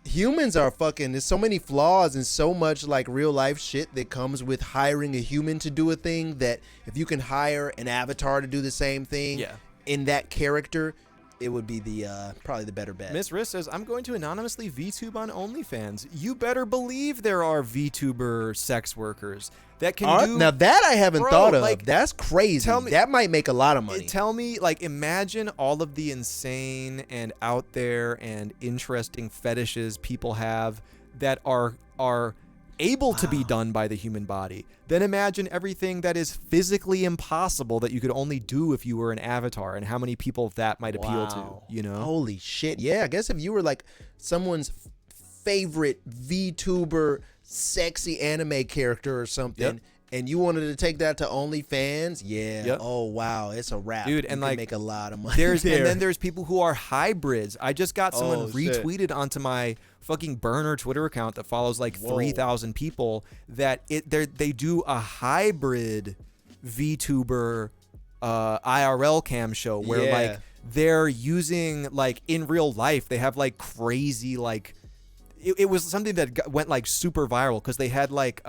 humans are fucking, there's so many flaws and so much like real life shit that comes with hiring a human to do a thing, that if you can hire an avatar to do the same thing Yeah. in that character, it would be the probably the better bet. Miss Riss says, I'm going to anonymously VTube on OnlyFans. You better believe there are VTuber sex workers that can do... Now that I haven't Bro, thought of. like, That's crazy. tell me- That might make a lot of money. Tell me, like, imagine all of the insane and out there and interesting fetishes people have that are able to be done by the human body. Then imagine everything that is physically impossible that you could only do if you were an avatar, and how many people that might appeal Wow. to, you know? Holy shit. Yeah, I guess if you were like someone's favorite VTuber sexy anime character or something, Yep. and you wanted to take that to OnlyFans, yeah. Yep. Oh wow, it's a wrap. Dude, You and can like, make a lot of money. There's there. and then there's people who are hybrids. I just got someone Oh, shit. retweeted onto my fucking burner Twitter account that follows like 3,000 people that they do a hybrid VTuber IRL cam show where Yeah. like they're using like in real life they have like crazy like it was something that went like super viral because they had like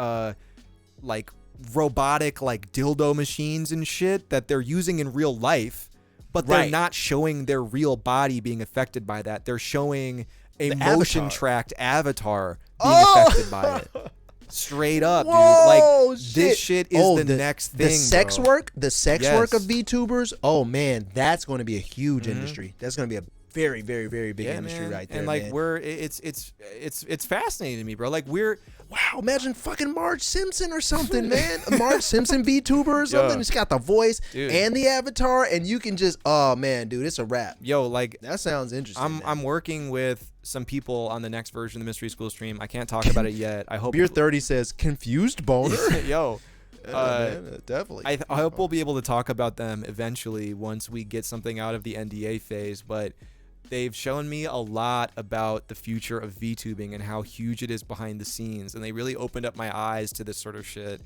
robotic like dildo machines and shit that they're using in real life, but they're Right. not showing their real body being affected by that. They're showing a The motion avatar. tracked avatar being Oh! affected by it. Straight up, Whoa, dude. Like shit. this shit is the next thing. The sex bro. work, the sex work of Yes. VTubers. Oh man, that's going to be a huge industry. That's going to be a very, very, very big industry man. right there. And like man. it's fascinating to me, bro. Like we're Wow, imagine fucking Marge Simpson or something, man. A Marge Simpson VTuber or something. Yeah. She's got the voice Dude. and the avatar, and you can just, oh man, dude, it's a wrap. like That sounds interesting. man. I'm working with some people on the next version of the Mystery School stream. I can't talk about it yet. I hope Beer 30 says confused boner. Yo, Man, definitely. I hope we'll be able to talk about them eventually once we get something out of the NDA phase, but they've shown me a lot about the future of VTubing and how huge it is behind the scenes, and they really opened up my eyes to this sort of shit.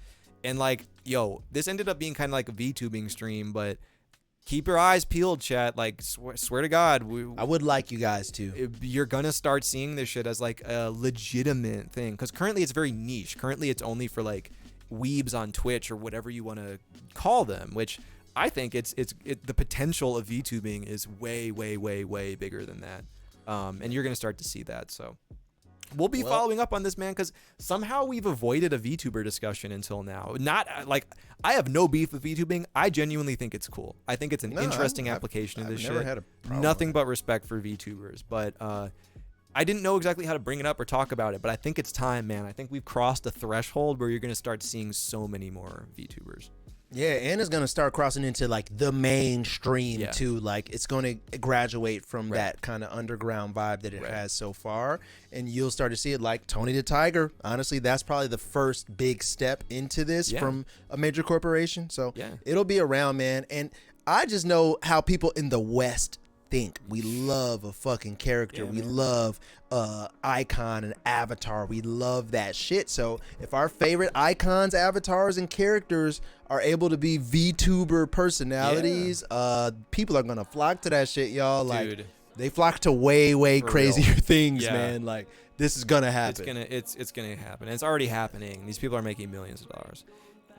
And like, yo, this ended up being kind of like a VTubing stream, but keep your eyes peeled, chat. Like, swear to God, I would like you guys to. you're gonna start seeing this shit as like a legitimate thing, because currently it's very niche. Currently it's only for like weebs on Twitch or whatever you want to call them, which I think it's the potential of VTubing is way bigger than that, and you're gonna start to see that. So we'll be following up on this, man, because somehow we've avoided a VTuber discussion until now. Not like I have no beef with VTubing. I genuinely think it's cool. I think it's an interesting application of I've this never shit. had a problem Nothing with but respect for VTubers, but I didn't know exactly how to bring it up or talk about it, but I think it's time, man. I think we've crossed a threshold where you're gonna start seeing so many more VTubers. Yeah, and it's gonna start crossing into like the mainstream Yeah. too. Like it's gonna graduate from Right. that kind of underground vibe that it Right. has so far, and you'll start to see it like Tony the Tiger. Honestly, that's probably the first big step into this Yeah. from a major corporation. So Yeah. it'll be around, man. And I just know how people in the West think. We love a fucking character. Yeah, We man. love icon and avatar. We love that shit. So if our favorite icons, avatars, and characters are able to be VTuber personalities, people are gonna flock to that shit, y'all. Like Dude. they flock to way For crazier real. things, Yeah. man. Like this is gonna happen. It's gonna happen. It's already happening. These people are making millions of dollars.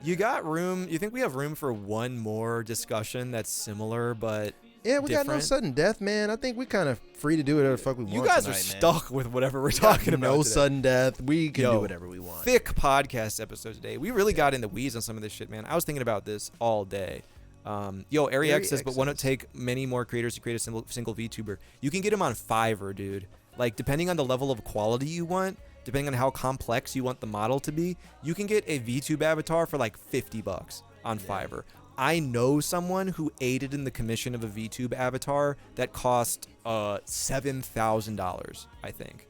You got room? You think we have room for one more discussion that's similar but Yeah, we got no different? sudden death, man. I think we kind of free to do whatever the fuck we want. You guys tonight, are man. stuck with whatever we're We got talking about. No today. sudden death. We can Yo, do whatever we want. Thick podcast episode today. We really got in the weeds on some of this shit, man. I was thinking about this all day. Yo, Ari X says, but won't it take many more creators to create a single VTuber? You can get them on Fiverr, dude. Like, depending on the level of quality you want, depending on how complex you want the model to be, you can get a VTube avatar for like $50 on Fiverr. I know someone who aided in the commission of a VTube avatar that cost $7,000, I think,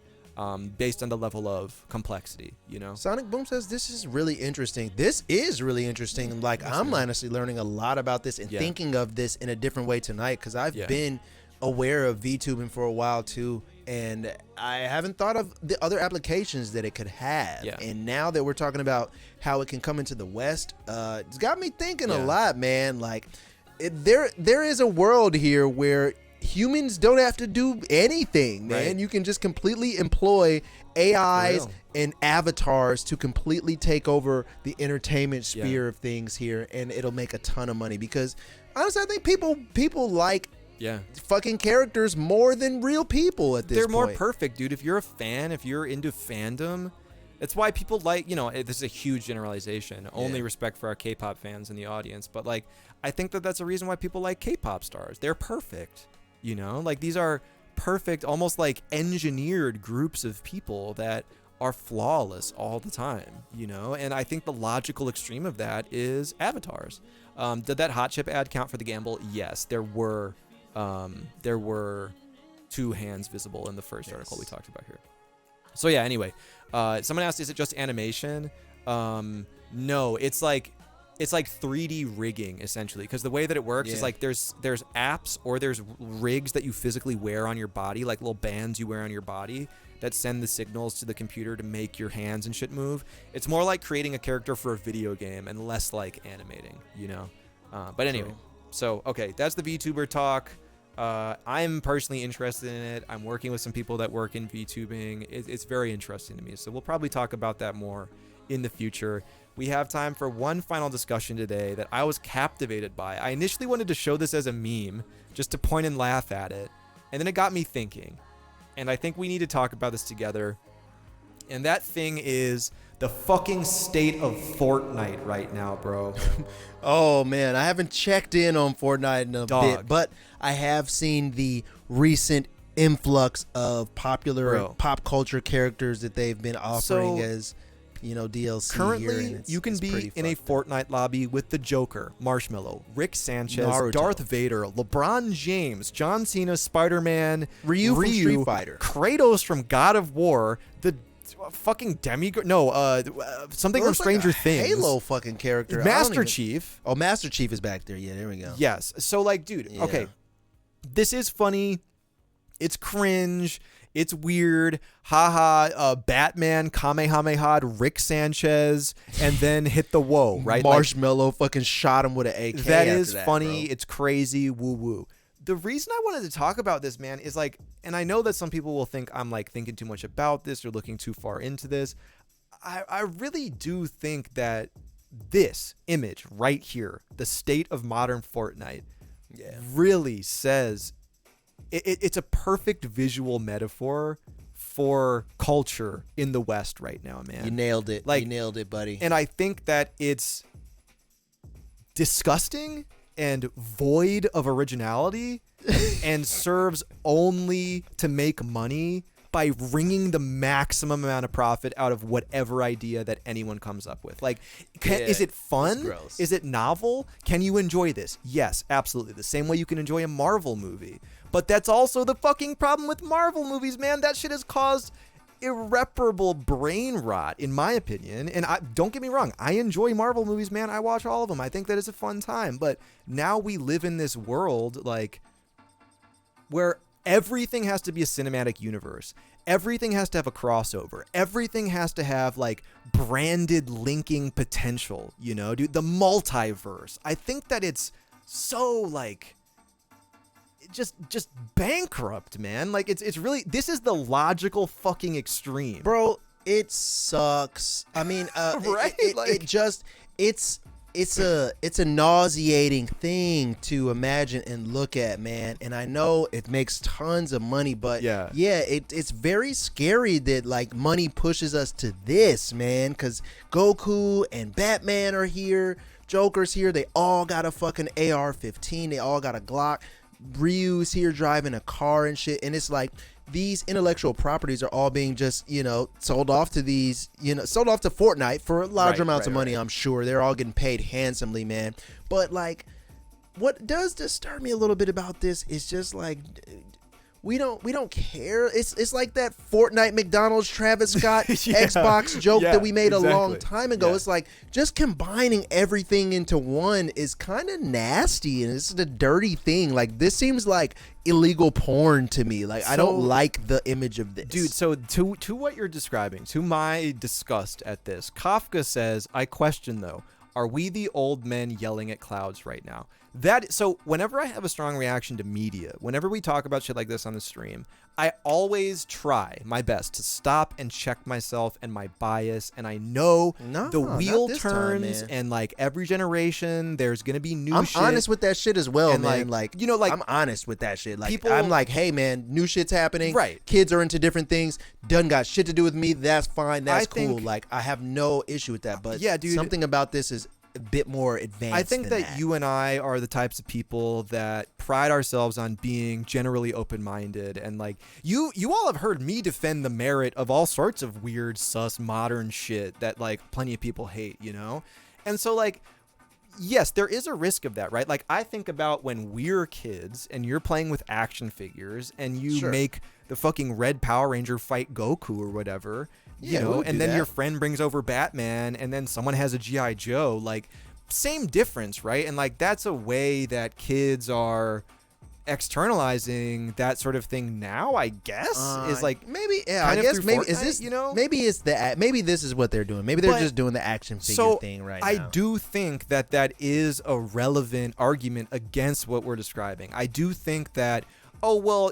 based on the level of complexity, you know? Sonic Boom says this is really interesting. This is really interesting. Like, I'm honestly learning a lot about this and thinking of this in a different way tonight, because I've been aware of VTubing for a while too, and I haven't thought of the other applications that it could have. And now that we're talking about how it can come into the West, it's got me thinking a lot, man. Like, there is a world here where humans don't have to do anything, man. Right. You can just completely employ AIs and avatars to completely take over the entertainment sphere of things here, and it'll make a ton of money, because honestly, I think people like fucking characters more than real people at this point. They're more perfect, dude. If you're a fan, if you're into fandom, that's why people like, you know, this is a huge generalization. Only respect for our K-pop fans in the audience. But, like, I think that that's a reason why people like K-pop stars. They're perfect, you know? Like, these are perfect, almost like engineered groups of people that are flawless all the time, you know? And I think the logical extreme of that is avatars. Did that Hot Chip ad count for the gamble? Yes, there were 2 hands visible in the first article we talked about here. So yeah, anyway, someone asked, is it just animation? No, it's like 3D rigging, essentially, because the way that it works is like there's apps or there's rigs that you physically wear on your body, like little bands you wear on your body that send the signals to the computer to make your hands and shit move. It's more like creating a character for a video game and less like animating, you know? But anyway, so, okay, that's the VTuber talk. I'm personally interested in it. I'm working with some people that work in VTubing. It's very interesting to me. So we'll probably talk about that more in the future. We have time for one final discussion today that I was captivated by. I initially wanted to show this as a meme just to point and laugh at it. And then it got me thinking. And I think we need to talk about this together. And that thing is the fucking state of Fortnite right now, bro. Oh, man. I haven't checked in on Fortnite in a bit, but I have seen the recent influx of popular pop culture characters that they've been offering as, you know, DLC. Currently, here, you can be in a Fortnite lobby with the Joker, Marshmallow, Rick Sanchez, Darth Vader, LeBron James, John Cena, Spider-Man, Ryu from Street Fighter, Kratos from God of War, the fucking demigod, something from Stranger Things, Halo fucking character, Master Chief. Oh, Master Chief is back there. Yeah, there we go. Yes. So, like, dude, okay, this is funny. It's cringe. It's weird. Haha. Batman Kamehameha Rick Sanchez and then hit the whoa, right? Marshmallow fucking shot him with an AK. That is funny. Bro. It's crazy. Woo woo. The reason I wanted to talk about this, man, is like, and I know that some people will think I'm like thinking too much about this or looking too far into this. I really do think that this image right here, the state of modern Fortnite, really says it's a perfect visual metaphor for culture in the West right now, man. You nailed it. Like, you nailed it, buddy. And I think that it's disgusting and void of originality and serves only to make money by wringing the maximum amount of profit out of whatever idea that anyone comes up with. Like, is it fun? Is it novel? Can you enjoy this? Yes, absolutely. The same way you can enjoy a Marvel movie. But that's also the fucking problem with Marvel movies, man. That shit has caused irreparable brain rot, in my opinion. And don't get me wrong, I enjoy Marvel movies, man. I watch all of them. I think that is a fun time. But now we live in this world, like, where everything has to be a cinematic universe. Everything has to have a crossover. Everything has to have, like, branded linking potential, you know, dude? The multiverse. I think that it's so, like, just bankrupt, man. Like, it's really, this is the logical fucking extreme, bro. It sucks. I mean, right? It's a nauseating thing to imagine and look at, man. And I know it makes tons of money, but it's very scary that, like, money pushes us to this, man. Because Goku and Batman are here, Joker's here. They all got a fucking AR-15. They all got a Glock. Ryu's here driving a car and shit, and it's like these intellectual properties are all being just, sold off to Fortnite for large amounts of money. I'm sure they're all getting paid handsomely, man. But like, what does disturb me a little bit about this is just like, we don't care. It's like that Fortnite McDonald's Travis Scott Xbox joke that we made a long time ago. Yeah. It's like just combining everything into one is kind of nasty, and it's a dirty thing. Like, this seems like illegal porn to me. Like, I don't like the image of this. Dude, so to what you're describing, to my disgust at this, Kafka says, I question though, are we the old men yelling at clouds right now? So whenever I have a strong reaction to media, whenever we talk about shit like this on the stream, I always try my best to stop and check myself and my bias. And I know the wheel turns, and like every generation, there's going to be new shit. I'm honest with that shit as well, and man. I'm honest with that shit. Like, I'm like, hey, man, new shit's happening. Right. Kids are into different things. Doesn't got shit to do with me. That's fine. That's cool. Like, I have no issue with that. But yeah, dude, something about this is a bit more advanced. I think that you and I are the types of people that pride ourselves on being generally open-minded, and like you all have heard me defend the merit of all sorts of weird, sus, modern shit that like plenty of people hate, and so like, yes, there is a risk of that, right? Like, I think about when we're kids and you're playing with action figures and you make the fucking Red Power Ranger fight Goku or whatever. And then your friend brings over Batman, and then someone has a G.I. Joe. Like, same difference, right? And like, that's a way that kids are externalizing that sort of thing now, I guess. Is like, maybe, yeah, I guess maybe Fortnite, is this, maybe it's maybe this is what they're doing. Maybe they're just doing the action figure thing right now. I do think that is a relevant argument against what we're describing. I do think that, oh, well,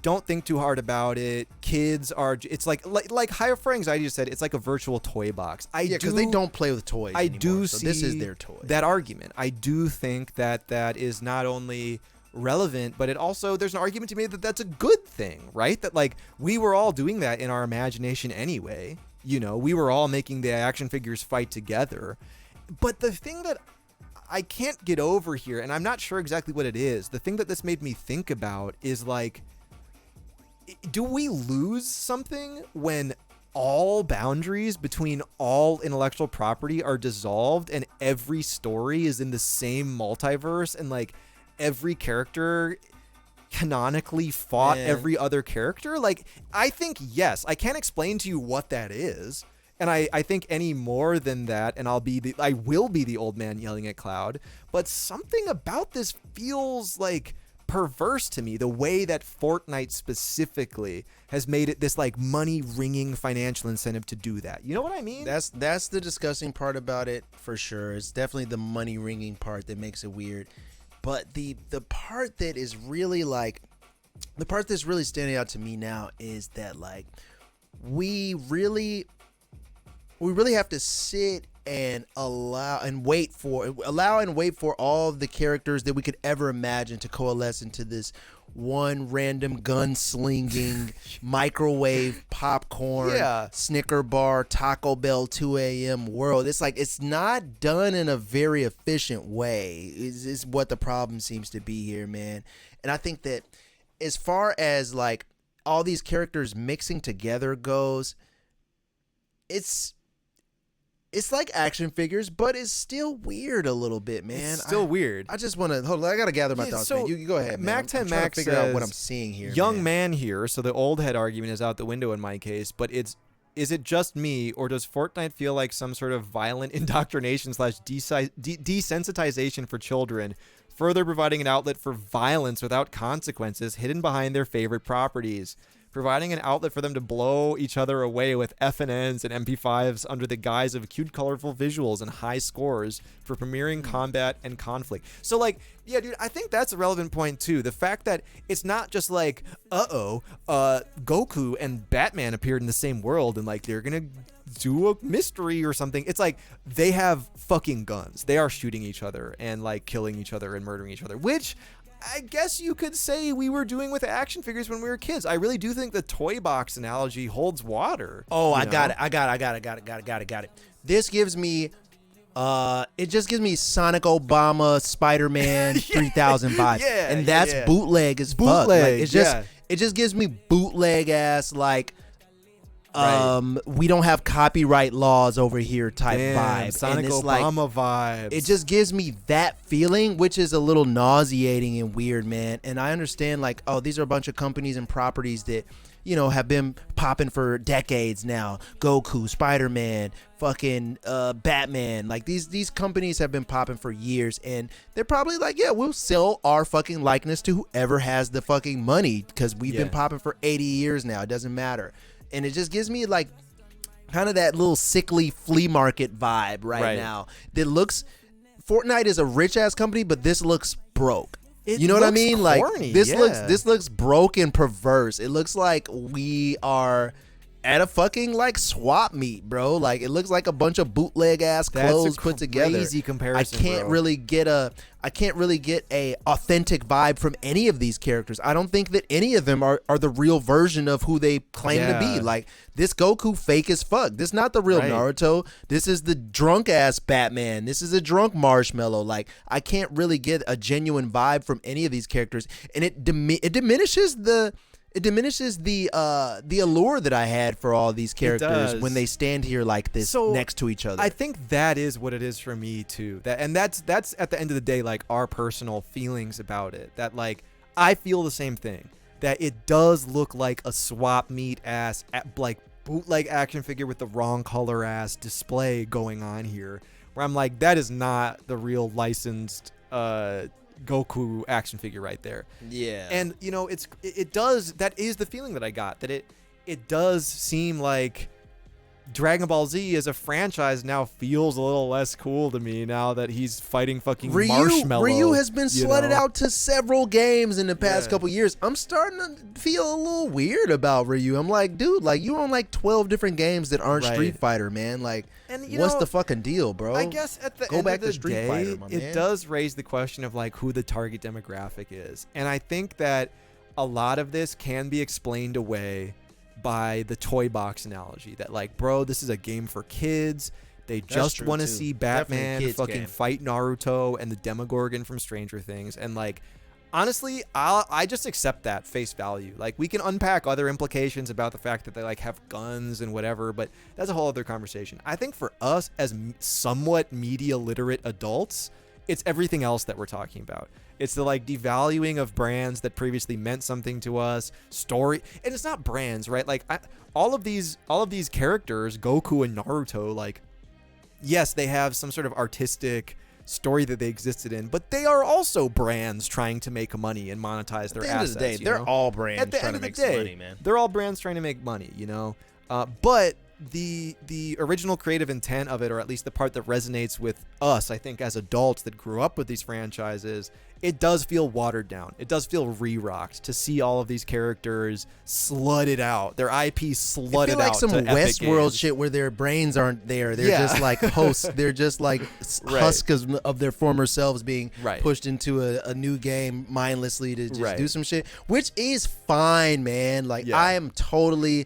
don't think too hard about it. Kids are, it's like Higher for Anxiety just said, it's like a virtual toy box. Because they don't play with toys anymore, so this is their toy. That argument. I do think that is not only relevant, but it also, there's an argument to me that that's a good thing, right? That like, we were all doing that in our imagination anyway. We were all making the action figures fight together. But the thing that I can't get over here, and I'm not sure exactly what it is, the thing that this made me think about is like, do we lose something when all boundaries between all intellectual property are dissolved and every story is in the same multiverse, and like every character canonically fought every other character? Like, I think, yes, I can't explain to you what that is. And I think any more than that, and I will be the old man yelling at cloud, but something about this feels like perverse to me, the way that Fortnite specifically has made it this like money wringing financial incentive to do that. You know what I mean? That's the disgusting part about it, for sure. It's definitely the money wringing part that makes it weird. But the part that is really like, the part that's really standing out to me now is that like, we really have to sit and allow and wait for all of the characters that we could ever imagine to coalesce into this one random gunslinging microwave popcorn Snicker bar Taco Bell 2 a.m. world. It's like, it's not done in a very efficient way is what the problem seems to be here, man. And I think that as far as like all these characters mixing together goes, it's like action figures, but it's still weird a little bit, man. It's still weird. I just want to hold on. I got to gather my thoughts, man. You go ahead, man. I'm trying to figure out what I'm seeing here. Young man here. So the old head argument is out the window in my case, but is it just me, or does Fortnite feel like some sort of violent indoctrination / desensitization for children, further providing an outlet for violence without consequences hidden behind their favorite properties? Providing an outlet for them to blow each other away with FNNs and MP5s under the guise of cute, colorful visuals and high scores for premiering combat and conflict. So, like, yeah, dude, I think that's a relevant point, too. The fact that it's not just like, Goku and Batman appeared in the same world and, like, they're gonna do a mystery or something. It's like, they have fucking guns. They are shooting each other and, like, killing each other and murdering each other, which I guess you could say we were doing with action figures when we were kids. I really do think the toy box analogy holds water. Oh, I got it. This gives me It just gives me Sonic Obama, Spider-Man 3000 vibes. Yeah, and that's yeah. bootleg as fuck. Like, Bootleg, it's just yeah. it just gives me bootleg ass like Right. we don't have copyright laws over here type Damn, vibe. Sonic and it's like Obama vibes. it just gives me that feeling, which is a little nauseating and weird, man. And I understand, like, oh, these are a bunch of companies and properties that, you know, have been popping for decades now. Goku, Spider-Man, fucking Batman. Like, these companies have been popping for years, and they're probably like, yeah, we'll sell our fucking likeness to whoever has the fucking money because we've been popping for 80 years now. It doesn't matter. And it just gives me, like, kind of that little sickly flea market vibe right now. That looks, Fortnite is a rich ass company, but this looks broke. You know what I mean? Corny, like this looks broke and perverse. It looks like we are at a fucking like swap meet, bro. Like it looks like a bunch of bootleg ass clothes put together. Crazy comparison. I can't really get a authentic vibe from any of these characters. I don't think that any of them are the real version of who they claim to be. Like this Goku fake as fuck. This is not the real Naruto. This is the drunk ass Batman. This is a drunk Marshmallow. Like I can't really get a genuine vibe from any of these characters, and it diminishes the allure that I had for all these characters when they stand here like this next to each other. I think that is what it is for me too. That's at the end of the day like our personal feelings about it. That like I feel the same thing. That it does look like a swap meet ass like bootleg action figure with the wrong color ass display going on here. Where I'm like, that is not the real licensed Goku action figure right there. Yeah. And you know, that is the feeling that I got, that it does seem like Dragon Ball Z as a franchise now feels a little less cool to me now that he's fighting fucking Marshmallow. Ryu has been slutted out to several games in the past couple years. I'm starting to feel a little weird about Ryu. I'm like, dude, like you own like 12 different games that aren't Street Fighter, man. Like, and what's the fucking deal, bro? I guess at the end of the day, it does raise the question of like who the target demographic is. And I think that a lot of this can be explained away by the toy box analogy that like, bro, this is a game for kids. They just want to see Batman fucking fight Naruto and the Demogorgon from Stranger Things. And like, honestly, I just accept that face value. Like we can unpack other implications about the fact that they like have guns and whatever, but that's a whole other conversation. I think for us as somewhat media literate adults, it's everything else that we're talking about. It's the like devaluing of brands that previously meant something to us, story, and it's not brands, right? Like all of these characters, Goku and Naruto, like yes, they have some sort of artistic story that they existed in, but they are also brands trying to make money and monetize their assets. At the end of the day, they're all brands trying to make some money, man. They're all brands trying to make money, you know? But the original creative intent of it, or at least the part that resonates with us, I think, as adults that grew up with these franchises, it does feel watered down. It does feel re-rocked to see all of these characters slutted out, their IP slutted out. It feel like some Westworld shit where their brains aren't there. They're just like hosts. They're just like husks of their former selves being pushed into a new game mindlessly to just do some shit, which is fine, man. Like I am totally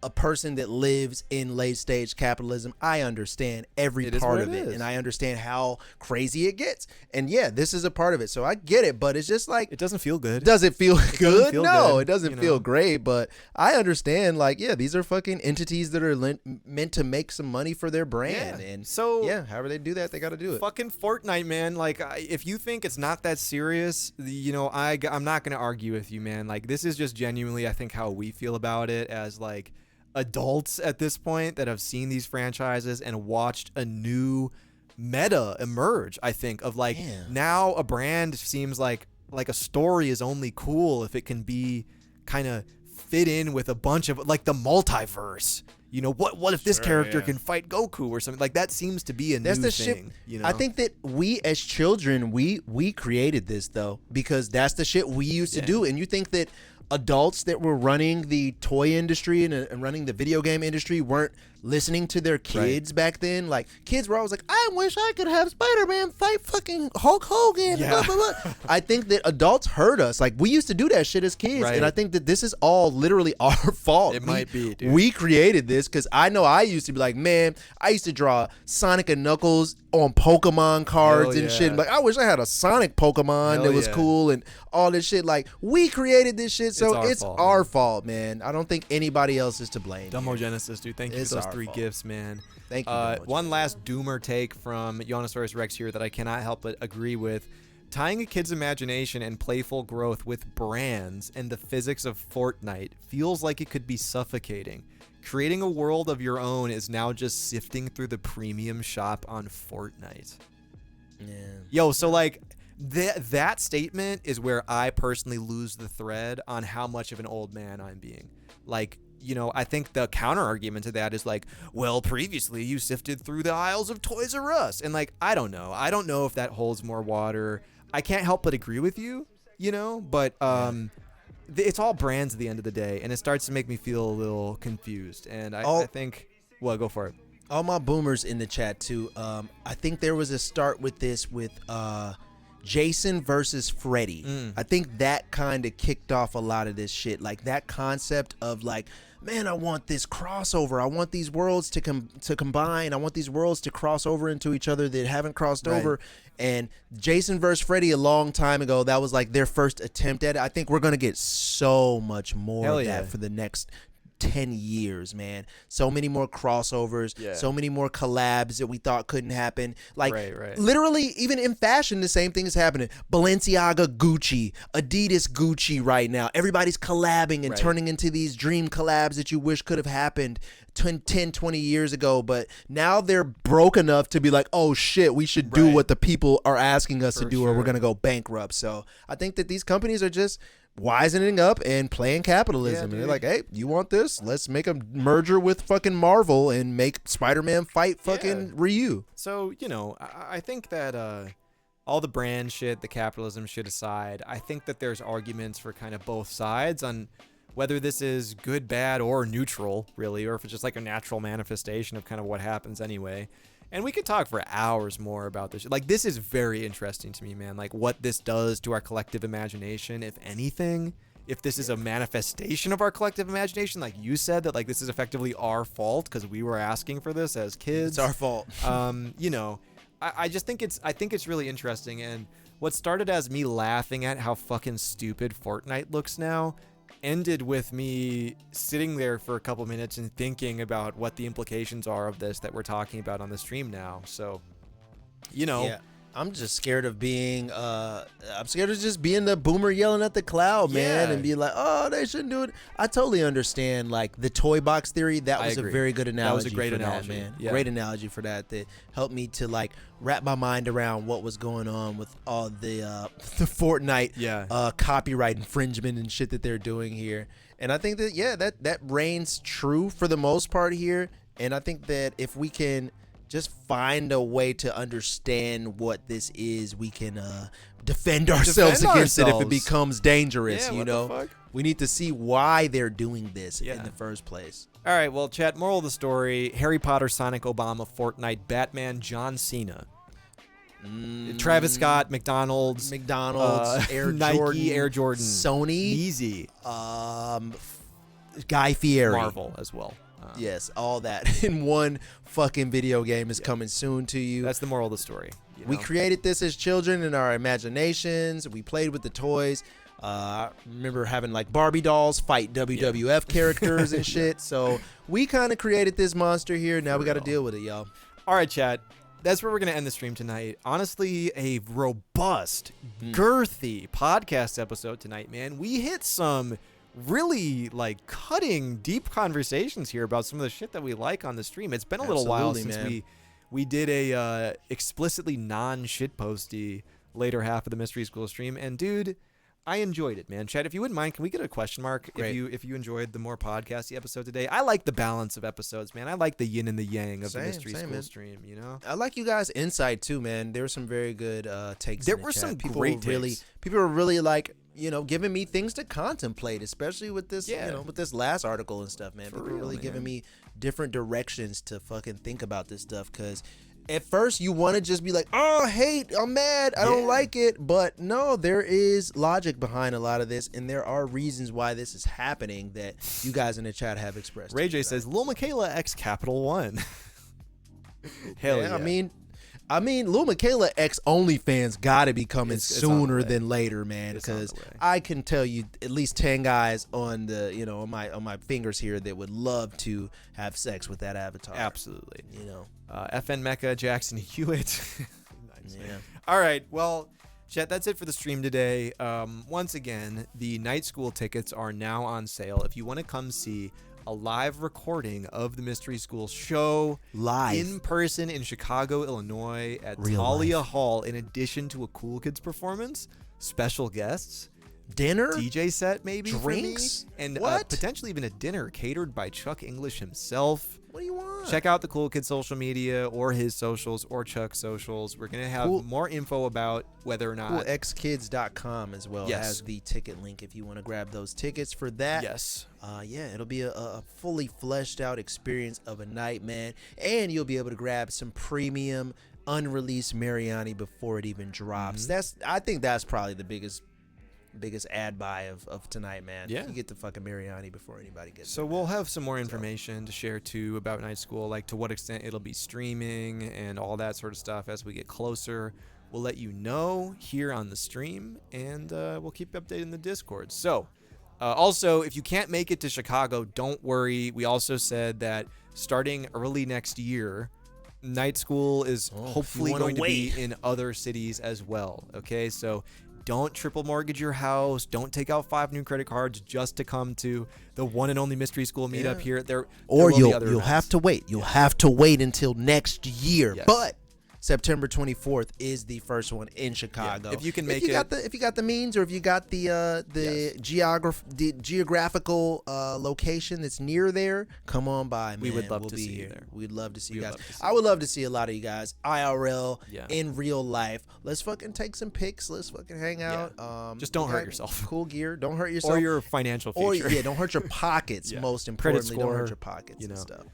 a person that lives in late stage capitalism. I understand every part of it, and I understand how crazy it gets. And yeah, this is a part of it, so I get it. But it's just like, it doesn't feel good. Does it feel good? No, it doesn't feel great. But I understand. Like, yeah, these are fucking entities that are meant to make some money for their brand. And so yeah, however they do that, they got to do it. Fucking Fortnite, man. Like, if you think it's not that serious, you know, I'm not gonna argue with you, man. Like, this is just genuinely, I think, how we feel about it as like adults at this point that have seen these franchises and watched a new meta emerge. I think of like now a brand seems like a story is only cool if it can be kind of fit in with a bunch of like the multiverse. You know, what if this character can fight Goku or something? Like that seems to be a new thing. Shit. You know? I think that we as children, we created this though, because that's the shit we used to do. And you think that adults that were running the toy industry and running the video game industry weren't listening to their kids back then. Like, kids were always like, I wish I could have Spider-Man fight fucking Hulk Hogan. Yeah. Blah, blah, blah. I think that adults heard us. Like, we used to do that shit as kids. Right. And I think that this is all literally our fault. It might be, dude. We created this because I know I used to be like, man, I used to draw Sonic and Knuckles on Pokemon cards Hell and shit. yeah. Like, I wish I had a Sonic Pokemon Hell that was yeah. cool and all this shit. Like, we created this shit, so it's fault, our man. fault, man. I don't think anybody else is to blame. Dumbo Genesis, dude. Thank you It's for those our 3 fault. gifts, man. Thank you, Dumbo One last doomer take from Ionosaurus Rex here that I cannot help but agree with. Tying a kid's imagination and playful growth with brands and the physics of Fortnite feels like it could be suffocating. Creating a world of your own is now just sifting through the premium shop on Fortnite. Yeah. Yo, so like that statement is where I personally lose the thread on how much of an old man I'm being. Like, you know, I think the counter argument to that is like, well, previously you sifted through the aisles of Toys R Us. And like, I don't know. I don't know if that holds more water. I can't help but agree with you, you know, but it's all brands at the end of the day. And it starts to make me feel a little confused. And I think, well, go for it. All my boomers in the chat too. I think there was a start with this with Jason versus Freddy. I think that kind of kicked off a lot of this shit. Like that concept of like, man, I want this crossover. I want these worlds to combine. I want these worlds to cross over into each other that haven't crossed over. And Jason versus Freddy a long time ago, that was like their first attempt at it. I think we're gonna get so much more of that for the next 10 years, man. So many more crossovers, so many more collabs that we thought couldn't happen. Like literally even in fashion, the same thing is happening. Balenciaga Gucci, Adidas Gucci right now. Everybody's collabing and turning into these dream collabs that you wish could have happened 10, 20 years ago, but now they're broke enough to be like, oh shit, we should do what the people are asking us to do or we're going to go bankrupt. So I think that these companies are just wisening up and playing capitalism. And they're like, hey, you want this? Let's make a merger with fucking Marvel and make Spider-Man fight fucking Ryu. So, you know, I think that all the brand shit, the capitalism shit aside, I think that there's arguments for kind of both sides on whether this is good, bad, or neutral, really, or if it's just like a natural manifestation of kind of what happens anyway. And we could talk for hours more about this. Like, this is very interesting to me, man. Like, what this does to our collective imagination, if anything. If this is a manifestation of our collective imagination, like you said, that, like, this is effectively our fault because we were asking for this as kids. It's our fault. You know, I just think it's really interesting. And what started as me laughing at how fucking stupid Fortnite looks now ended with me sitting there for a couple minutes and thinking about what the implications are of this that we're talking about on the stream now. So, you know, I'm just scared of being I'm scared of just being the boomer yelling at the cloud, man, and be like, oh, they shouldn't do it. I totally understand like the toy box theory. That was a very good analogy. That was a great analogy, man. Yeah. Great analogy for that helped me to like wrap my mind around what was going on with all the Fortnite copyright infringement and shit that they're doing here. And I think that that reigns true for the most part here. And I think that if we can just find a way to understand what this is, we can defend ourselves against it if it becomes dangerous. You know, we need to see why they're doing this in the first place. All right, well, chat, moral of the story: Harry Potter, Sonic, Obama, Fortnite, Batman, John Cena, Travis Scott, McDonald's, Air Nike, Jordan, Air Jordan, Sony, Yeezy, Guy Fieri, Marvel as well. Yes, all that in one fucking video game is coming soon to you. That's the moral of the story. You know? We created this as children in our imaginations. We played with the toys. I remember having like Barbie dolls fight WWF characters and shit. So we kind of created this monster here. Now we got to deal with it, y'all. All right, chat. That's where we're going to end the stream tonight. Honestly, a robust, girthy podcast episode tonight, man. We hit some really like cutting deep conversations here about some of the shit that we like on the stream. It's been a little while since we did a explicitly non-shitposty later half of the Mystery School stream, and dude, I enjoyed it, man. Chat, if you wouldn't mind, can we get a question mark if you enjoyed the more podcasty episode today? I like the balance of episodes, man. I like the yin and the yang of the Mystery School stream, you know? I like you guys' insight too, man. There were some very good takes. There were some great takes. People were really like giving me things to contemplate, especially with this, Yeah. with this last article and stuff, man. For People real, really man. giving me different directions to fucking think about this stuff. Because at first you want to just be like, oh, hate, I'm mad, I don't Yeah. like it. But no, there is logic behind a lot of this, and there are reasons why this is happening that you guys in the chat have expressed. Ray J says, Lil Michaela X Capital One. Hell yeah. I mean, Lil Michaela X OnlyFans got to be coming It's on the sooner way. than later, man. It's on the Because way. I can tell you at least 10 guys on the, on my fingers here that would love to have sex with that avatar. Absolutely. FN know. Mecca, Jackson Hewitt. Nice. Yeah. All right. Well, chat, that's it for the stream today. Once again, the night school tickets are now on sale. If you want to come see a live recording of the Mystery School show Live. in person in Chicago, Illinois at Real Talia life. Hall, in addition to a Cool Kids performance, special guests, Dinner? DJ set maybe Drinks? for me, and What? potentially even a dinner catered by Chuck English himself. What do you want? Check out the Cool Kids social media or his socials or Chuck's socials. We're going to have more info about whether or not. CoolXKids.com as well Yes. has the ticket link if you want to grab those tickets for that. Yes. Yeah, it'll be a fully fleshed out experience of a night, man. And you'll be able to grab some premium unreleased Mariani before it even drops. I think that's probably the biggest ad buy of tonight, man. Yeah. You get the fucking Mariani before anybody gets So it. we'll have some more information to share too about Night School, like to what extent it'll be streaming and all that sort of stuff as we get closer. We'll let you know here on the stream, and we'll keep you updated in the Discord. So also, if you can't make it to Chicago, don't worry. We also said that starting early next year, Night School is hopefully wanna going to be wait. in other cities as well. Okay, so don't triple mortgage your house. Don't take out 5 new credit cards just to come to the one and only Mystery School meetup here. There Or will be other you'll events. have to wait. You'll have to wait until next year. Yes. But September 24th is the first one in Chicago. If you can make if you got the means, or if you got the geographical location that's near there, come on by, man. We would love We'll to be see you here. there. We'd love to see We you would guys. love to see I would love to see a lot of you guys IRL Yeah. in real life. Let's fucking take some pics. Let's fucking hang out. Just don't we hurt got yourself. Cool gear. Don't hurt yourself. or your financial future. Or don't hurt your pockets. Yeah. Most Credit importantly, don't hurt score, your pockets and stuff.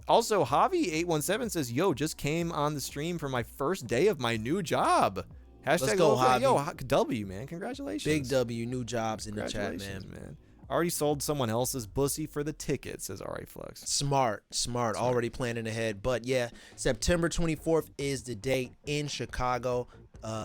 Also, Javi817 says, yo, just came on the stream for my first day of my new job. Hashtag go, local- Javi. Yo, W, man. Congratulations. Big W, new jobs in the chat, Congratulations, man. Already sold someone else's bussy for the ticket, says Ari Flux. Smart. Already planning ahead. But yeah, September 24th is the date in Chicago,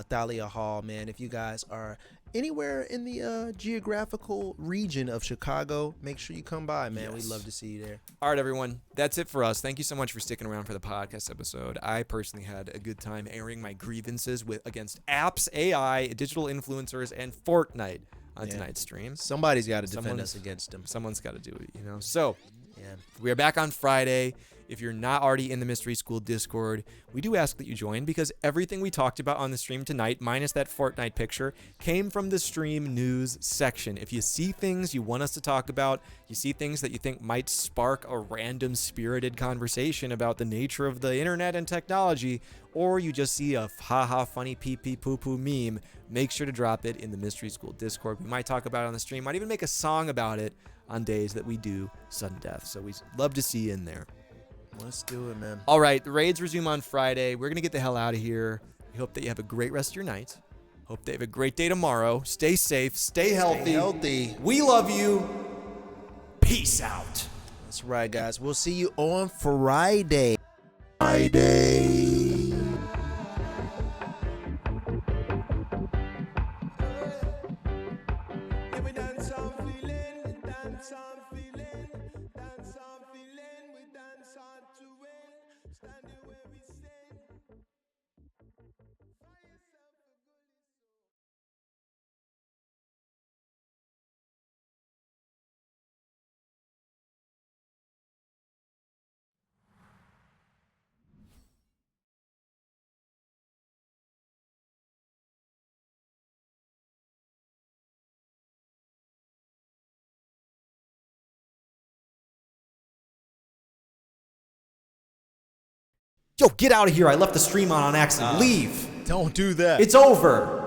Thalia Hall, man. If you guys are anywhere in the geographical region of Chicago, make sure you come by, man. Yes. We'd love to see you there. All right, everyone. That's it for us. Thank you so much for sticking around for the podcast episode. I personally had a good time airing my grievances against apps, AI, digital influencers, and Fortnite on tonight's stream. Somebody's got to defend Someone's- us against them. Someone's got to do it, you know? So, Yeah. we are back on Friday. If you're not already in the Mystery School Discord, we do ask that you join, because everything we talked about on the stream tonight, minus that Fortnite picture, came from the stream news section. If you see things you want us to talk about, you see things that you think might spark a random spirited conversation about the nature of the internet and technology, or you just see a haha funny pee pee poo poo meme, make sure to drop it in the Mystery School Discord. We might talk about it on the stream, might even make a song about it on days that we do sudden death. So we love to see you in there. Let's do it, man. All right, the raids resume on Friday. We're going to get the hell out of here. We hope that you have a great rest of your night. Hope that you have a great day tomorrow. Stay safe. Stay healthy. We love you. Peace out. That's right, guys. We'll see you on Friday. Yo, get out of here. I left the stream on accident. Leave. Don't do that. It's over.